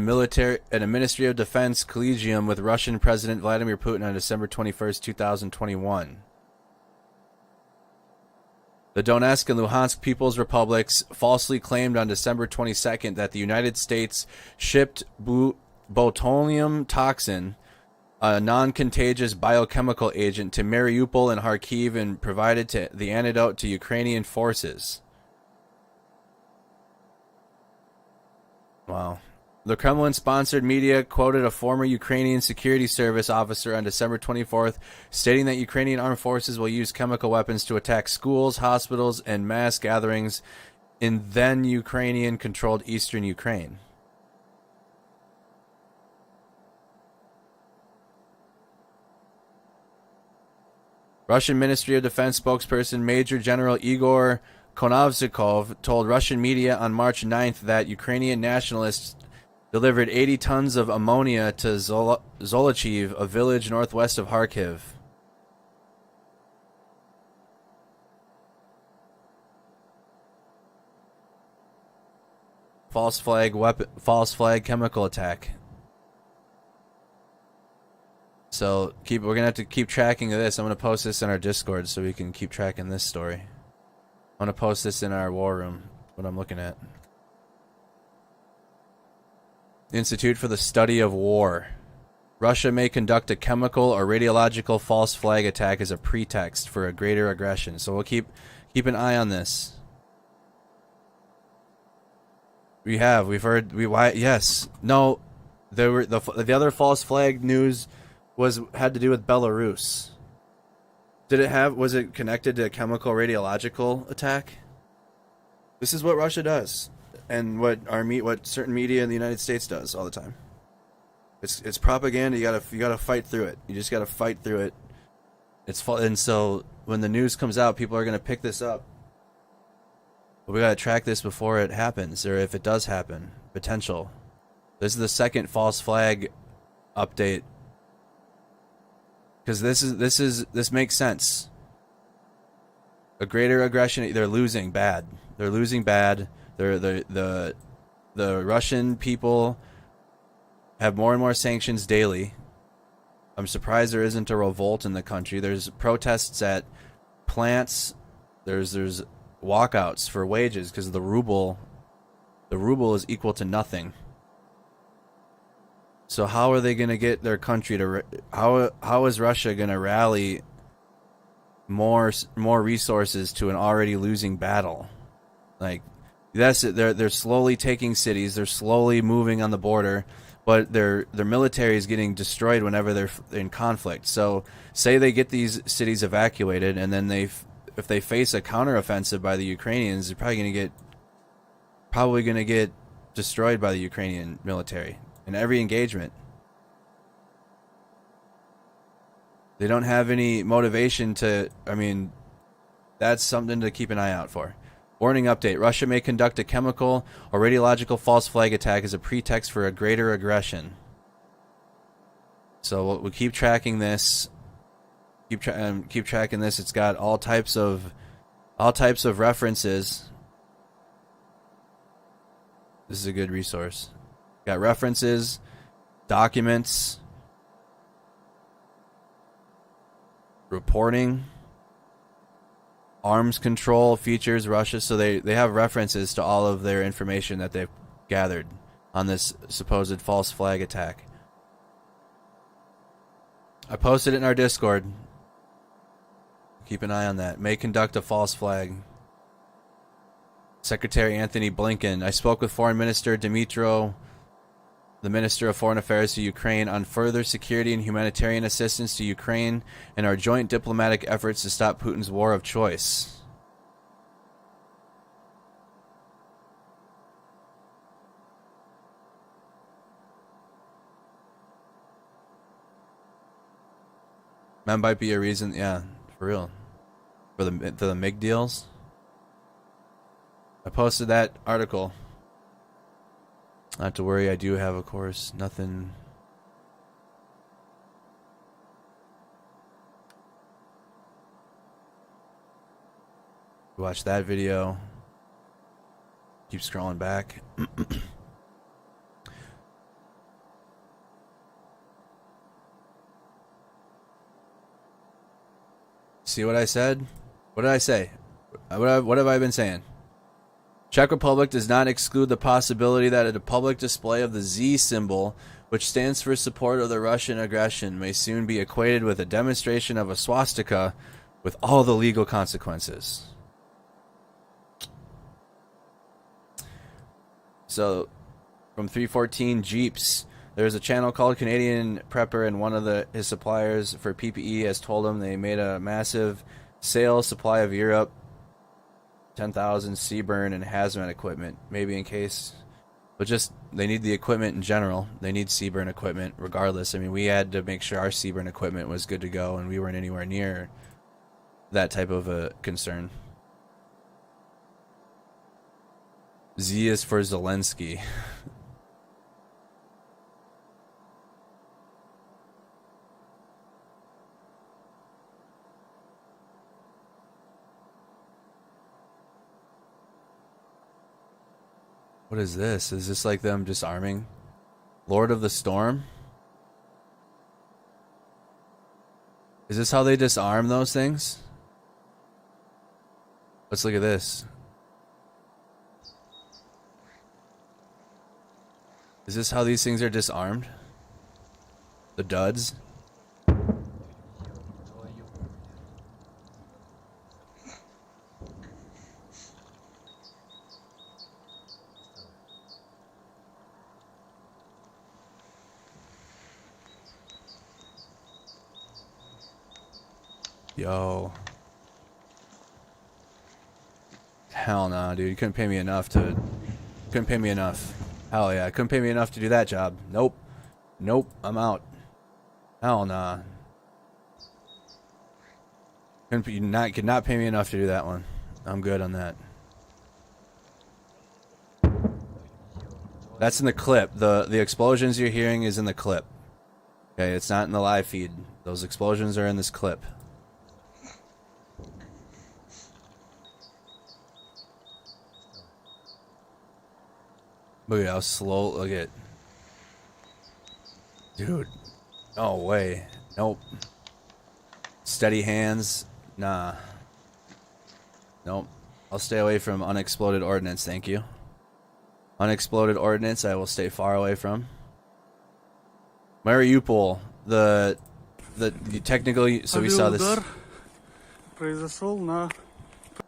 Ministry of Defense collegium with Russian President Vladimir Putin on December 21st, 2021. The Donetsk and Luhansk People's Republics falsely claimed on December 22nd that the United States shipped botulinum toxin, a non-contagious biochemical agent, to Mariupol and Kharkiv and provided the antidote to Ukrainian forces. Wow. The Kremlin-sponsored media quoted a former Ukrainian security service officer on December 24th, stating that Ukrainian armed forces will use chemical weapons to attack schools, hospitals, and mass gatherings in then Ukrainian-controlled eastern Ukraine. Russian Ministry of Defense spokesperson Major General Igor Konovzikov told Russian media on March 9th that Ukrainian nationalists delivered 80 tons of ammonia to Zolochiv, a village northwest of Kharkiv. False flag chemical attack. So we're gonna have to keep tracking of this. I'm gonna post this in our Discord so we can keep tracking this story. I'm gonna post this in our war room. What I'm looking at. Institute for the Study of War. Russia may conduct a chemical or radiological false flag attack as a pretext for a greater aggression. So we'll keep an eye on this. We've heard yes. No, there were the other false flag news had to do with Belarus. Was it connected to a chemical radiological attack? This is what Russia does. And what certain media in the United States does all the time. It's propaganda. You gotta fight through it. You just gotta fight through it. And so when the news comes out, people are gonna pick this up, But we gotta track this before it happens, or if it does happen. Potential. This is the second false flag update. Because this makes sense. A greater aggression, they're losing bad. They're losing bad. The Russian people have more and more sanctions daily. I'm surprised there isn't a revolt in the country. There's protests at plants. There's walkouts for wages because the ruble is equal to nothing. So how are they going to get their country to how is Russia going to rally more resources to an already losing battle? Like, that's it. They're slowly taking cities. They're slowly moving on the border, but their military is getting destroyed whenever they're in conflict. So say they get these cities evacuated, and then if they face a counteroffensive by the Ukrainians, they're probably going to get destroyed by the Ukrainian military in every engagement. They don't have any motivation to, I mean, that's something to keep an eye out for. Warning update. Russia may conduct a chemical or radiological false flag attack as a pretext for a greater aggression. So we'll keep tracking this. Keep tracking this. It's got all types of references. This is a good resource. Got references, documents, reporting, arms control features Russia. So they have references to all of their information that they've gathered on this supposed false flag attack. I posted it in our Discord. Keep an eye on that. May conduct a false flag. Secretary Anthony Blinken. I spoke with Foreign Minister Dmytro, the Minister of Foreign Affairs to Ukraine, on further security and humanitarian assistance to Ukraine and our joint diplomatic efforts to stop Putin's war of choice. That might be a reason, yeah, for real. For the MiG deals. I posted that article. Not to worry, I do have, of course, nothing. Watch that video. Keep scrolling back. See what I said? What did I say? What have I been saying? Czech Republic does not exclude the possibility that a public display of the Z symbol, which stands for support of the Russian aggression, may soon be equated with a demonstration of a swastika with all the legal consequences. So, from 314 Jeeps, there's a channel called Canadian Prepper, and one of his suppliers for PPE has told him they made a massive sale supply of Europe 10,000 Seaburn and hazmat equipment, maybe in case, but just they need the equipment in general. They need Seaburn equipment regardless. I mean, we had to make sure our Seaburn equipment was good to go, and we weren't anywhere near that type of a concern. Z is for Zelensky. What is this? Is this like them disarming? Lord of the Storm? Is this how they disarm those things? Let's look at this. Is this how these things are disarmed? The duds? Yo. Hell nah, dude. You couldn't pay me enough to... Couldn't pay me enough. Hell yeah. Couldn't pay me enough to do that job. Nope. Nope. I'm out. Hell nah. Could not pay me enough to do that one. I'm good on that. That's in the clip. The explosions you're hearing is in the clip. Okay, it's not in the live feed. Those explosions are in this clip. Look at how slow. Look at. Dude. No way. Nope. Steady hands. Nah. Nope. I'll stay away from unexploded ordnance, thank you. Unexploded ordnance I will stay far away from. Mariupol, the technical, so we saw this.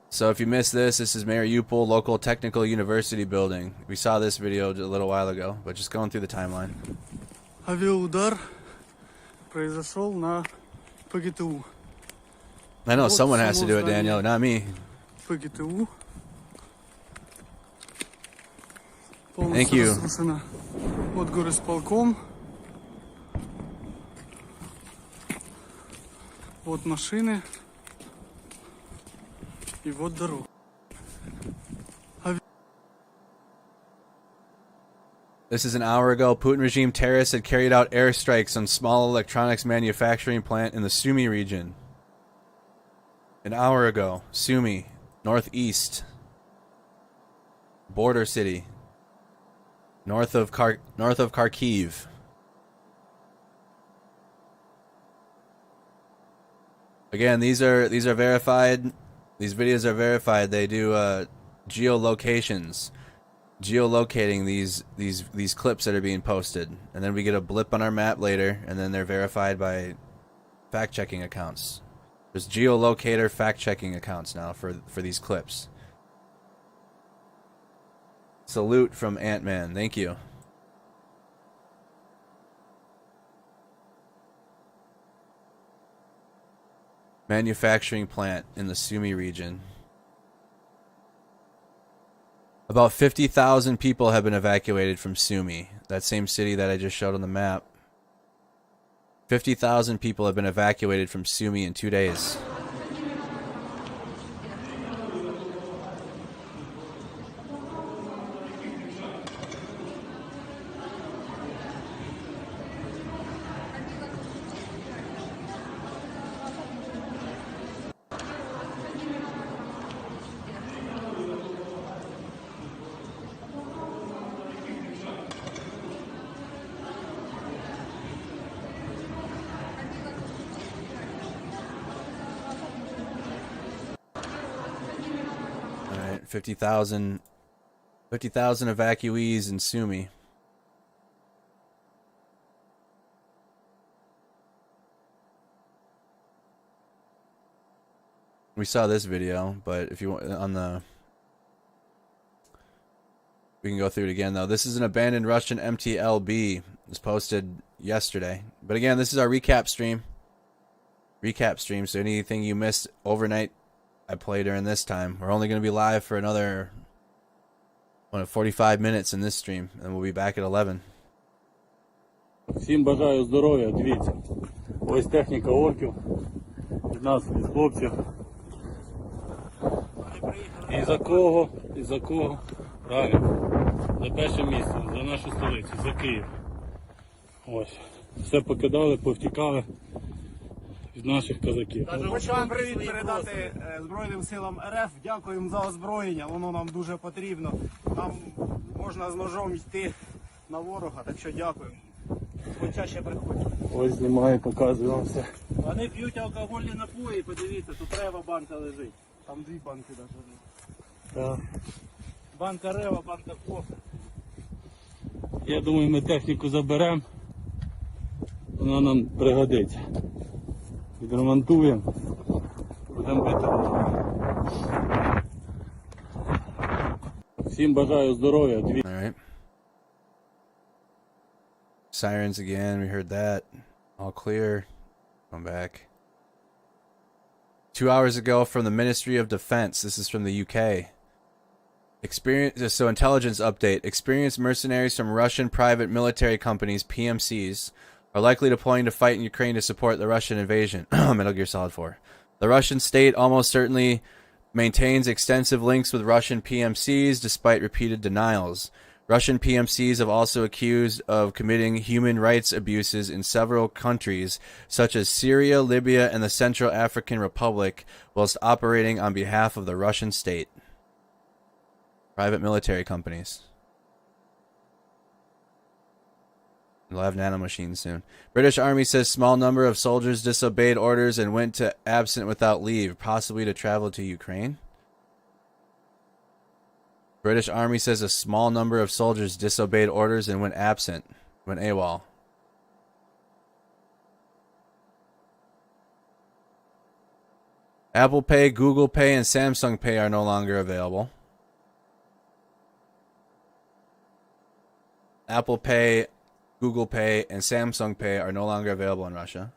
So if you missed this is Mariupol Local Technical University building. We saw this video a little while ago, but just going through the timeline. Авиаудар произошел на ПГТУ. I know someone has to do it, Daniel, not me. ПГТУ. Thank you. Разрушено. Вот горисполком. Вот машины. И вот дорога. This is an hour ago. Putin regime terrorists had carried out airstrikes on small electronics manufacturing plant in the Sumy region. An hour ago. Sumy, northeast. Border city. North of Kharkiv. Again, these are verified. These videos are verified. They do geolocations. Geolocating these clips that are being posted, and then we get a blip on our map later, and then they're verified by fact-checking accounts. There's geolocator fact-checking accounts now for these clips. Salute from Ant-Man, thank you. Manufacturing plant in the Sumy region. About 50,000 people have been evacuated from Sumy, that same city that I just showed on the map. 50,000 people have been evacuated from Sumy in 2 days. Alright, 50,000 evacuees in Sumy. We saw this video, but if you want we can go through it again though. This is an abandoned Russian MTLB. It was posted yesterday. But again, this is our recap stream. So anything you missed overnight, I play during this time. We're only going to be live for another 45 minutes in this stream, and we'll be back at 11. Всім бажаю здоров'я, дивіться. Ось техніка орків. Від нас, від хлопців. І за кого? Правильно. За перше місце, за нашу столицю, за Київ. Ось. Все покидали, повтікали від наших козаків. Хочу вам привіт передати Збройним силам РФ. Дякуємо за озброєння, воно нам дуже потрібно. Нам можна з ножом йти на ворога, так що дякуємо. Почаще приходять. Ось знімаю, показую вам все. Вони п'ють алкогольні напої, подивіться, тут рева банка лежить. Там дві банки навіть. Так. Банка рева, банка кофе. Я думаю, ми техніку заберемо. Вона нам пригодиться. Відремонтуємо. Будемо бити ворога. Всім бажаю здоров'я. Alright. Sirens again, we heard that. All clear. Come back. 2 hours ago from the Ministry of Defense. This is from the UK. Intelligence update. Experienced mercenaries from Russian private military companies, PMCs, are likely deploying to fight in Ukraine to support the Russian invasion. Metal Gear Solid 4. The Russian state almost certainly maintains extensive links with Russian PMCs despite repeated denials. Russian PMCs have also accused of committing human rights abuses in several countries, such as Syria, Libya, and the Central African Republic, whilst operating on behalf of the Russian state. Private military companies. We'll have nanomachines soon. British Army says small number of soldiers disobeyed orders and went to absent without leave, possibly to travel to Ukraine. British Army says a small number of soldiers disobeyed orders and went absent, went AWOL. Apple Pay, Google Pay, and Samsung Pay are no longer available. Apple Pay, Google Pay, and Samsung Pay are no longer available in Russia.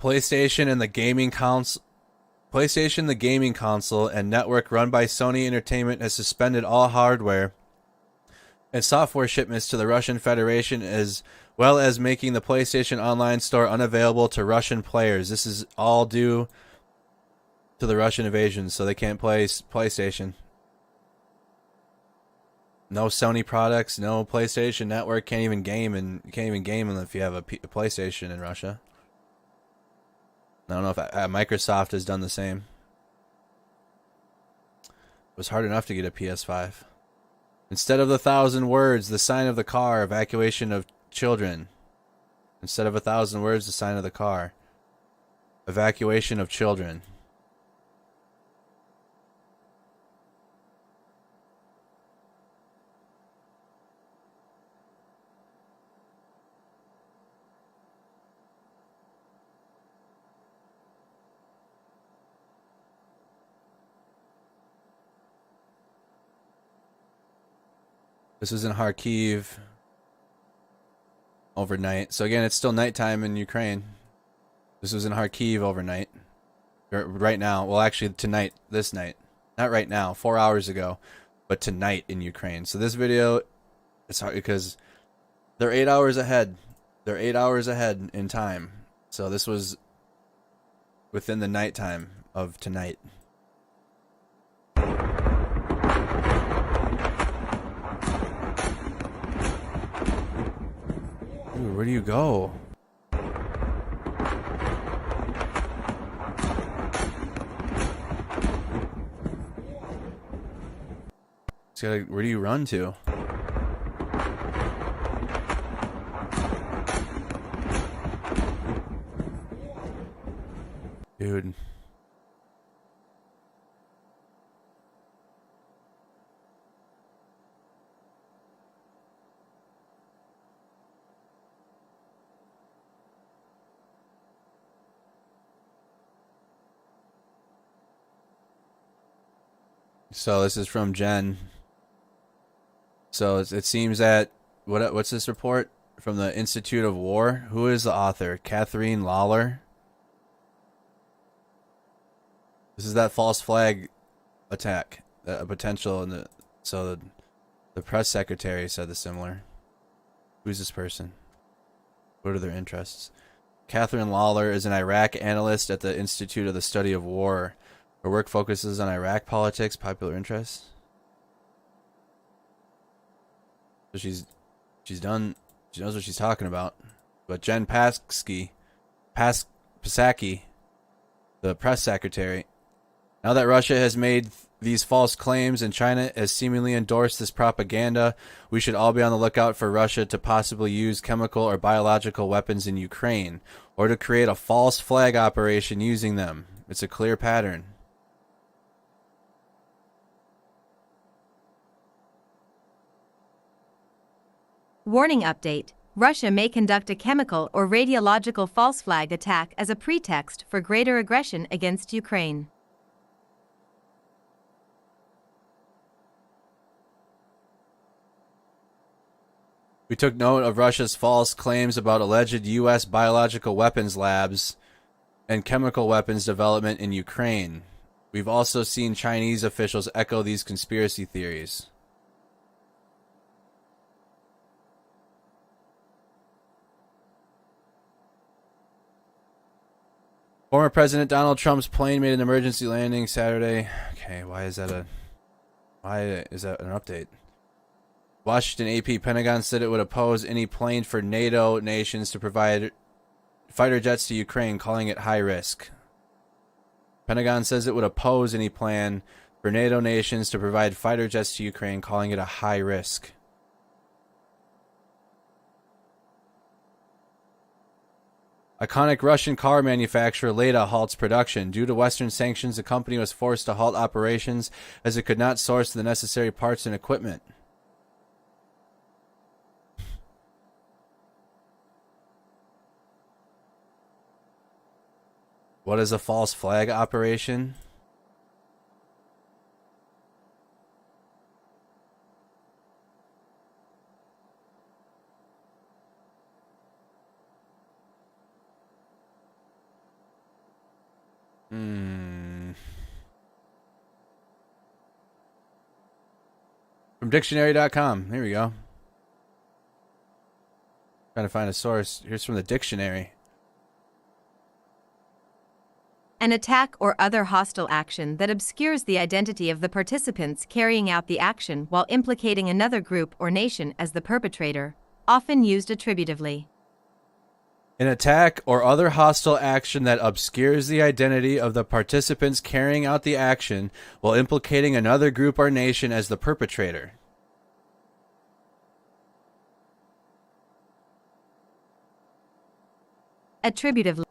PlayStation, the gaming console, and network run by Sony Entertainment has suspended all hardware and software shipments to the Russian Federation, as well as making the PlayStation Online store unavailable to Russian players. This is all due to the Russian invasion, so they can't play PlayStation. No Sony products, no PlayStation Network. Can't even game if you have a PlayStation in Russia. I don't know if Microsoft has done the same. It was hard enough to get a PS5. Instead of the 1,000 words, the sign of the car, evacuation of children. Instead of 1,000 words, the sign of the car, evacuation of children. This was in Kharkiv overnight. So again, it's still nighttime in Ukraine. This was in Kharkiv overnight. Right now. Well, actually tonight. This night. Not right now. 4 hours ago. But tonight in Ukraine. So this video, it's hard because they're 8 hours ahead. They're 8 hours ahead in time. So this was within the nighttime of tonight. Dude, where do you go? Where do you run to? Dude. So this is from Jen. So it seems that what's this report from the Institute of War? Who is the author? Catherine Lawler. This is that false flag attack, a potential in the press secretary said the similar. Who's this person? What are their interests? Catherine Lawler is an Iraq analyst at the Institute of the Study of War. Her work focuses on Iraq politics, popular interests. So she knows what she's talking about. But Jen Psaki, the press secretary, now that Russia has made these false claims and China has seemingly endorsed this propaganda, we should all be on the lookout for Russia to possibly use chemical or biological weapons in Ukraine, or to create a false flag operation using them. It's a clear pattern. Warning update. Russia may conduct a chemical or radiological false flag attack as a pretext for greater aggression against Ukraine. We took note of Russia's false claims about alleged U.S. biological weapons labs and chemical weapons development in Ukraine. We've also seen Chinese officials echo these conspiracy theories. Former President Donald Trump's plane made an emergency landing Saturday. Okay, why is that an update? Washington AP Pentagon said it would oppose any plane for NATO nations to provide fighter jets to Ukraine, calling it high risk. Pentagon says it would oppose any plan for NATO nations to provide fighter jets to Ukraine, calling it a high risk. Iconic Russian car manufacturer Lada halts production. Due to Western sanctions, the company was forced to halt operations as it could not source the necessary parts and equipment. What is a false flag operation? From dictionary.com. Here we go. Trying to find a source. Here's from the dictionary. An attack or other hostile action that obscures the identity of the participants carrying out the action while implicating another group or nation as the perpetrator, often used attributively. An attack or other hostile action that obscures the identity of the participants carrying out the action while implicating another group or nation as the perpetrator. Attributively.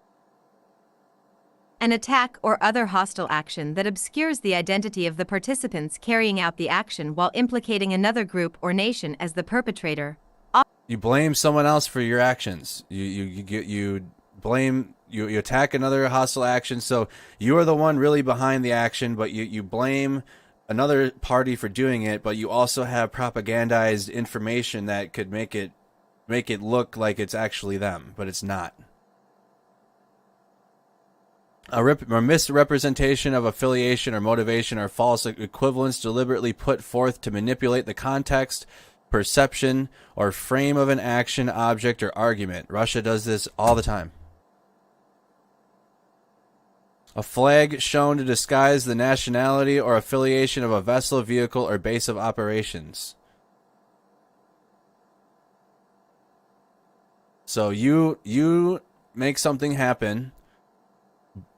An attack or other hostile action that obscures the identity of the participants carrying out the action while implicating another group or nation as the perpetrator. You blame someone else for your actions. You attack another hostile action, so you are the one really behind the action, but you blame another party for doing it, but you also have propagandized information that could make it look like it's actually them, but it's not. A misrepresentation of affiliation or motivation or false equivalence deliberately put forth to manipulate the context, perception, or frame of an action, object, or argument. Russia does this all the time. A flag shown to disguise the nationality or affiliation of a vessel, vehicle, or base of operations. So you make something happen,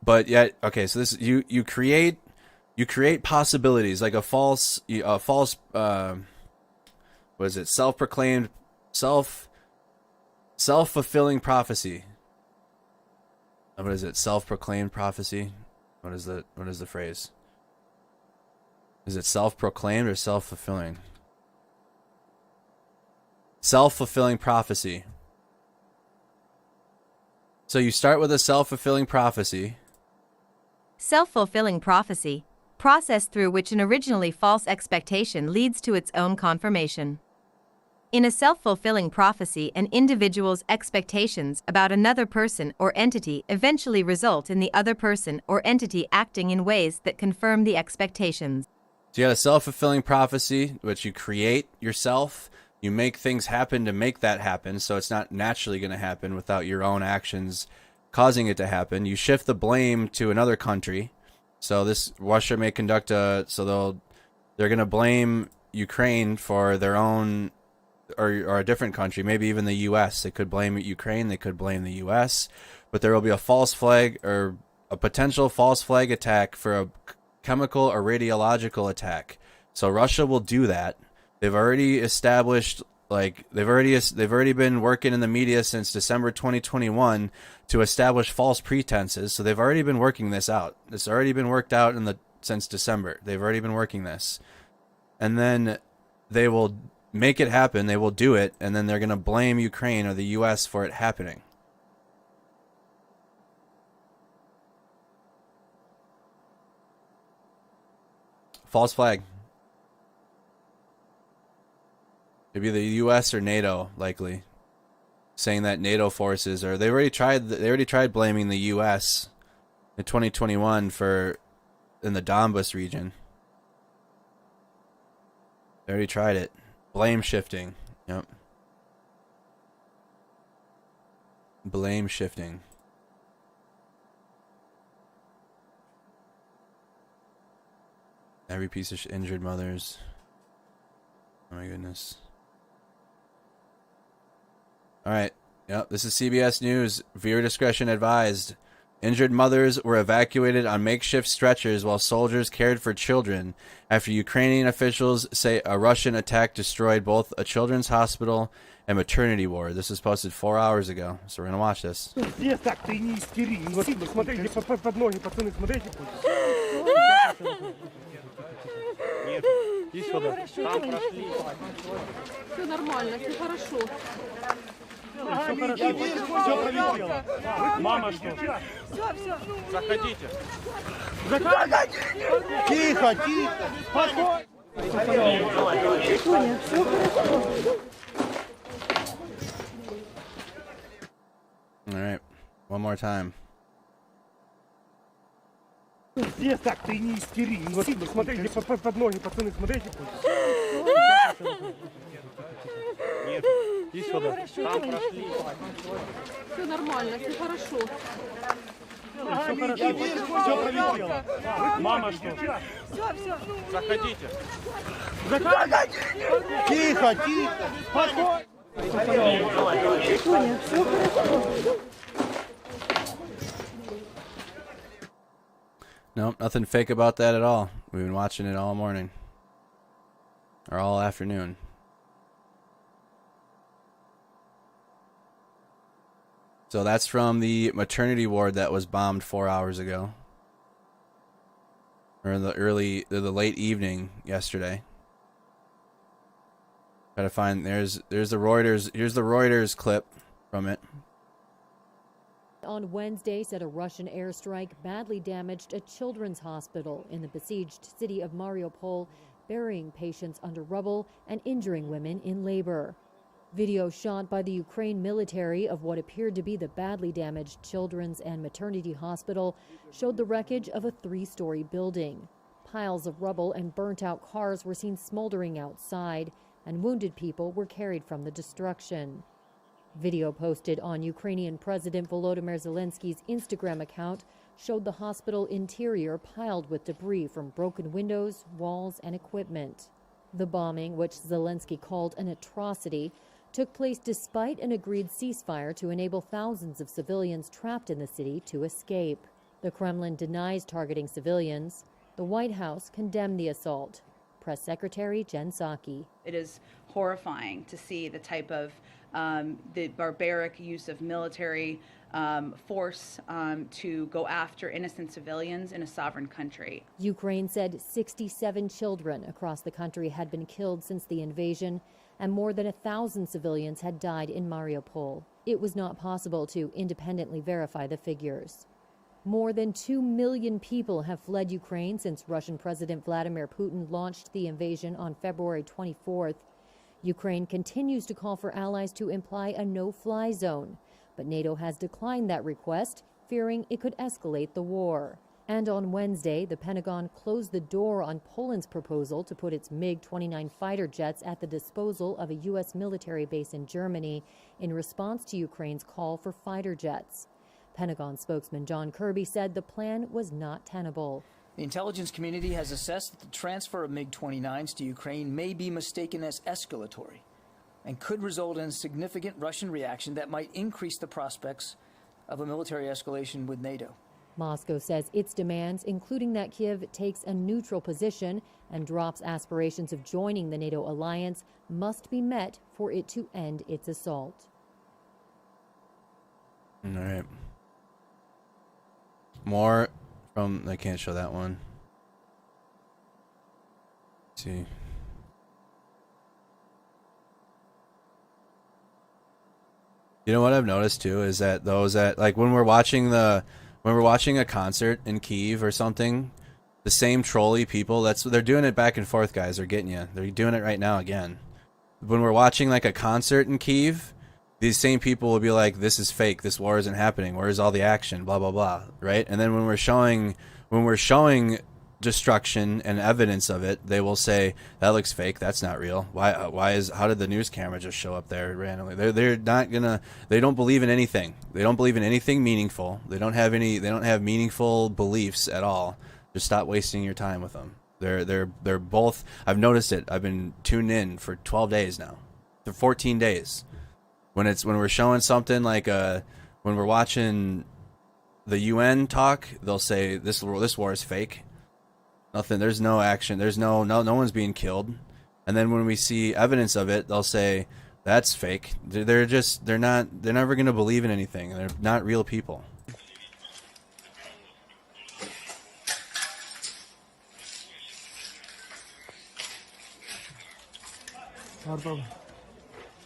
but yet, okay, so this you create possibilities, like a false what is it? Self-proclaimed self-fulfilling prophecy. What is it? Self-proclaimed prophecy? What is the phrase? Is it self-proclaimed or self-fulfilling? Self-fulfilling prophecy. So you start with a self-fulfilling prophecy. Self-fulfilling prophecy, process through which an originally false expectation leads to its own confirmation. In a self-fulfilling prophecy, an individual's expectations about another person or entity eventually result in the other person or entity acting in ways that confirm the expectations. So you have a self-fulfilling prophecy, which you create yourself. You make things happen to make that happen, so it's not naturally going to happen without your own actions causing it to happen. You shift the blame to another country. So this Russia may conduct they're going to blame Ukraine for their own, or a different country, maybe even the U.S. They could blame Ukraine, they could blame the U.S., but there will be a false flag or a potential false flag attack for a chemical or radiological attack. So Russia will do that. They've already established, they've already been working in the media since December 2021 to establish false pretenses. So they've already been working this out. It's already been worked out since December. They've already been working this, and then they will make it happen. They will do it, and then they're going to blame Ukraine or the U.S. for it happening. False flag. It'd be the U.S. or NATO, likely, saying that NATO forces, or they already tried blaming the U.S. in 2021 in the Donbas region. They already tried it. Blame shifting. Yep. Blame shifting. Every piece of injured mothers. Oh my goodness. All right. Yep, this is CBS News. Viewer discretion advised. Injured mothers were evacuated on makeshift stretchers while soldiers cared for children after Ukrainian officials say a Russian attack destroyed both a children's hospital and maternity ward. This was posted 4 hours ago, so we're going to watch this. Все нормально, все хорошо. Мама, что? Все. Заходите. Тихо, тихо. Спокойно. All right, one more time. Здесь так, ты не истери. Смотрите под ноги, пацаны, смотрите. Нет, иди сюда. Там прошли. Все нормально, все хорошо. Все хорошо. Все пролетело. Мама, что? Все. Заходите. Заходите. Тихо, тихо. Спокойно. Nope, nothing fake about that at all. We've been watching it all morning. Or all afternoon. So that's from the maternity ward that was bombed 4 hours ago. Or in the late evening yesterday. Try to find, here's the Reuters clip from it. On Wednesday said a Russian airstrike badly damaged a children's hospital in the besieged city of Mariupol, burying patients under rubble and injuring women in labor. Video shot by the Ukraine military of what appeared to be the badly damaged children's and maternity hospital showed the wreckage of a 3-story building. Piles of rubble and burnt-out cars were seen smoldering outside, and wounded people were carried from the destruction. Video posted on Ukrainian President Volodymyr Zelensky's Instagram account showed the hospital interior piled with debris from broken windows, walls, and equipment. The bombing, which Zelensky called an atrocity, took place despite an agreed ceasefire to enable thousands of civilians trapped in the city to escape. The Kremlin denies targeting civilians. The White House condemned the assault. Press Secretary Jen Psaki. It is horrifying to see the type of the barbaric use of military force to go after innocent civilians in a sovereign country. Ukraine said 67 children across the country had been killed since the invasion, and more than 1,000 civilians had died in Mariupol. It was not possible to independently verify the figures. More than 2 million people have fled Ukraine since Russian President Vladimir Putin launched the invasion on February 24th. Ukraine continues to call for allies to imply a no-fly zone, but NATO has declined that request, fearing it could escalate the war. And on Wednesday, the Pentagon closed the door on Poland's proposal to put its MiG-29 fighter jets at the disposal of a U.S. military base in Germany in response to Ukraine's call for fighter jets. Pentagon spokesman John Kirby said the plan was not tenable. The intelligence community has assessed that the transfer of MiG-29s to Ukraine may be mistaken as escalatory and could result in a significant Russian reaction that might increase the prospects of a military escalation with NATO. Moscow says its demands, including that Kyiv takes a neutral position and drops aspirations of joining the NATO alliance, must be met for it to end its assault. All right. More from, I can't show that one. Let's see. You know what I've noticed too is that those that, like, when we're watching a concert in Kyiv or something, the same trolley people, they're doing it back and forth, guys. They're getting you. They're doing it right now again. When we're watching like a concert in Kyiv, these same people will be like, this is fake, this war isn't happening, where's all the action, blah blah blah, right? And then when we're showing destruction and evidence of it, they will say that looks fake, that's not real. How did the news camera just show up there randomly? They don't believe in anything. They don't believe in anything meaningful. They don't have meaningful beliefs at all. Just stop wasting your time with them. They're both. I've noticed it. I've been tuned in for 12 days now, for 14 days. When we're showing something like when we're watching the UN talk, they'll say this war is fake. Nothing. There's no action. There's no one's being killed. And then when we see evidence of it, they'll say that's fake. They're never gonna believe in anything. They're not real people.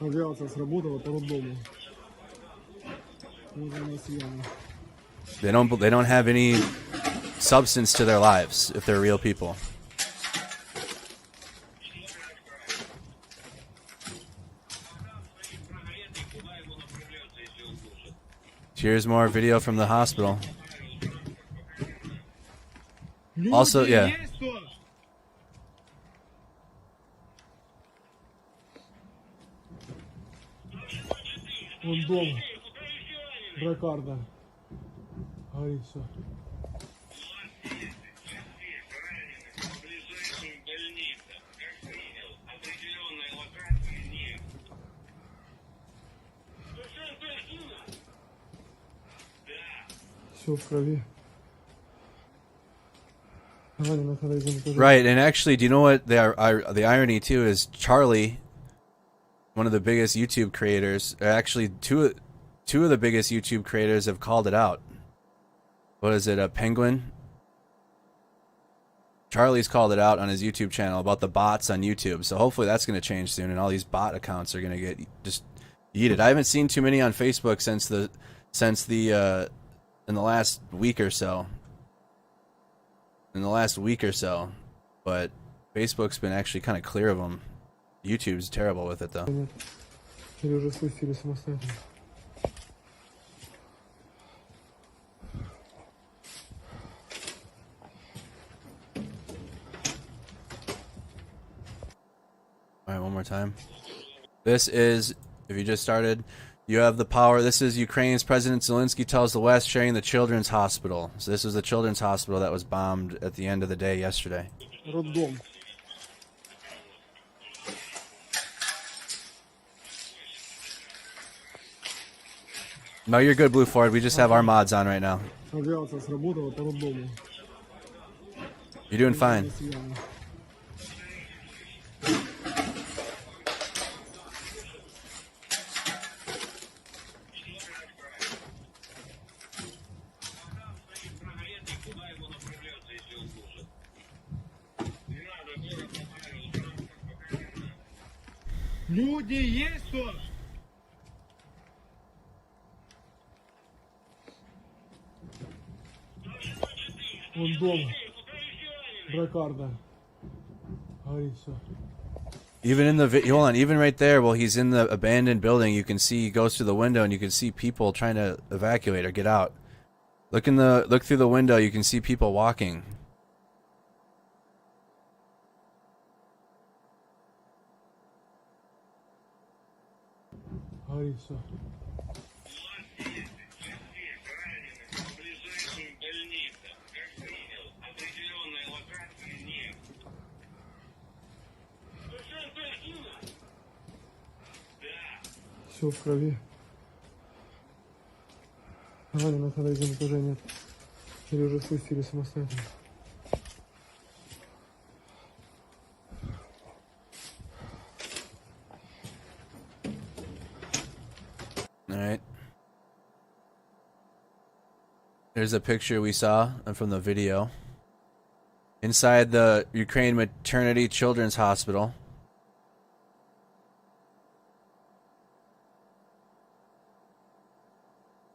Авиация сработала по роддому. Вот она сияла. They don't have any substance to their lives if they're real people. Here's more video from the hospital. Also, yeah. Вон дом. Бракарда. Горит все. Все в крови. Right, and actually, do you know what the irony too is? Charlie, one of the biggest YouTube creators, actually two of the biggest YouTube creators have called it out. What is it, a Penguin? Charlie's called it out on his YouTube channel about the bots on YouTube. So hopefully that's going to change soon, and all these bot accounts are going to get just yeeted. I haven't seen too many on Facebook since the in the last week or so. But Facebook's been actually kind of clear of them. YouTube's terrible with it though. Alright, one more time. This is, if you just started, you have the power. This is Ukraine's President Zelensky tells the West, sharing the children's hospital. So this is the children's hospital that was bombed at the end of the day yesterday. Роддом. No, you're good, Blue Ford. We just have our mods on right now. Авиация сработала по роддому. You're doing fine. Люди есть тут? Вон дом. Бракарда. Горит все. Even in the hold on, even right there, while he's in the abandoned building, you can see he goes through the window and you can see people trying to evacuate or get out. Look through the window, you can see people walking. Горит все. Все в крови. Раненых на этаже тоже нет. Или уже спустили самостоятельно. Alright. There's a picture we saw from the video. Inside the Ukraine Maternity Children's Hospital.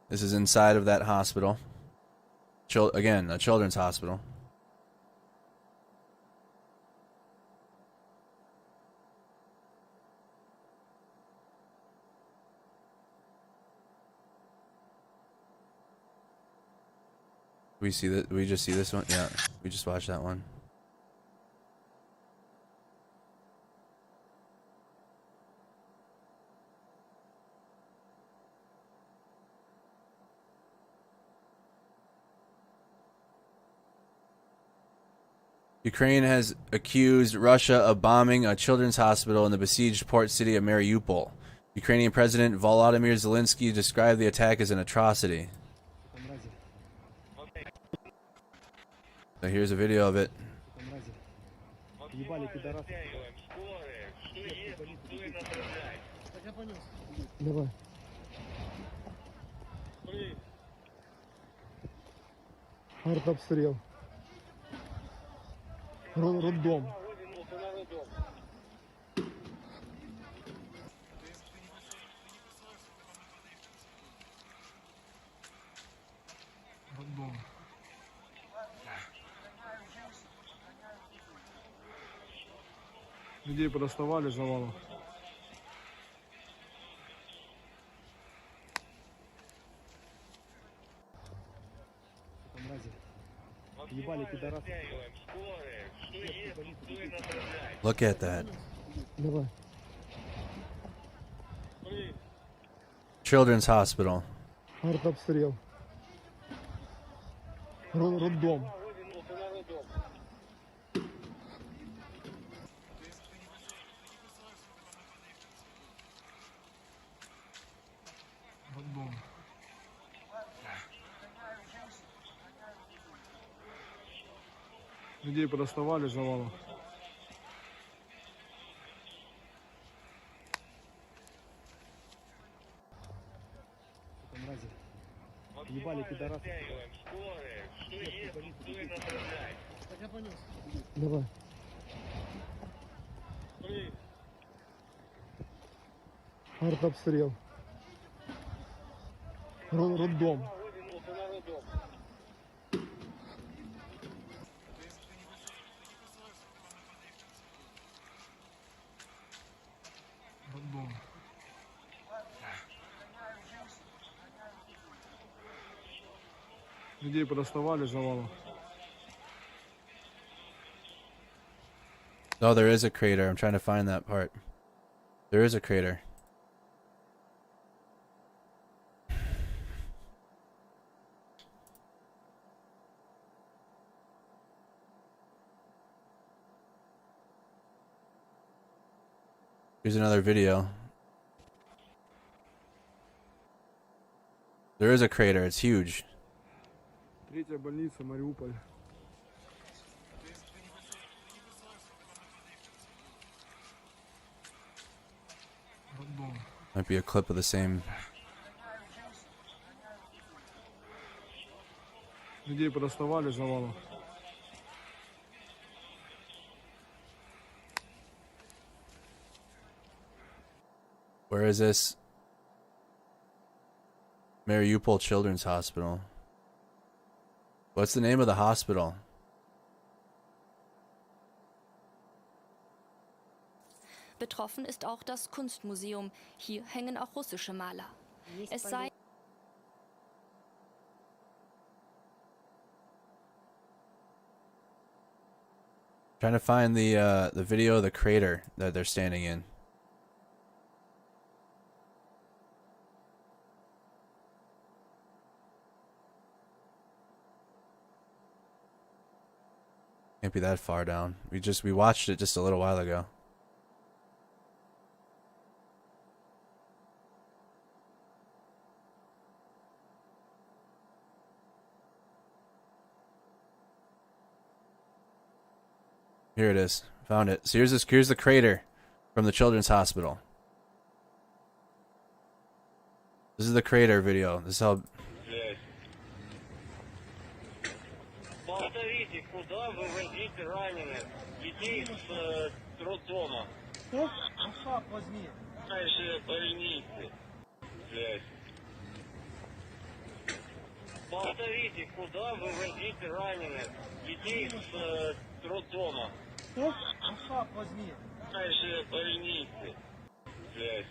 This is inside of that hospital. Again, a children's hospital. We see that. We just see this one. Yeah, we just watched that one. Ukraine has accused Russia of bombing a children's hospital in the besieged port city of Mariupol. Ukrainian President Volodymyr Zelensky described the attack as an atrocity. So here's a video of it. Давай. Артобстрел. Роддом. Роддом. Людей подоставали завалом. Ебали пидорасы. Look at that. Давай. Children's hospital. Артобстрел. Роддом. Роддом. Людей подоставали завалом. Ебали пидорасы. Давай. Артобстрел. Роддом. Роддом. Людей подоставали завалом. Oh, there is a crater. I'm trying to find that part. There is a crater. Here's another video. There is a crater. It's huge. Третья больница, Мариуполь. Роддом. Might be a clip of the same. Людей подоставали завалом. Where is this? Mariupol Children's Hospital. What's the name of the hospital? Betroffen ist auch das Kunstmuseum. Hier hängen auch russische Maler. Es sei Trying to find the video of the crater that they're standing in. Can't be that far down. We watched it just a little while ago. Here it is. Found it. So here's the crater from the children's hospital. This is the crater video. This is how. Повторите, куда вывозите раненых детей с роддома? Шаг возьми. Дальше больницы. Блять. Повторите, куда вывозите раненых детей с роддома? Шаг возьми. Дальше больницы. Блять.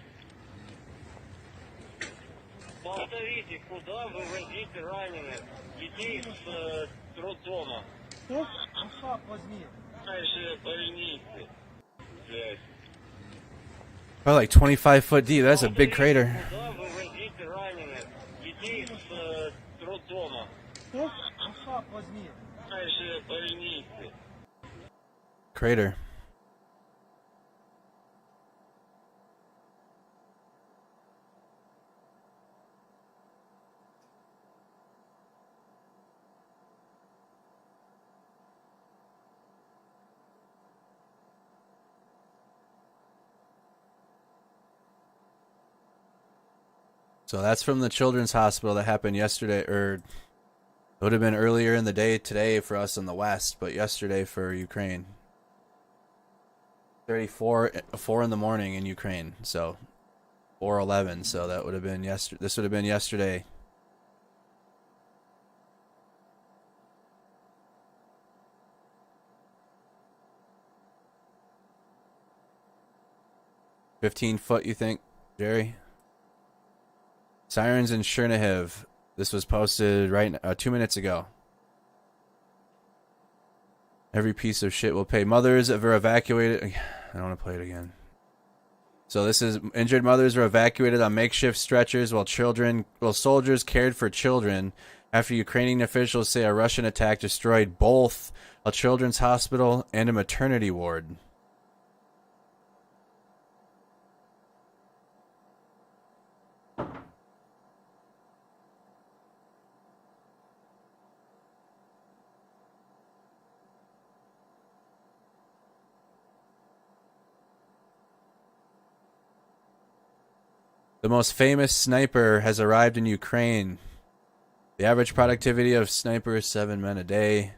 Повторите, куда вывозите раненых детей с роддома? Шаг возьми. Дальше больницы. Блять. Oh, like 25 foot deep. That's a big crater. Куда вывозите раненых детей с роддома? Шаг возьми. Дальше больницы. crater. So that's from the children's hospital that happened yesterday, or it would have been earlier in the day today for us in the West, but yesterday for Ukraine. 4 in the morning in Ukraine, so 4:11. So that would have been yesterday. This would have been yesterday. $15 you think, Jerry? Sirens in Chernobyl. This was posted right 2 minutes ago. Every piece of shit will pay. Mothers are evacuated. I don't want to play it again. So this is injured mothers are evacuated on makeshift stretchers while soldiers cared for children after Ukrainian officials say a Russian attack destroyed both a children's hospital and a maternity ward. The most famous sniper has arrived in Ukraine. The average productivity of sniper is 7 men a day.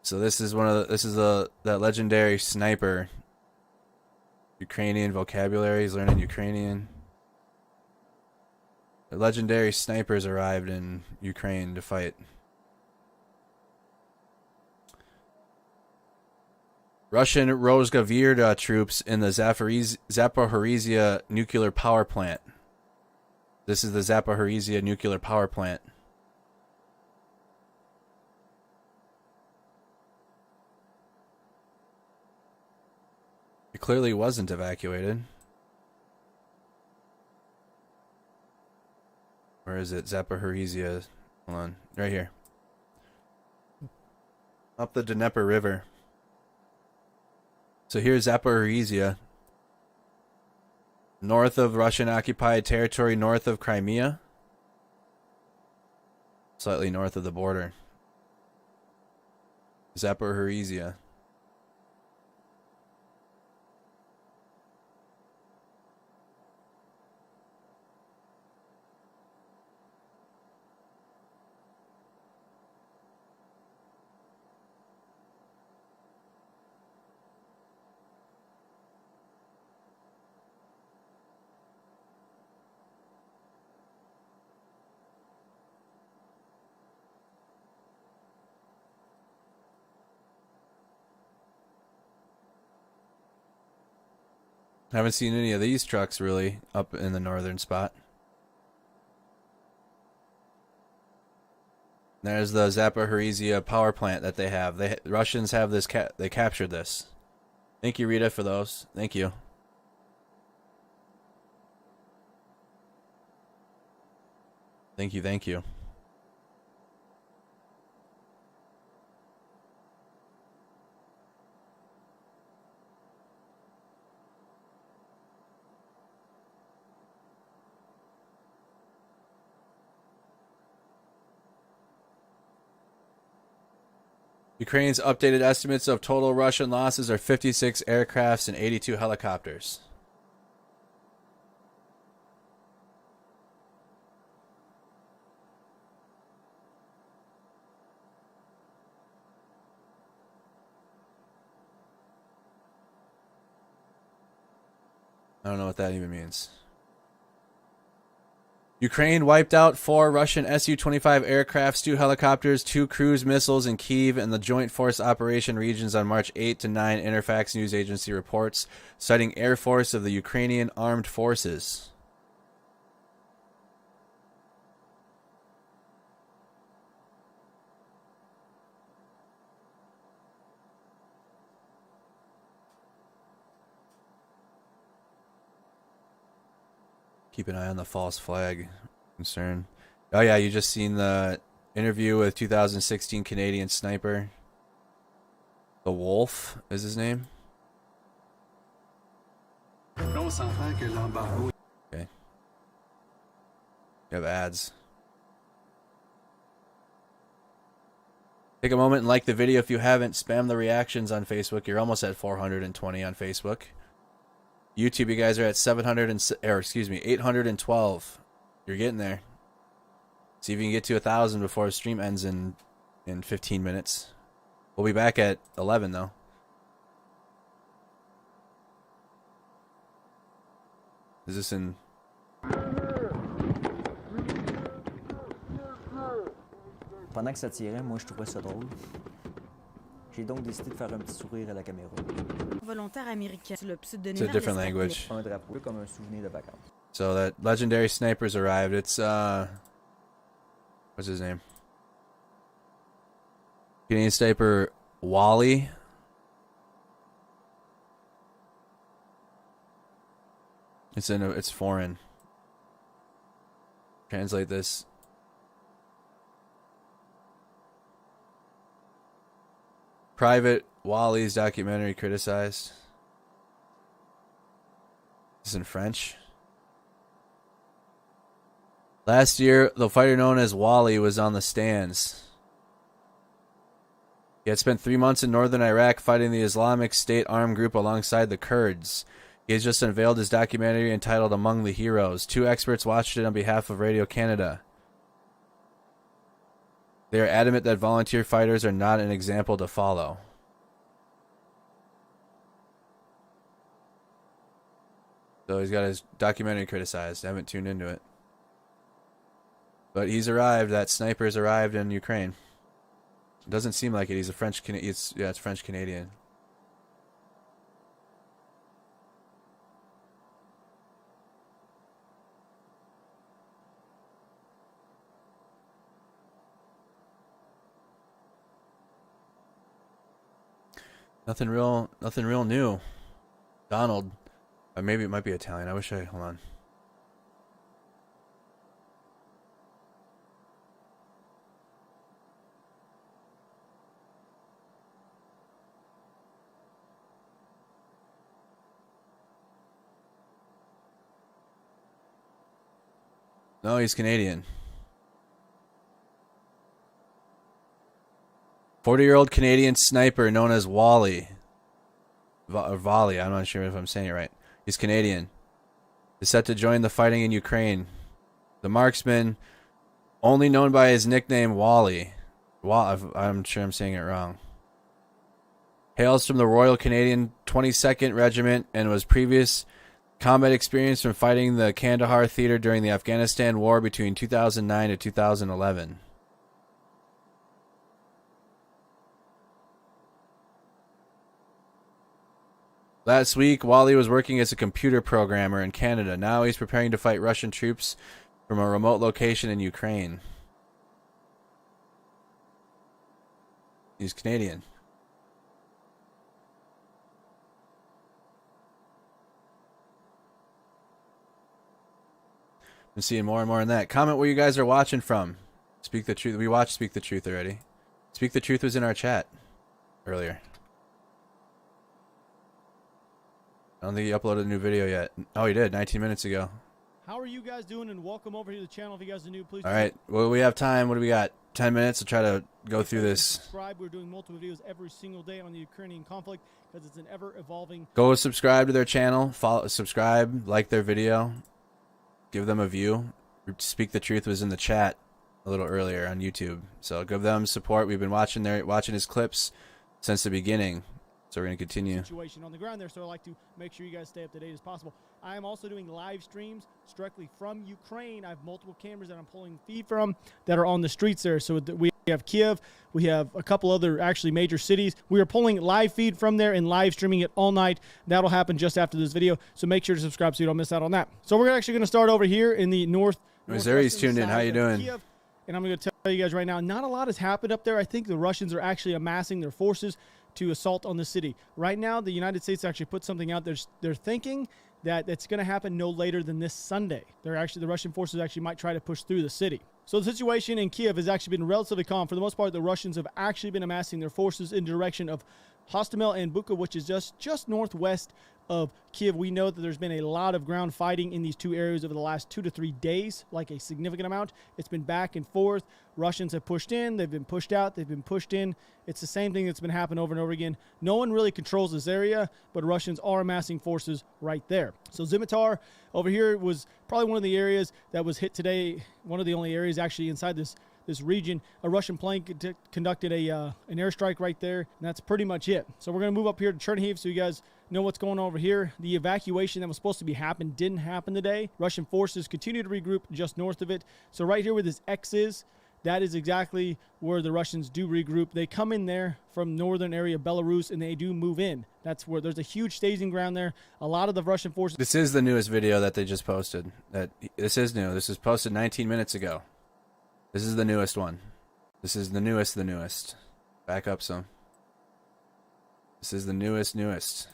So this is that legendary sniper. Ukrainian vocabulary. He's learning Ukrainian. The legendary snipers arrived in Ukraine to fight. Russian Rozgavir troops in the Zaporizhia nuclear power plant. This is the Zaporizhia nuclear power plant. It clearly wasn't evacuated. Where is it? Zaporizhia. Hold on. Right here. Up the Dnieper River. So here's Zaporizhia, north of Russian-occupied territory, north of Crimea, slightly north of the border. Zaporizhia. I haven't seen any of these trucks really up in the northern spot. There's the Zaporizhia power plant that they have. The Russians have this. They captured this. Thank you, Rita, for those. Thank you. Thank you. Thank you. Ukraine's updated estimates of total Russian losses are 56 aircrafts and 82 helicopters. I don't know what that even means. Ukraine wiped out 4 Russian Su-25 aircrafts, 2 helicopters, 2 cruise missiles in Kyiv and the Joint Force Operation regions on March 8 to 9, Interfax news agency reports, citing Air Force of the Ukrainian Armed Forces. Keep an eye on the false flag concern. Oh yeah, you just seen the interview with 2016 Canadian sniper. The Wolf is his name. Okay. You have ads. Take a moment and like the video if you haven't. Spam the reactions on Facebook. You're almost at 420 on Facebook. YouTube, you guys are at 812. You're getting there. See if you can get to 1,000 before the stream ends in 15 minutes. We'll be back at 11 though. Is this in? Pendant que ça tirait, moi je trouvais ça drôle. J'ai donc décidé de faire un petit sourire à la caméra. Volontaire américain, le It's a different language. Un drapeau comme un souvenir de vacances. So that legendary sniper's arrived. It's what's his name? Canadian sniper Wally. It's foreign. Translate this. Private Wally's documentary criticized. This is in French. Last year, the fighter known as Wally was on the stands. He had spent 3 months in northern Iraq fighting the Islamic State armed group alongside the Kurds. He has just unveiled his documentary entitled Among the Heroes. 2 experts watched it on behalf of Radio Canada. They are adamant that volunteer fighters are not an example to follow. So he's got his documentary criticized. I haven't tuned into it. But he's arrived. That sniper's arrived in Ukraine. It doesn't seem like it. He's a French Canadian. It's French Canadian. Nothing real new. Donald. Or maybe it might be Italian. Hold on. No, he's Canadian. 40-year-old Canadian sniper known as Wally. Volley, I'm not sure if I'm saying it right. He's Canadian. Is set to join the fighting in Ukraine. The marksman, only known by his nickname Wally. I'm sure I'm saying it wrong. Hails from the Royal Canadian 22nd Regiment and was previous combat experience from fighting the Kandahar theater during the Afghanistan war between 2009 to 2011. Last week, Wally was working as a computer programmer in Canada. Now he's preparing to fight Russian troops from a remote location in Ukraine. He's Canadian. I'm seeing more and more on that. Comment where you guys are watching from. Speak the Truth. We watched Speak the Truth already. Speak the Truth was in our chat earlier. I don't think he uploaded a new video yet. Oh, he did 19 minutes ago. How are you guys doing? And welcome over to the channel. If you guys are new, please. All right. Well, we have time. What do we got? 10 minutes to try to go through this. Subscribe. We're doing multiple videos every single day on the Ukrainian conflict because it's an ever-evolving. Go subscribe to their channel. Follow, subscribe, like their video, give them a view. Speak the Truth was in the chat a little earlier on YouTube, so give them support. We've been watching his clips since the beginning. So we're going to continue. Situation on the ground there, so I like to make sure you guys stay up to date as possible. I am also doing live streams directly from Ukraine. I have multiple cameras that I'm pulling feed from that are on the streets there. So we have Kyiv, we have a couple other actually major cities. We are pulling live feed from there and live streaming it all night. That'll happen just after this video, so make sure to subscribe so you don't miss out on that. So we're actually going to start over here in the Missouri's tuned in. How you doing? Kyiv, and I'm going to tell you guys right now, not a lot has happened up there. I think the Russians are actually amassing their forces to assault on the city. Right now, the United States actually put something out there. They're thinking that it's going to happen no later than this Sunday. The Russian forces actually might try to push through the city. So the situation in Kyiv has actually been relatively calm. For the most part, the Russians have actually been amassing their forces in direction of Hostomel and Bucha, which is just northwest of Kyiv. We know that there's been a lot of ground fighting in these two areas over the last 2 to 3 days, like a significant amount. It's been back and forth. Russians have pushed in, they've been pushed out, they've been pushed in. It's the same thing that's been happening over and over again. No one really controls this area, but Russians are amassing forces right there. So Zimitar over here was probably one of the areas that was hit today, one of the only areas actually inside this region. A Russian plane conducted an airstrike right there, and that's pretty much it. So we're going to move up here to Chernobyl so you guys know what's going on over here. The evacuation that was supposed to be happen didn't happen today. Russian forces continue to regroup just north of it. So right here where this X is, that is exactly where the Russians do regroup. They come in there from northern area of Belarus, and they do move in. That's where there's a huge staging ground there. A lot of the Russian forces... This is the newest video that they just posted. This is new. This was posted 19 minutes ago. This is the newest one. This is the newest. Back up some. This is the newest.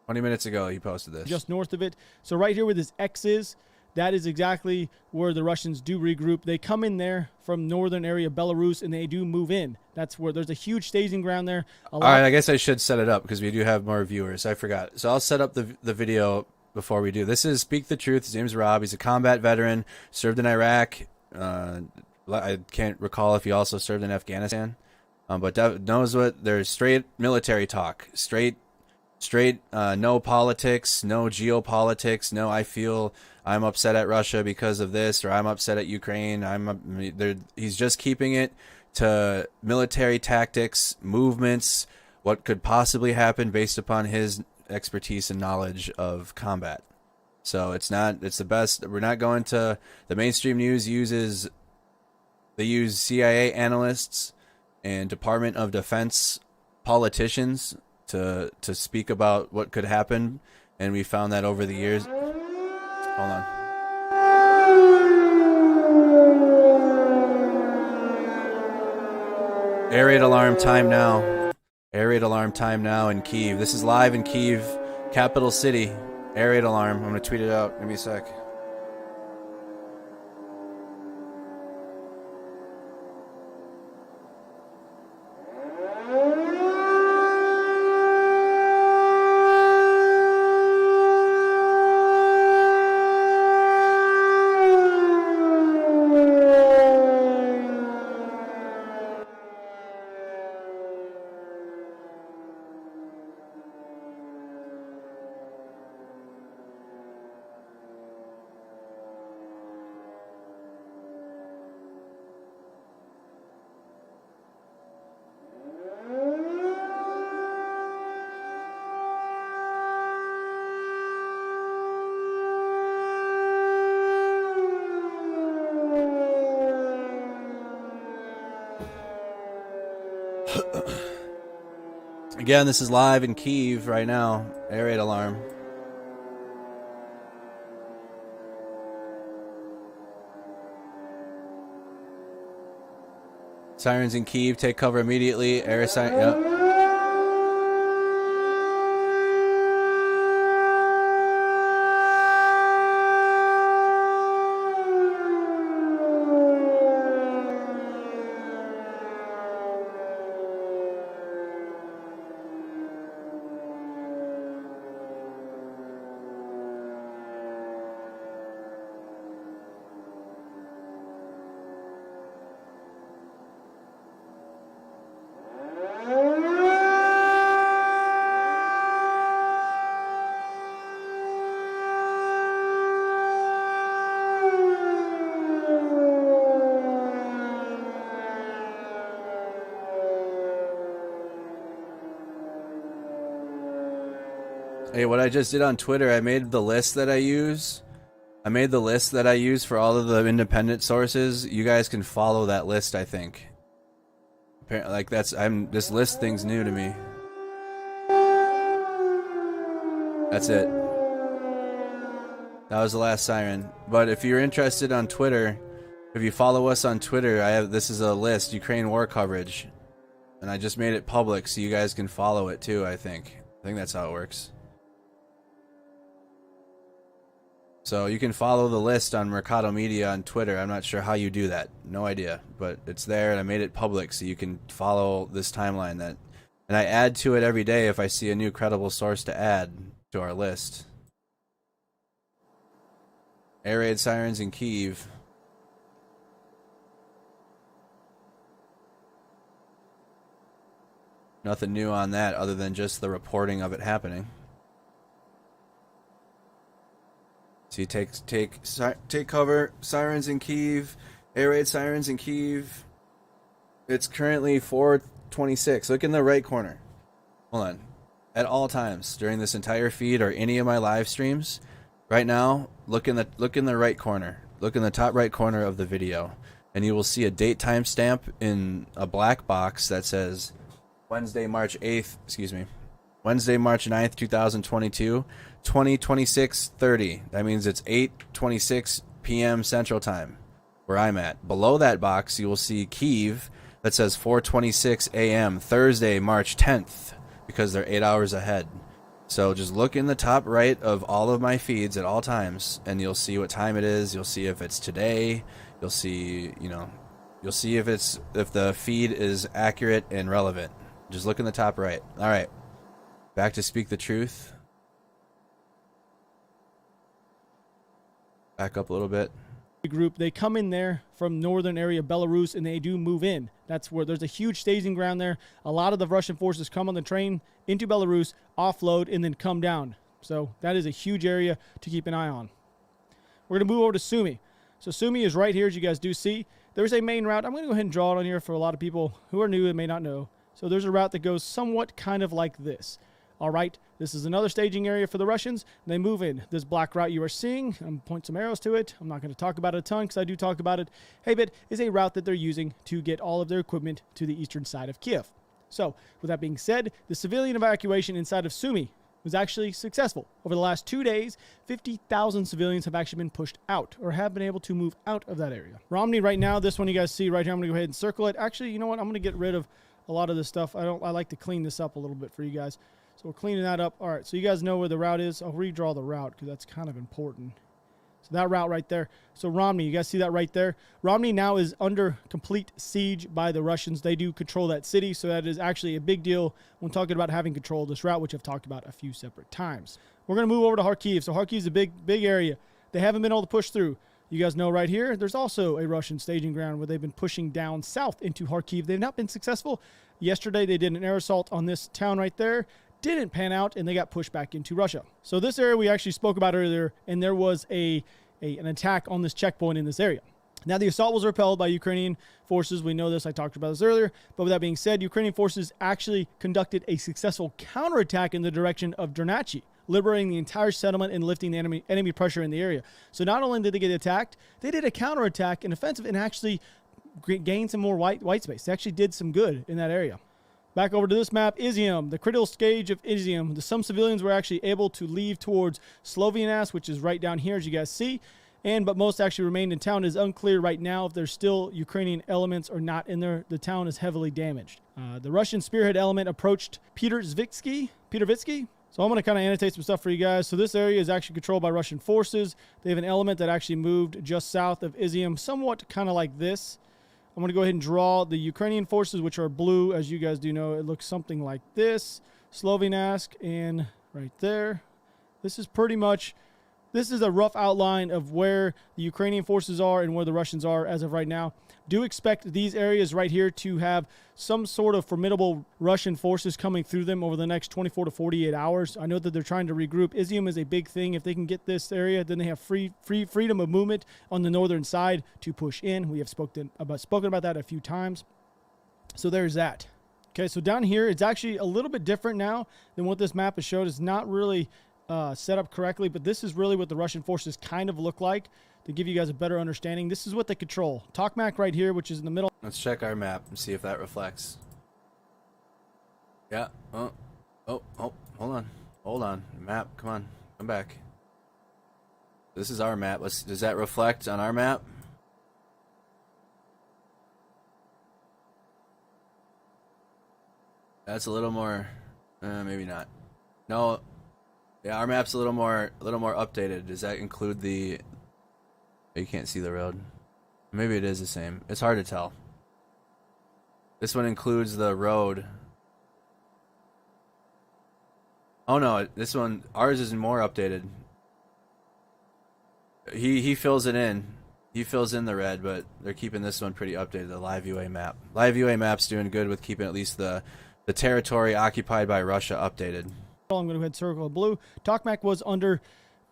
20 minutes ago he posted this. Just north of it. So right here where this X is, that is exactly where the Russians do regroup. They come in there from northern area of Belarus, and they do move in. That's where there's a huge staging ground there. All right, I guess I should set it up because we do have more viewers. I forgot. So I'll set up the video before we do. This is Speak the Truth. His name's Rob. He's a combat veteran, served in Iraq. I can't recall if he also served in Afghanistan, but knows what there's straight military talk, straight, no politics, no geopolitics, no I feel I'm upset at Russia because of this, or I'm upset at Ukraine. He's just keeping it to military tactics, movements, what could possibly happen based upon his expertise and knowledge of combat. So it's the best. We're not going to the mainstream news they use CIA analysts and Department of Defense politicians to speak about what could happen, and we found that over the years. Hold on. Air raid alarm time now. Air raid alarm time now in Kyiv. This is live in Kyiv, capital city. Air raid alarm. I'm going to tweet it out. Give me a sec. Again, this is live in Kyiv right now. Air raid alarm. Sirens in Kyiv, take cover immediately. Air siren. Yep. Hey, what I just did on Twitter, I made the list that I use. I made the list that I use for all of the independent sources. You guys can follow that list, I think. Apparently, like this list thing's new to me. That's it. That was the last siren. But if you're interested on Twitter, if you follow us on Twitter, this is a list, Ukraine war coverage. And I just made it public so you guys can follow it too, I think. I think that's how it works. So you can follow the list on Mercado Media on Twitter. I'm not sure how you do that. No idea. But it's there, and I made it public so you can follow this timeline. And And I add to it every day if I see a new credible source to add to our list. Air raid sirens in Kyiv. Nothing new on that other than just the reporting of it happening. So you take cover. Sirens in Kyiv. Air raid sirens in Kyiv. It's currently 4:26. Look in the right corner. Hold on. At all times during this entire feed or any of my live streams, right now, look in the right corner. Look in the top right corner of the video, and you will see a date timestamp in a black box that says Wednesday, March 8th, Wednesday, March 9th, 2022, 20:26:30. That means it's 8:26 p.m. Central Time, where I'm at. Below that box, you will see Kyiv that says 4:26 a.m. Thursday, March 10th, because they're 8 hours ahead. So just look in the top right of all of my feeds at all times, and you'll see what time it is. You'll see if it's today. You'll see, you'll see if the feed is accurate and relevant. Just look in the top right. All right. Back to Speak the Truth. Back up a little bit. Group, they come in there from northern area of Belarus, and they do move in. That's where there's a huge staging ground there. A lot of the Russian forces come on the train into Belarus, offload, and then come down. So that is a huge area to keep an eye on. We're going to move over to Sumy. So Sumy is right here, as you guys do see. There's a main route. I'm going to go ahead and draw it on here for a lot of people who are new and may not know. So there's a route that goes somewhat kind of like this. All right, this is another staging area for the Russians. They move in. This black route you are seeing, I'm going to point some arrows to it. I'm not going to talk about it a ton because I do talk about it a bit, is a route that they're using to get all of their equipment to the eastern side of Kyiv. So with that being said, the civilian evacuation inside of Sumy was actually successful. Over the last 2 days, 50,000 civilians have actually been pushed out or have been able to move out of that area. Romney right now, this one you guys see right here, I'm going to go ahead and circle it. Actually, you know what? I'm going to get rid of a lot of this stuff. I like to clean this up a little bit for you guys. So we're cleaning that up. All right, so you guys know where the route is. I'll redraw the route because that's kind of important. So that route right there. So Romney, you guys see that right there? Romney now is under complete siege by the Russians. They do control that city, so that is actually a big deal when talking about having control of this route, which I've talked about a few separate times. We're going to move over to Kharkiv. So Kharkiv is a big area. They haven't been able to push through. You guys know right here, there's also a Russian staging ground where they've been pushing down south into Kharkiv. They've not been successful. Yesterday, they did an air assault on this town right there. Didn't pan out, and they got pushed back into Russia. So this area we actually spoke about earlier, and there was an attack on this checkpoint in this area. Now, the assault was repelled by Ukrainian forces. We know this. I talked about this earlier. But with that being said, Ukrainian forces actually conducted a successful counterattack in the direction of Drnachi, liberating the entire settlement and lifting the enemy pressure in the area. So not only did they get attacked, they did a counterattack, an offensive, and actually gained some more white space. They actually did some good in that area. Back over to this map, Izium, the critical stage of Izium. Some civilians were actually able to leave towards Sloviansk, which is right down here, as you guys see. But most actually remained in town. It is unclear right now if there's still Ukrainian elements or not in there. The town is heavily damaged. The Russian spearhead element approached Petervitsky. So I'm going to kind of annotate some stuff for you guys. So this area is actually controlled by Russian forces. They have an element that actually moved just south of Izium, somewhat kind of like this. I'm going to go ahead and draw the Ukrainian forces, which are blue. As you guys do know, it looks something like this. Sloviansk, and right there. This is pretty much, this is a rough outline of where the Ukrainian forces are and where the Russians are as of right now. Do expect these areas right here to have some sort of formidable Russian forces coming through them over the next 24 to 48 hours. I know that they're trying to regroup. Izium is a big thing. If they can get this area, then they have freedom of movement on the northern side to push in. We have spoken about that a few times. So there's that. Okay, so down here, it's actually a little bit different now than what this map has showed. It's not really set up correctly, but this is really what the Russian forces kind of look like. To give you guys a better understanding, this is what they control. Tokmak right here, which is in the middle. Let's check our map and see if that reflects. Yeah. Oh, hold on. Map, come on. Come back. This is our map. Does that reflect on our map? That's a little more, maybe not. No. Yeah, our map's a little more updated. Does that include the... You can't see the road. Maybe it is the same. It's hard to tell. This one includes the road. Oh no, this one, ours is more updated. He fills it in. He fills in the red, but they're keeping this one pretty updated, the live UA map. Live UA map's doing good with keeping at least the territory occupied by Russia updated. I'm going to go ahead and circle it blue. Tokmak was under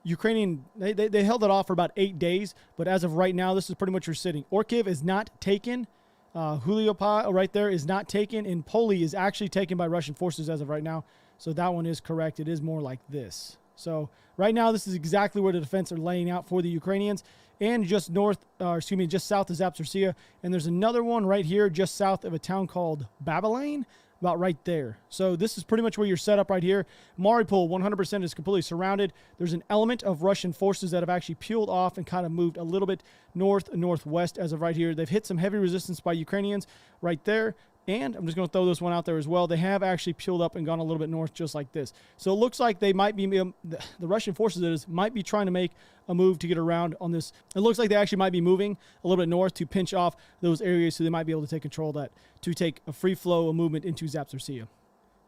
Ukrainian, they held it off for about 8 days, but as of right now, this is pretty much where sitting. Orkiv is not taken. Huliopol right there is not taken, and Poli is actually taken by Russian forces as of right now. So that one is correct. It is more like this. So right now, this is exactly where the defense are laying out for the Ukrainians, and just just south of Zaporizhzhia. And there's another one right here, just south of a town called Babylon, about right there. So this is pretty much where you're set up right here. Mariupol 100% is completely surrounded. There's an element of Russian forces that have actually peeled off and kind of moved a little bit northwest as of right here. They've hit some heavy resistance by Ukrainians right there. And I'm just going to throw this one out there as well. They have actually peeled up and gone a little bit north just like this. So it looks like they might be, the Russian forces might be trying to make a move to get around on this. It looks like they actually might be moving a little bit north to pinch off those areas, so they might be able to take control of that, to take a free flow of movement into Zaporizhzhia.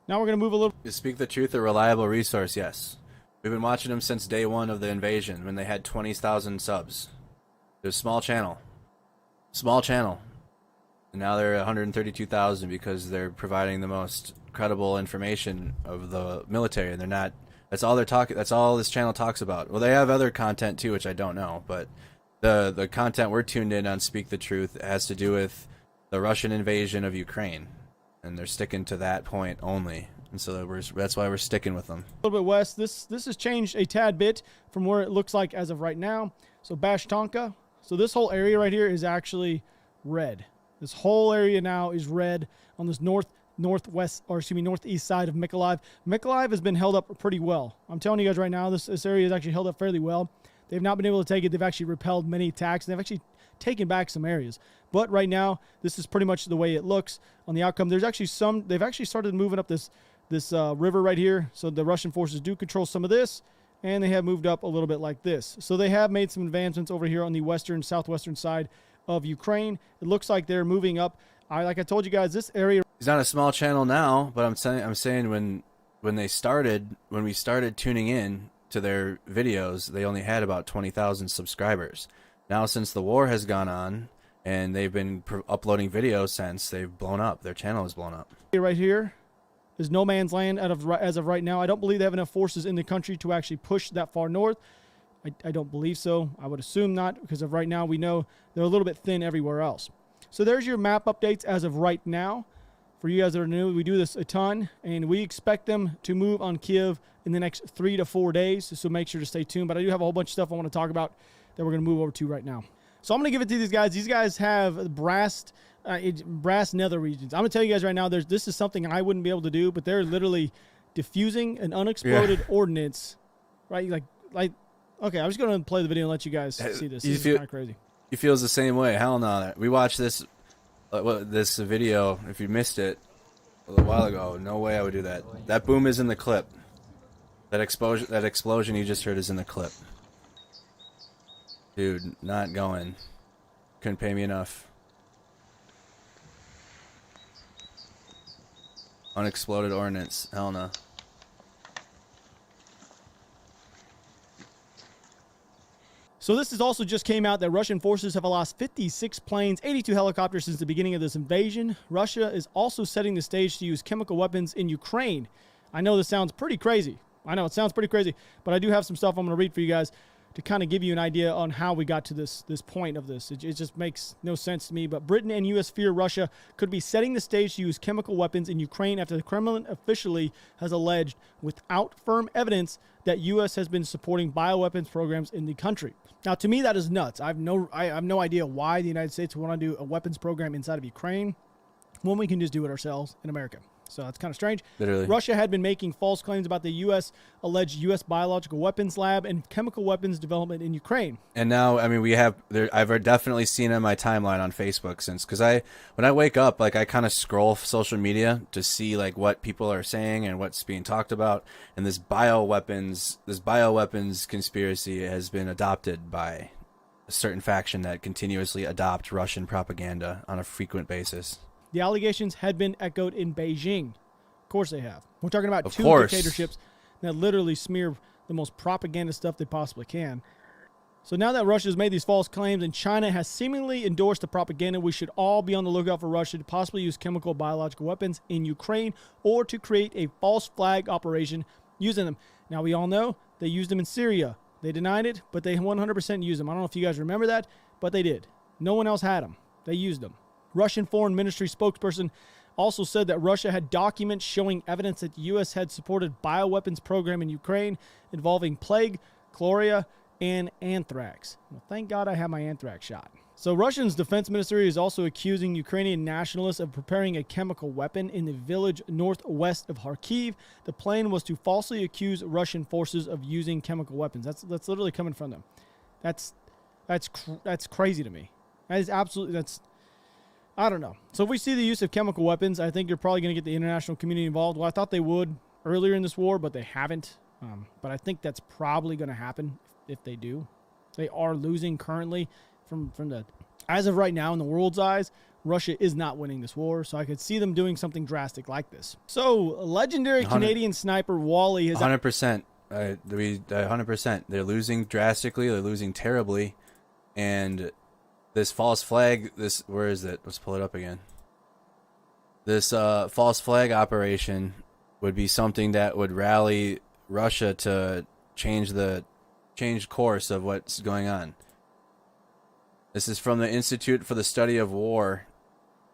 Now we're going to move a little. To speak the truth, a reliable resource, yes. We've been watching them since day one of the invasion when they had 20,000 subs. It was a small channel. And now they're 132,000 because they're providing the most credible information of the military, and they're not. That's all they're talking. That's all this channel talks about. Well, they have other content too, which I don't know, but the content we're tuned in on Speak the Truth has to do with the Russian invasion of Ukraine, and they're sticking to that point only. And so that's why we're sticking with them. A little bit west. This has changed a tad bit from where it looks like as of right now. So Bashtanka. So this whole area right here is actually red. This whole area now is red on this northeast side of Mykolaiv. Mykolaiv has been held up pretty well. I'm telling you guys right now, this area is actually held up fairly well. They've not been able to take it. They've actually repelled many attacks. They've actually taken back some areas. But right now, this is pretty much the way it looks on the outcome. There's actually they've actually started moving up this river right here. So the Russian forces do control some of this, and they have moved up a little bit like this. So they have made some advancements over here on the southwestern side of Ukraine. It looks like they're moving up. Like I told you guys, this area. He's not a small channel now, but I'm saying when we started tuning in to their videos, they only had about 20,000 subscribers. Now, since the war has gone on and they've been uploading videos since, they've blown up. Their channel has blown up. Right here is no man's land as of right now. I don't believe they have enough forces in the country to actually push that far north. I don't believe so. I would assume not, because of right now we know they're a little bit thin everywhere else. So there's your map updates as of right now. For you guys that are new, we do this a ton, and we expect them to move on Kyiv in the next 3 to 4 days, so make sure to stay tuned. But I do have a whole bunch of stuff I want to talk about that we're going to move over to right now. So I'm going to give it to these guys. These guys have brass nether regions. I'm going to tell you guys right now, this is something I wouldn't be able to do, but they're literally diffusing an unexploded ordnance, right? Like. Okay, I'm just going to play the video and let you guys see this. This is kind of crazy. He feels the same way. Hell no. We watched this video, if you missed it, a little while ago. No way I would do that. That boom is in the clip. That explosion you just heard is in the clip. Dude, not going. Couldn't pay me enough. Unexploded ordnance. Hell no. So this is also just came out that Russian forces have lost 56 planes, 82 helicopters since the beginning of this invasion. Russia is also setting the stage to use chemical weapons in Ukraine. I know this sounds pretty crazy. I know it sounds pretty crazy, but I do have some stuff I'm going to read for you guys to kind of give you an idea on how we got to this point of this. It just makes no sense to me. But Britain and U.S. fear Russia could be setting the stage to use chemical weapons in Ukraine after the Kremlin officially has alleged, without firm evidence, that U.S. has been supporting bioweapons programs in the country. Now, to me, that is nuts. I have no idea why the United States would want to do a weapons program inside of Ukraine when we can just do it ourselves in America. So that's kind of strange. Literally. Russia had been making false claims about the alleged U.S. biological weapons lab and chemical weapons development in Ukraine. And now, I mean, I've definitely seen it on my timeline on Facebook since, because when I wake up, like, I kind of scroll social media to see like what people are saying and what's being talked about. And this bioweapons conspiracy has been adopted by a certain faction that continuously adopt Russian propaganda on a frequent basis. The allegations had been echoed in Beijing. Of course they have. We're talking about two dictatorships that literally smear the most propaganda stuff they possibly can. So now that Russia has made these false claims and China has seemingly endorsed the propaganda, we should all be on the lookout for Russia to possibly use chemical biological weapons in Ukraine or to create a false flag operation using them. Now, we all know they used them in Syria. They denied it, but they 100% used them. I don't know if you guys remember that, but they did. No one else had them. They used them. Russian Foreign Ministry spokesperson also said that Russia had documents showing evidence that the U.S. had supported bioweapons program in Ukraine involving plague, cholera, and anthrax. Well, thank God I have my anthrax shot. So Russia's defense ministry is also accusing Ukrainian nationalists of preparing a chemical weapon in the village northwest of Kharkiv. The plan was to falsely accuse Russian forces of using chemical weapons. That's literally coming from them. That's crazy to me. That is absolutely, I don't know. So if we see the use of chemical weapons, I think you're probably going to get the international community involved. Well, I thought they would earlier in this war, but they haven't. But I think that's probably going to happen if they do. They are losing currently from the, as of right now in the world's eyes, Russia is not winning this war. So I could see them doing something drastic like this. So legendary Canadian sniper Wally has 100%. 100%. They're losing drastically. They're losing terribly. And this false flag, where is it? Let's pull it up again. This false flag operation would be something that would rally Russia to change course of what's going on. This is from the Institute for the Study of War.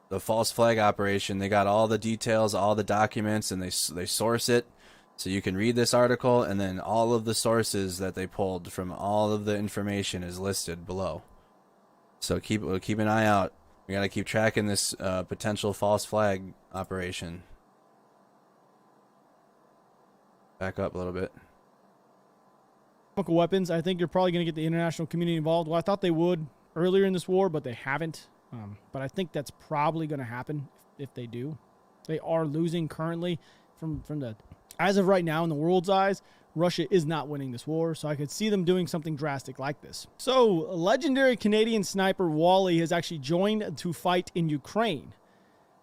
The false flag operation. They got all the details, all the documents, and they source it. So you can read this article, and then all of the sources that they pulled from all of the information is listed below. So keep an eye out. We got to keep tracking this potential false flag operation. Back up a little bit. Chemical weapons. I think you're probably going to get the international community involved. Well, I thought they would earlier in this war, but they haven't. But I think that's probably going to happen if they do. They are losing currently from the, as of right now in the world's eyes, Russia is not winning this war. So I could see them doing something drastic like this. So legendary Canadian sniper Wally has actually joined to fight in Ukraine.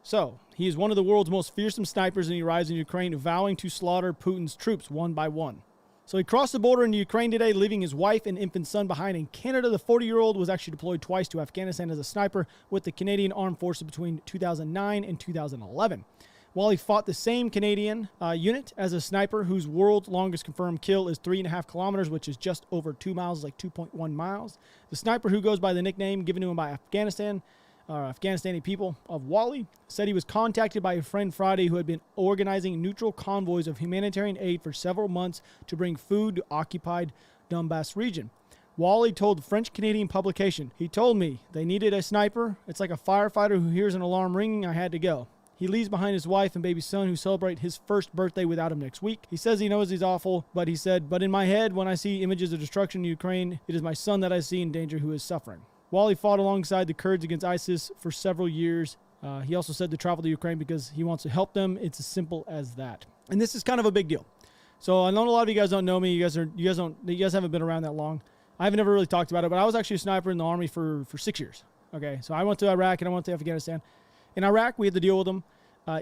So he is one of the world's most fearsome snipers, and he arrives in Ukraine vowing to slaughter Putin's troops one by one. So he crossed the border into Ukraine today, leaving his wife and infant son behind. In Canada, the 40-year-old was actually deployed twice to Afghanistan as a sniper with the Canadian Armed Forces between 2009 and 2011. While he fought the same Canadian unit as a sniper, whose world's longest confirmed kill is 3.5 kilometers, which is just over 2 miles, like 2.1 miles. The sniper, who goes by the nickname given to him by Afghanistani people of Wally, said he was contacted by a friend Friday who had been organizing neutral convoys of humanitarian aid for several months to bring food to occupied Donbass region. Wally told the French-Canadian publication, "He told me they needed a sniper. It's like a firefighter who hears an alarm ringing. I had to go." He leaves behind his wife and baby son, who celebrate his first birthday without him next week. He says he knows he's awful, but he said, "But in my head, when I see images of destruction in Ukraine, it is my son that I see in danger who is suffering." Wally fought alongside the Kurds against ISIS for several years. He also said to travel to Ukraine because he wants to help them. It's as simple as that. And this is kind of a big deal. So I know a lot of you guys don't know me. You guys haven't been around that long. I've never really talked about it, but I was actually a sniper in the Army for 6 years. Okay, so I went to Iraq and I went to Afghanistan. In Iraq, we had to deal with them.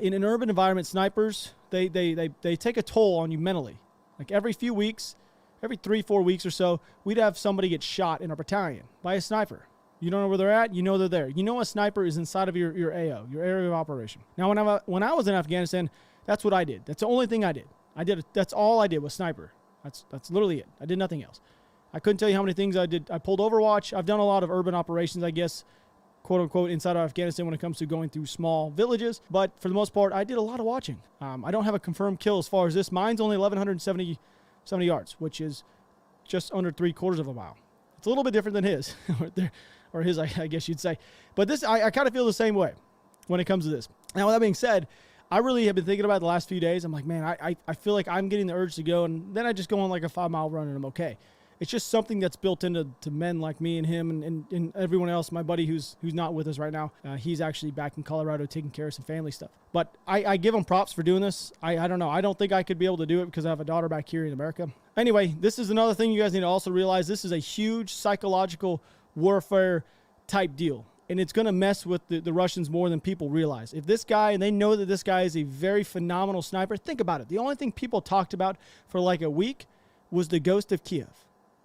In an urban environment, snipers, they take a toll on you mentally. Like every few weeks, every 3-4 weeks or so, we'd have somebody get shot in our battalion by a sniper. You don't know where they're at. You know they're there. You know a sniper is inside of your AO, your area of operation. Now, when I was in Afghanistan, that's what I did. That's the only thing I did. That's all I did was sniper. That's literally it. I did nothing else. I couldn't tell you how many things I did. I pulled Overwatch. I've done a lot of urban operations, I guess, quote unquote, inside of Afghanistan when it comes to going through small villages. But for the most part, I did a lot of watching. I don't have a confirmed kill as far as this. Mine's only 1,170 yards, which is just under 3/4 of a mile. It's a little bit different than his. Or his, I guess you'd say. But this, I kind of feel the same way when it comes to this. Now, with that being said, I really have been thinking about it the last few days. I'm like, man, I feel like I'm getting the urge to go, and then I just go on like a 5-mile run, and I'm okay. It's just something that's built into men like me and him and everyone else. My buddy who's not with us right now, he's actually back in Colorado taking care of some family stuff. But I give him props for doing this. I don't know. I don't think I could be able to do it because I have a daughter back here in America. Anyway, this is another thing you guys need to also realize. This is a huge psychological warfare type deal. and it's going to mess with the Russians more than people realize. If this guy, and they know that this guy is a very phenomenal sniper, think about it. The only thing people talked about for like a week was the ghost of Kyiv.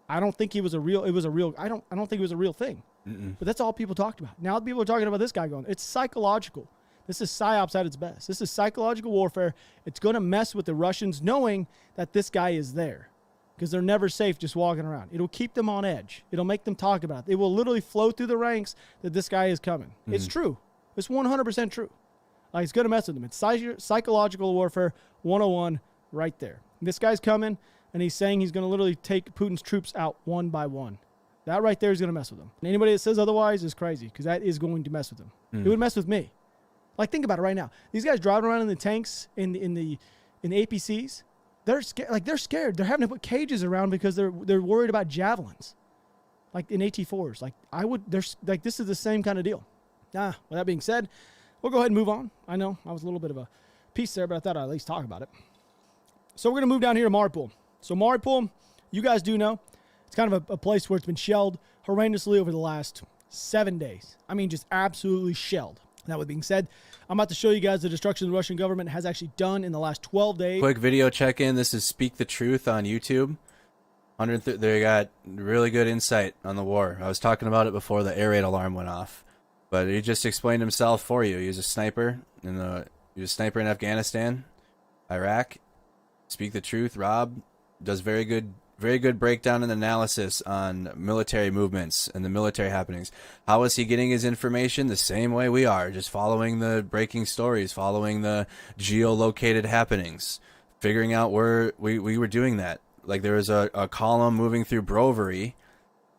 I don't think I don't think it was a real thing. But that's all people talked about. Now people are talking about this guy going, it's psychological. This is psyops at its best. This is psychological warfare. It's going to mess with the Russians knowing that this guy is there, because they're never safe just walking around. It'll keep them on edge. It'll make them talk about it. It will literally flow through the ranks that this guy is coming. It's true. It's 100% true. Like, it's going to mess with them. It's psychological warfare 101 right there. This guy's coming, and he's saying he's going to literally take Putin's troops out one by one. That right there is going to mess with them. And anybody that says otherwise is crazy, because that is going to mess with them. It would mess with me. Like, think about it right now. These guys driving around in the tanks, in the APCs, they're scared. Like, they're scared. They're having to put cages around because they're worried about javelins, like in AT4s. Like, this is the same kind of deal. With that being said, we'll go ahead and move on. I know I was a little bit of a piece there, but I thought I'd at least talk about it. So we're going to move down here to Mariupol. So Mariupol, you guys do know, it's kind of a place where it's been shelled horrendously over the last 7 days. I mean, just absolutely shelled. That being said, I'm about to show you guys the destruction the Russian government has actually done in the last 12 days. Quick video check-in. This is Speak the Truth on YouTube. They got really good insight on the war. I was talking about it before the air raid alarm went off, but he just explained himself for you. He was a sniper in Afghanistan, Iraq. Speak the Truth. Rob does very good breakdown and analysis on military movements and the military happenings. How is he getting his information? The same way we are, just following the breaking stories, following the geolocated happenings, figuring out where we were doing that. Like, there was a column moving through Brovary.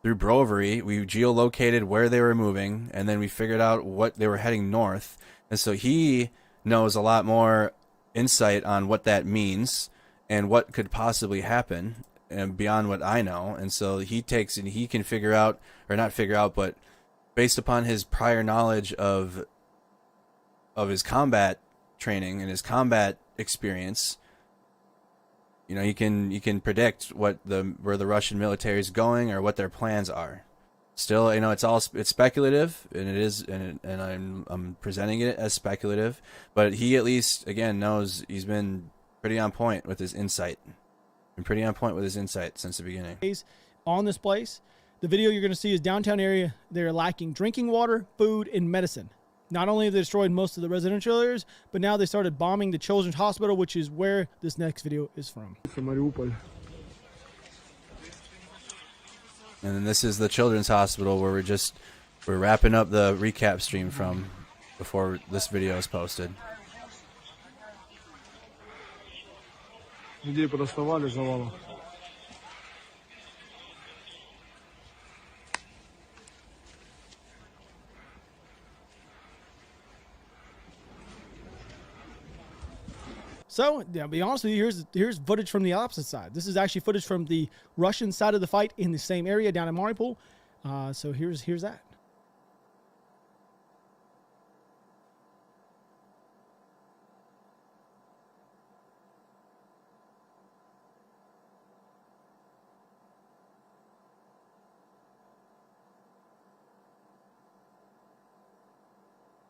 We geolocated where they were moving, and then we figured out what they were heading north. And so he knows a lot more insight on what that means and what could possibly happen, and beyond what I know. And so he takes and he can figure out, or not figure out, but based upon his prior knowledge of his combat training and his combat experience, you know, he can predict where the Russian military is going or what their plans are. Still, you know, it's speculative, and it is, and I'm presenting it as speculative, but he at least, again, knows. He's been pretty on point with his insight. Since the beginning. On this place, the video you're going to see is downtown area. They're lacking drinking water, food, and medicine. Not only have they destroyed most of the residential areas, but now they started bombing the children's hospital, which is where this next video is from. Mariupol. And then this is the children's hospital where we're wrapping up the recap stream from before this video is posted. Людей подоставали завалом. So, yeah, to be honest with you, here's footage from the opposite side. This is actually footage from the Russian side of the fight in the same area down in Mariupol. So here's that.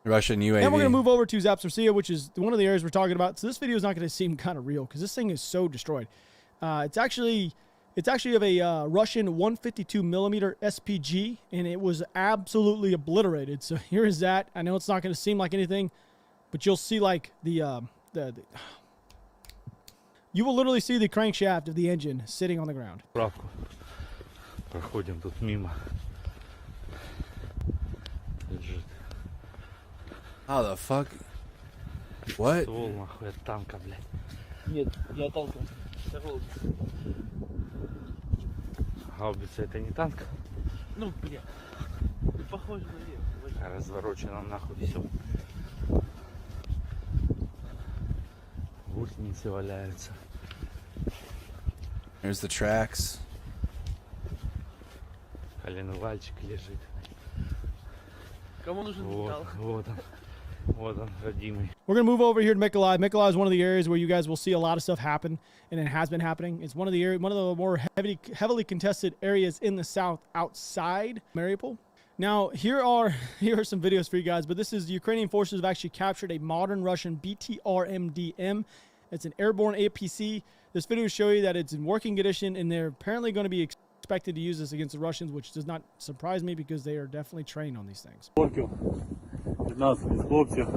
Russian UAV. And we're going to move over to Zaporizhzhia, which is one of the areas we're talking about. So this video is not going to seem kind of real because this thing is so destroyed. It's actually of a Russian 152 millimeter SPG, and it was absolutely obliterated. So here is that. I know it's not going to seem like anything, but you'll see like you will literally see the crankshaft of the engine sitting on the ground. Проходим тут мимо. Лежит. How the fuck? What? Ствол нахуй от танка, блядь. Нет, не от танка. Гаубица это не танк? Ну, бля. Похоже на нее. Разворочено нахуй все. Гусеницы валяются. Here's the tracks. Коленвальчик лежит. Кому нужен металл? Вот он, родимый. We're going to move over here to Mykolaiv. Mykolaiv is one of the areas where you guys will see a lot of stuff happen, and it has been happening. It's one of the more heavily contested areas in the south outside Mariupol. Now, here are some videos for you guys, but this is the Ukrainian forces have actually captured a modern Russian BTR-MDM. It's an airborne APC. This video will show you that it's in working condition, and they're apparently going to be expected to use this against the Russians, which does not surprise me because they are definitely trained on these things. Від нас, від хлопців.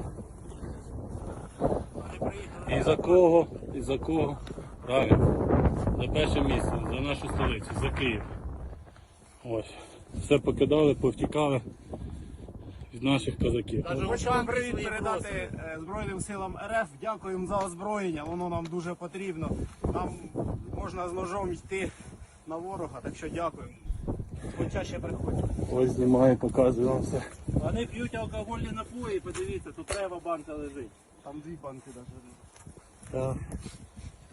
І за кого? Правильно. За перше місце, за нашу столицю, за Київ. Ось. Все покидали, повтікали від наших козаків. Хочу вам привіт передати Збройним силам РФ. Дякуємо за озброєння, воно нам дуже потрібно. Нам можна з ножом йти на ворога, так що дякуємо. Почаще приходьте. Ось знімаю, показую вам все. Вони п'ють алкогольні напої, подивіться, тут рева банка лежить. Там 2 банки навіть. Так.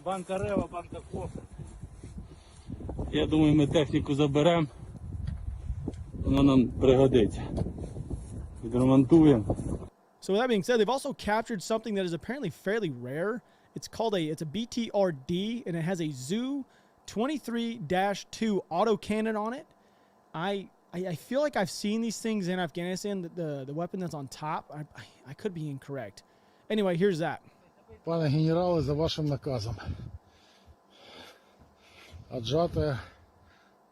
Банка рева, банка кофе. Я думаю, ми техніку заберемо. Воно нам пригодиться. Відремонтуємо. So with that being said, they've also captured something that is apparently fairly rare. It's called it's a BTRD, and it has a ZU 23-2 autocannon on it. I feel like I've seen these things in Afghanistan, the weapon that's on top. I could be incorrect. Anyway, here's that. Пане генерале, за вашим наказом. Отжатая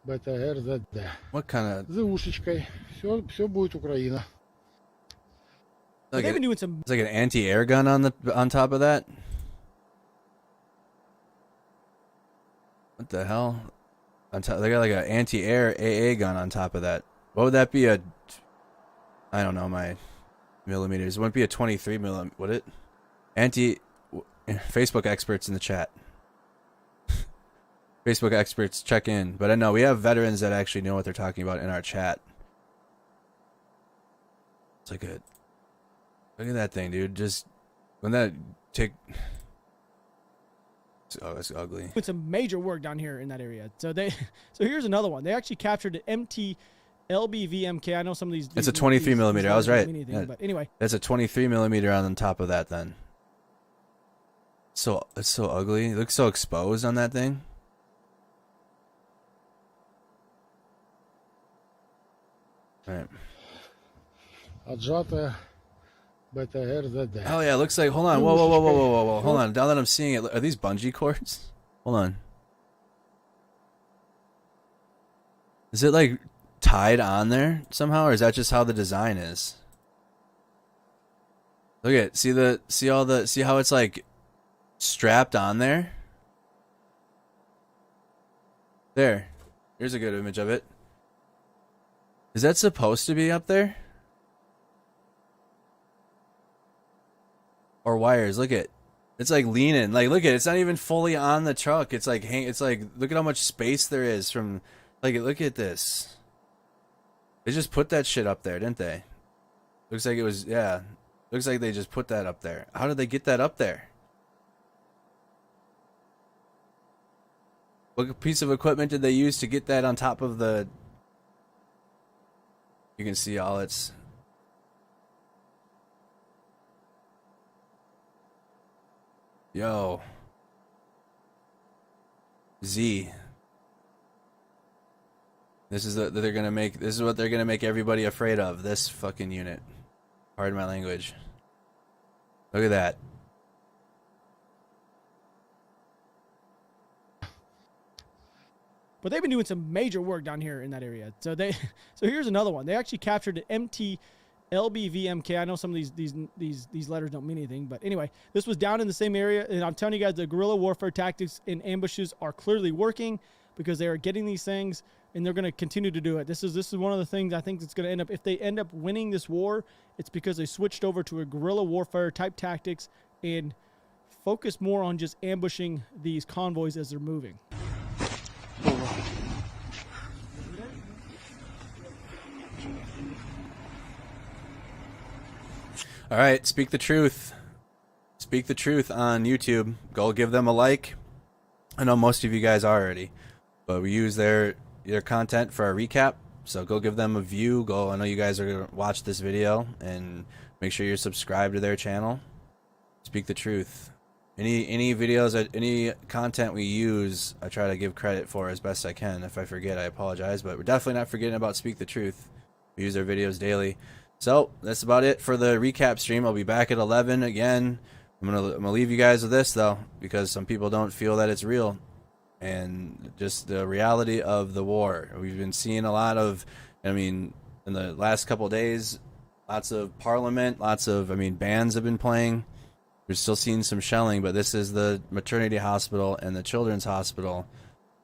БТР-ЗД. What kind of... ЗУшечкой. Все будет Украина. They've been doing some... It's like an anti-air gun on top of that? What the hell? On top, they got like an anti-air AA gun on top of that. What would that be? I don't know my millimeters. It wouldn't be a 23 millimeter, would it? Facebook experts in the chat. Facebook experts, check in. But I know we have veterans that actually know what they're talking about in our chat. It's like a... Look at that thing, dude. Just... When that take... Oh, that's ugly. Doing some major work down here in that area. So here's another one. They actually captured an MT-LBVMK. I know some of these... It's a 23 millimeter. I was right. Yeah. But anyway. That's a 23 millimeter on top of that then. So it's so ugly. It looks so exposed on that thing. Right. Отжатая БТР-ЗД. Oh yeah, it looks like. Hold on. Whoa. Hold on. Now that I'm seeing it, are these bungee cords? Hold on. Is it like tied on there somehow, or is that just how the design is? Look at see how it's like strapped on there? There. Here's a good image of it. Is that supposed to be up there? Or wires? Look at, it's like leaning. Like look at, it's not even fully on the truck. It's like look at how much space there is from. Like look at this. They just put that shit up there, didn't they? Looks like it was, yeah. Looks like they just put that up there. How did they get that up there? What piece of equipment did they use to get that on top of the... You can see all its... Yo. Z. This is what they're gonna make everybody afraid of. This fucking unit. Pardon my language. Look at that. But they've been doing some major work down here in that area. So here's another one. They actually captured an MT-LBVMK. I know some of these letters don't mean anything, but anyway, this was down in the same area, and I'm telling you guys, the guerrilla warfare tactics and ambushes are clearly working because they are getting these things, and they're going to continue to do it. This is one of the things I think that's going to end up, if they end up winning this war, it's because they switched over to a guerrilla warfare type tactics and focus more on just ambushing these convoys as they're moving. All right, speak the truth. Speak the truth on YouTube. Go give them a like. I know most of you guys are already, but we use their content for our recap. So go give them a view. I know you guys are gonna watch this video, and make sure you're subscribed to their channel. Speak the truth. Any videos, any content we use, I try to give credit for as best I can. If I forget, I apologize, but we're definitely not forgetting about Speak the Truth. We use our videos daily. So that's about it for the recap stream. I'll be back at 11 again. I'm gonna leave you guys with this though, because some people don't feel that it's real, and just the reality of the war. We've been seeing a lot of, I mean, in the last couple of days, lots of parliament, lots of, I mean, bands have been playing. We're still seeing some shelling, but this is the maternity hospital and the children's hospital.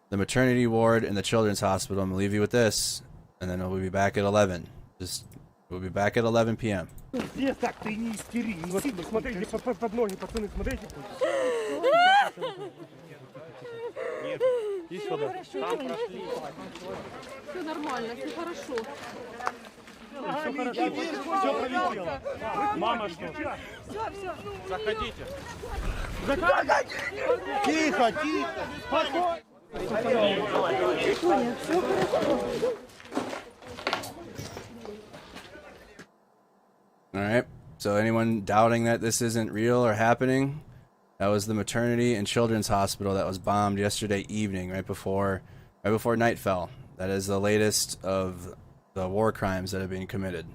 The maternity ward and the children's hospital. I'm gonna leave you with this, and then we'll be back at 11. We'll be back at 11 p.m. Где так ты не истери? Смотрите под ноги, пацаны, смотрите. Нет, иди сюда. Там прошли. Все нормально, все хорошо. Все хорошо. Все пролетело. Мама что? Все. Заходите. Тихо, тихо. Спокойно. All right. So anyone doubting that this isn't real or happening, that was the maternity and children's hospital that was bombed yesterday evening, right before night fell. That is the latest of the war crimes that have been committed.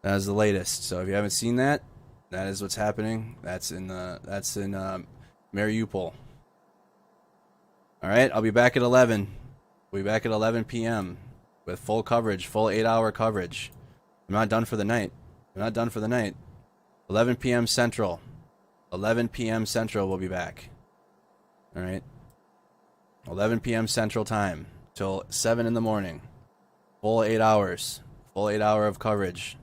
That is the latest. So if you haven't seen that, that is what's happening. That's in Mariupol. All right. I'll be back at 11. We'll be back at 11 p.m. with full coverage, full 8-hour coverage. I'm not done for the night. 11 p.m. Central. 11 p.m. Central, we'll be back. All right. 11 p.m. Central time till 7 in the morning. Full 8 hours. Full 8 hour of coverage.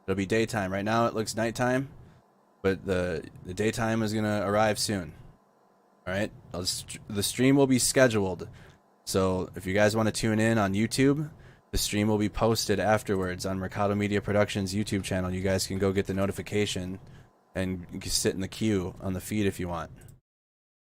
It'll be daytime. Right now it looks nighttime, but the daytime is going to arrive soon. All right. The stream will be scheduled. So if you guys want to tune in on YouTube, the stream will be posted afterwards on Mercado Media Productions YouTube channel. You guys can go get the notification and you can sit in the queue on the feed if you want.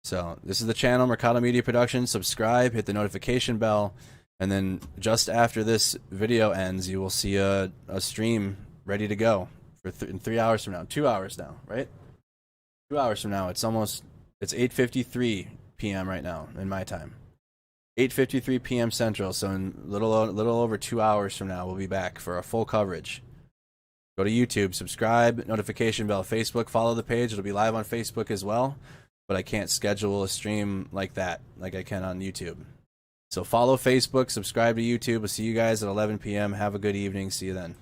So this is the channel, Mercado Media Productions. Subscribe, hit the notification bell, and then just after this video ends, you will see a stream ready to go for in 3 hours from now. 2 hours now, right? 2 hours from now. It's 8:53 p.m. right now in my time. 8:53 p.m. Central, so in little over 2 hours from now, we'll be back for a full coverage. Go to YouTube, subscribe, notification bell, Facebook, follow the page. It'll be live on Facebook as well, but I can't schedule a stream like that, like I can on YouTube. So follow Facebook, subscribe to YouTube. We'll see you guys at 11 p.m. Have a good evening. See you then.